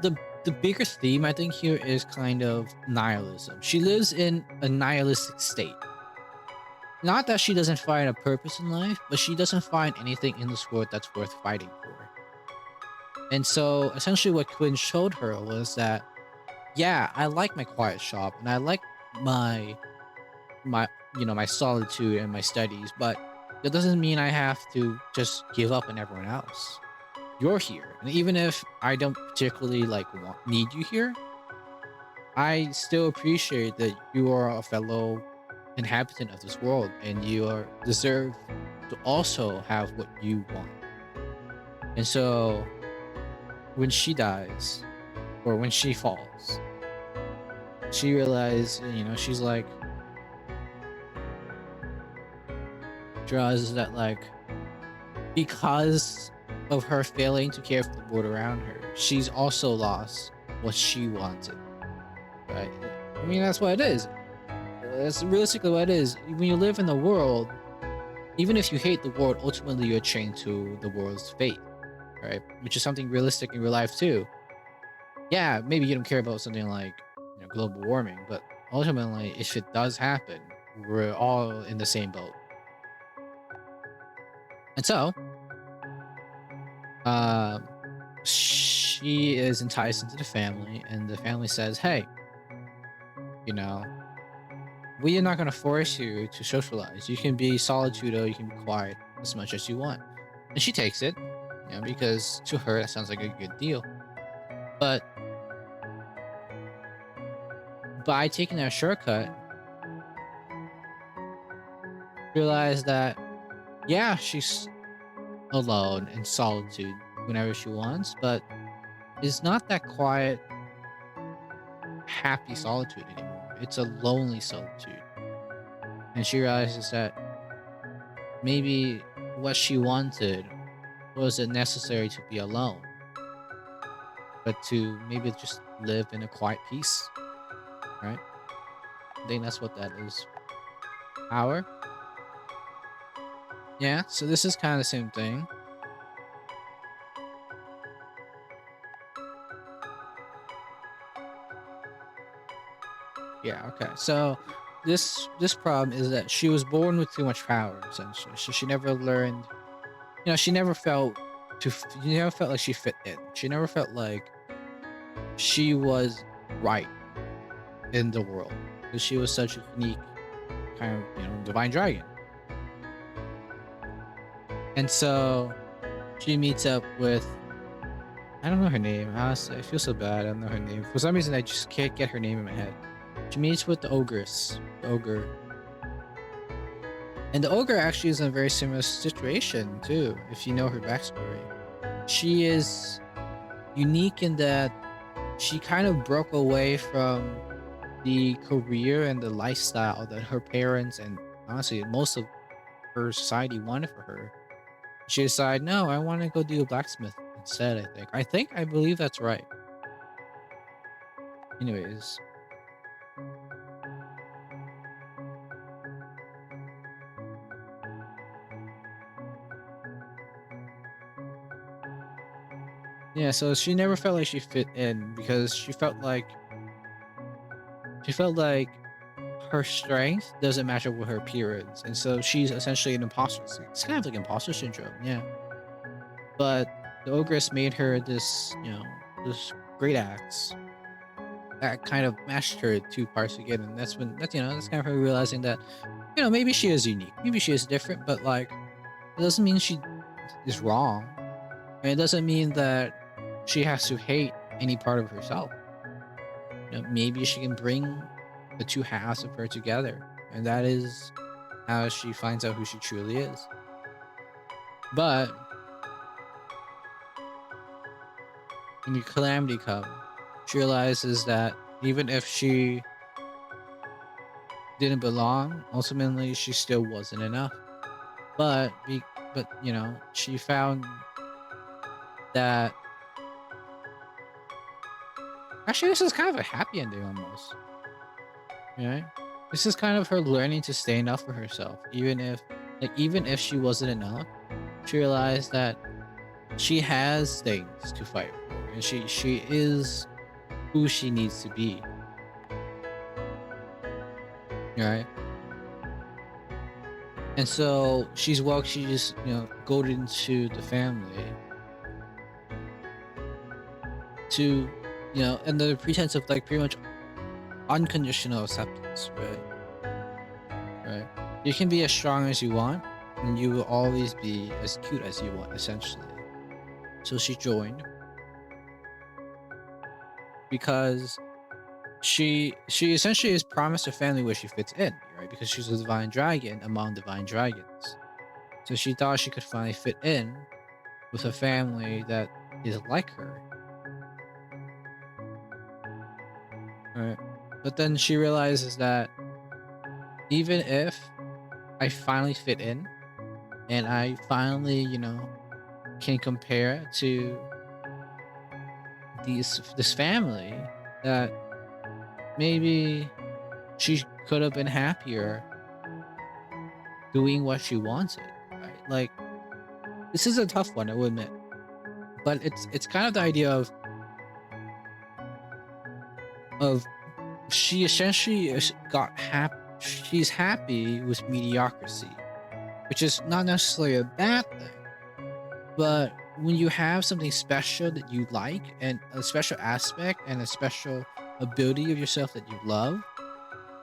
The bigger theme I think here is kind of nihilism. She lives in a nihilistic state. Not that she doesn't find a purpose in life, but she doesn't find anything in this world that's worth fighting for. And so essentially what Quinn showed her was that, yeah, I like my quiet shop and I like my my solitude and my studies, but that doesn't mean I have to just give up on everyone else. You're here. And even if I don't particularly need you here, I still appreciate that you are a fellow inhabitant of this world and you are deserve to also have what you want. And so when she dies or when she falls, she realized, she's like, she realizes that, like, because of her failing to care for the world around her, she's also lost what she wanted. Right? I mean, that's what it is. That's realistically what it is. When you live in the world, even if you hate the world, ultimately you're chained to the world's fate, right? Which is something realistic in real life too. Yeah, maybe you don't care about something like, global warming, but ultimately, if it does happen, we're all in the same boat. And so, um, she is enticed into the family, and the family says, "Hey, you know, we are not going to force you to socialize. You can be solitude or you can be quiet as much as you want." And she takes it, because to her that sounds like a good deal. But by taking that shortcut, realize that, yeah, she's alone in solitude whenever she wants, but it's not that quiet, happy solitude anymore. It's a lonely solitude. And she realizes that maybe what she wanted wasn't necessary to be alone, but to maybe just live in a quiet peace, right? I think that's what that is. Power. Yeah, so this is kind of the same thing. Yeah, okay. So this problem is that she was born with too much power, essentially. So she never learned, she never felt she never felt like she fit in. She never felt like she was. right in the world because she was such a unique kind of, divine dragon. And so she meets up with, I don't know her name. Honestly, I feel so bad. I don't know her name. For some reason, I just can't get her name in my head. She meets with the ogress, the ogre, and the ogre actually is in a very similar situation too. If you know her backstory, she is unique in that she kind of broke away from the career and the lifestyle that her parents and honestly most of her society wanted for her. She decided, no, I want to go do a blacksmith instead. I believe that's right. Anyways, yeah. So she never felt like she fit in because she felt like her strength doesn't match up with her appearance, and so she's essentially an imposter. It's kind of like imposter syndrome, yeah. But the ogress made her this great axe that kind of matched her two parts together, and that's kind of her realizing that maybe she is unique, maybe she is different, but like it doesn't mean she is wrong, and it doesn't mean that she has to hate any part of herself. Maybe she can bring the two halves of her together, and that is how she finds out who she truly is. But when the calamity comes, she realizes that even if she didn't belong, ultimately she still wasn't enough. But she found that actually this is kind of a happy ending almost. Right? This is kind of her learning to stay enough for herself, even if she wasn't enough. She realized that she has things to fight for, and she is who she needs to be. Right? And so she's goaded into the family to under the pretense of like pretty much unconditional acceptance, right? Right. You can be as strong as you want, and you will always be as cute as you want, essentially. So she joined because she essentially is promised a family where she fits in, right? Because she's a divine dragon among divine dragons. So she thought she could finally fit in with a family that is like her. Right. But then she realizes that even if I finally fit in and I finally, can compare to this family, that maybe she could have been happier doing what she wanted, right? Like this is a tough one, I will admit. But it's kind of the idea of she essentially she's happy with mediocrity, which is not necessarily a bad thing. But when you have something special that you like, and a special aspect and a special ability of yourself that you love,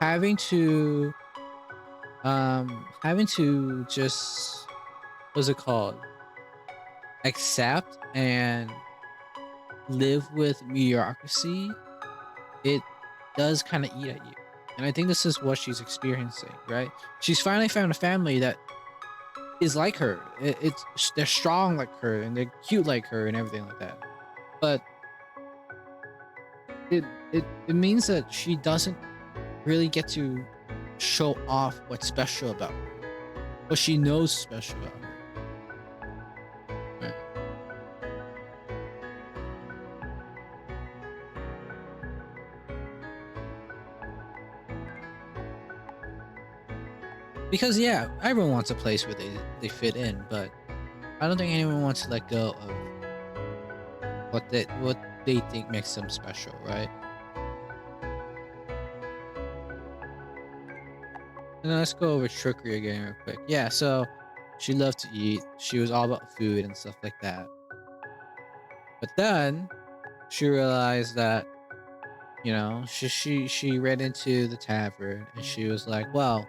having to just what's it called? Accept and live with mediocrity, it does kind of eat at you. And I think this is what she's experiencing, right? She's finally found a family that is like her. They're strong like her and they're cute like her and everything like that. But it means that she doesn't really get to show off what's special about her, what she knows special about her. Right? Because yeah, everyone wants a place where they fit in, but I don't think anyone wants to let go of what they think makes them special, right? And then let's go over trickery again real quick. Yeah, so she loved to eat. She was all about food and stuff like that. But then she realized that She ran into the tavern and she was like, well,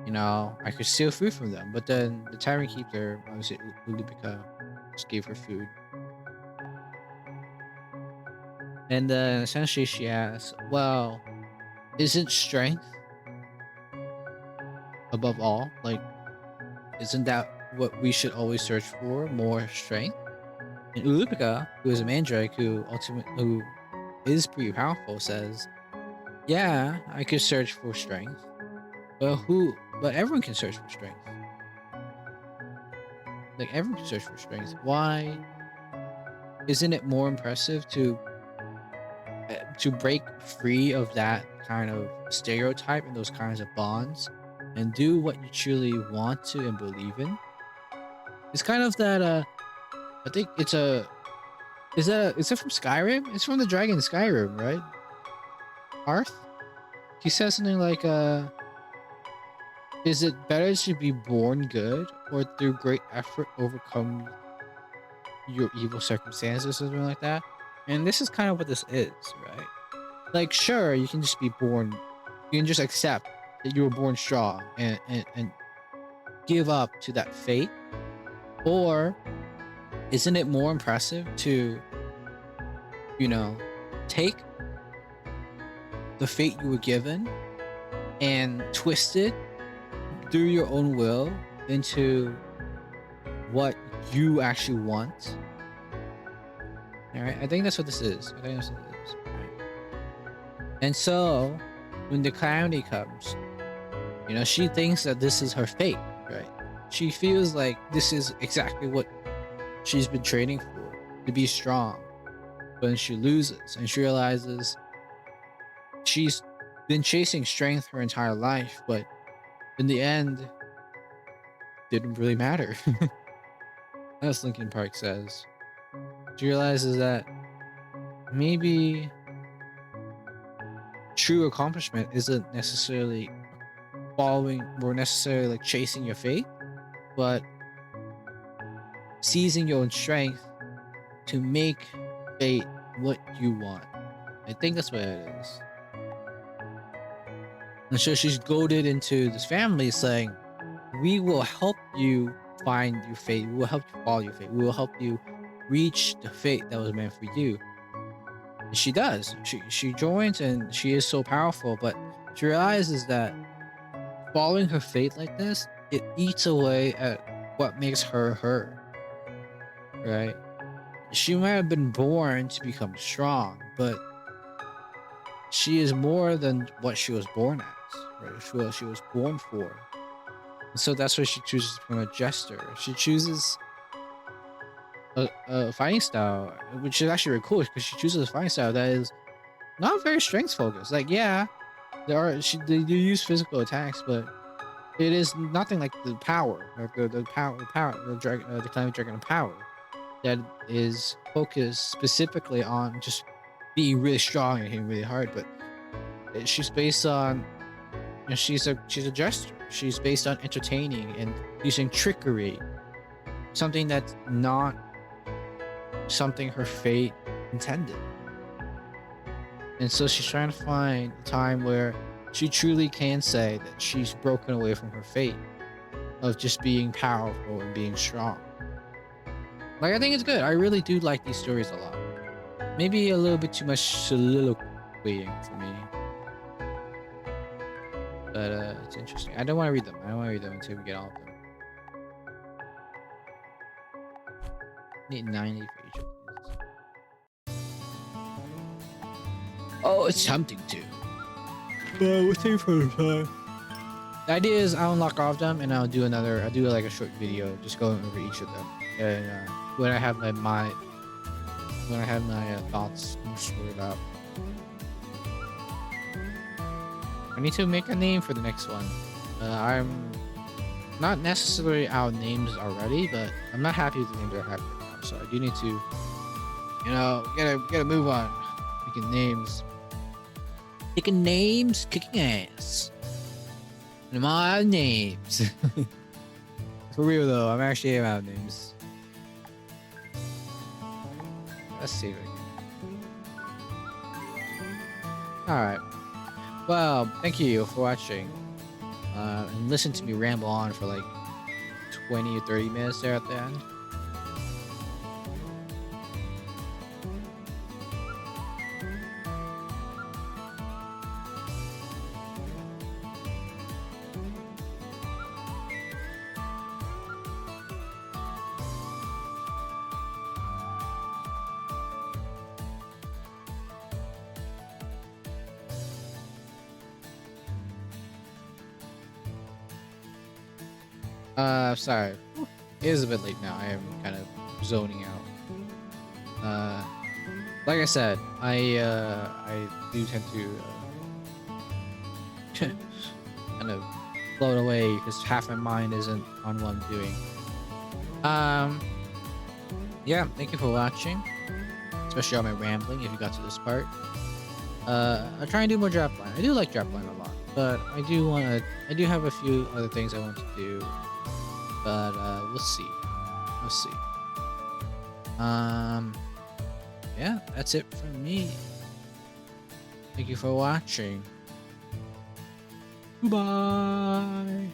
I could steal food from them. But then the tavern keeper, obviously Ulubika, just gave her food. And then essentially she asked, well, isn't strength above all? Like, isn't that what we should always search for? More strength? And Ulubika, who is a mandrake who is pretty powerful, says, yeah, I could search for strength. But everyone can search for strength. Like everyone can search for strength. Why isn't it more impressive to break free of that kind of stereotype and those kinds of bonds and do what you truly want to and believe in? It's kind of that I think it's a is it from Skyrim? It's from the dragon Skyrim, right? Arth? He says something like is it better to be born good or through great effort overcome your evil circumstances or something like that? And this is kind of what this is, right? Like, sure, you can just be born, you can just accept that you were born strong and give up to that fate. Or isn't it more impressive to, you know, take the fate you were given and twist it through your own will into what you actually want? All right, I think that's what this is. I think that's what it is. Right? And so, when the calamity comes, she thinks that this is her fate, right? She feels like this is exactly what she's been training for, to be strong. But then she loses and she realizes she's been chasing strength her entire life, but in the end, didn't really matter. As Linkin Park says, she realizes that maybe true accomplishment isn't necessarily following or necessarily like chasing your fate, but seizing your own strength to make fate what you want. I think that's what it is. And so she's goaded into this family saying, we will help you find your fate. We will help you follow your fate. We will help you reach the fate that was meant for you. And she does. She joins and she is so powerful, but she realizes that following her fate like this, it eats away at what makes her her, right? She might have been born to become strong, but she is more than what she was born as, right? She was born for. And so that's why she chooses to become a jester. She chooses a fighting style, which is actually really cool because she chooses a fighting style that is not very strength focused. Like, yeah, they do use physical attacks, but it is nothing like the power, like the Climate Dragon of Power, that is focused specifically on just being really strong and hitting really hard. But she's based on, she's a jester. She's based on entertaining and using trickery, something that's not something her fate intended. And so she's trying to find a time where she truly can say that she's broken away from her fate of just being powerful and being strong. Like, I think it's good. I really do like these stories a lot. Maybe a little bit too much soliloquying for me. But it's interesting. I don't want to read them. I don't want to read them until we get all of them. I need 90 for each of these. Oh, it's tempting to. We'll take for the time. The idea is I'll unlock all of them and I'll do like a short video just going over each of them. And when I have my thoughts sorted out. I need to make a name for the next one. I'm not necessarily out of names already, but I'm not happy with the names I have right now. So I do need to, gotta move on. Making names. Picking names, kicking ass. And I'm all out of names. For real though, I'm actually out of names. Let's see if I can. All right. Well, thank you for watching. And listen to me ramble on for like 20 or 30 minutes there at the end. Sorry. It is a bit late now. I am kind of zoning out. Uh, like I said, I do tend to kind of float away because half my mind isn't on what I'm doing. Um, yeah, thank you for watching, especially all my rambling. If you got to this part, I'll try and do more Drapline. I do like Drapline a lot, but I do have a few other things I want to do, but we'll see. We'll see. Um, yeah, that's it from me. Thank you for watching. Goodbye.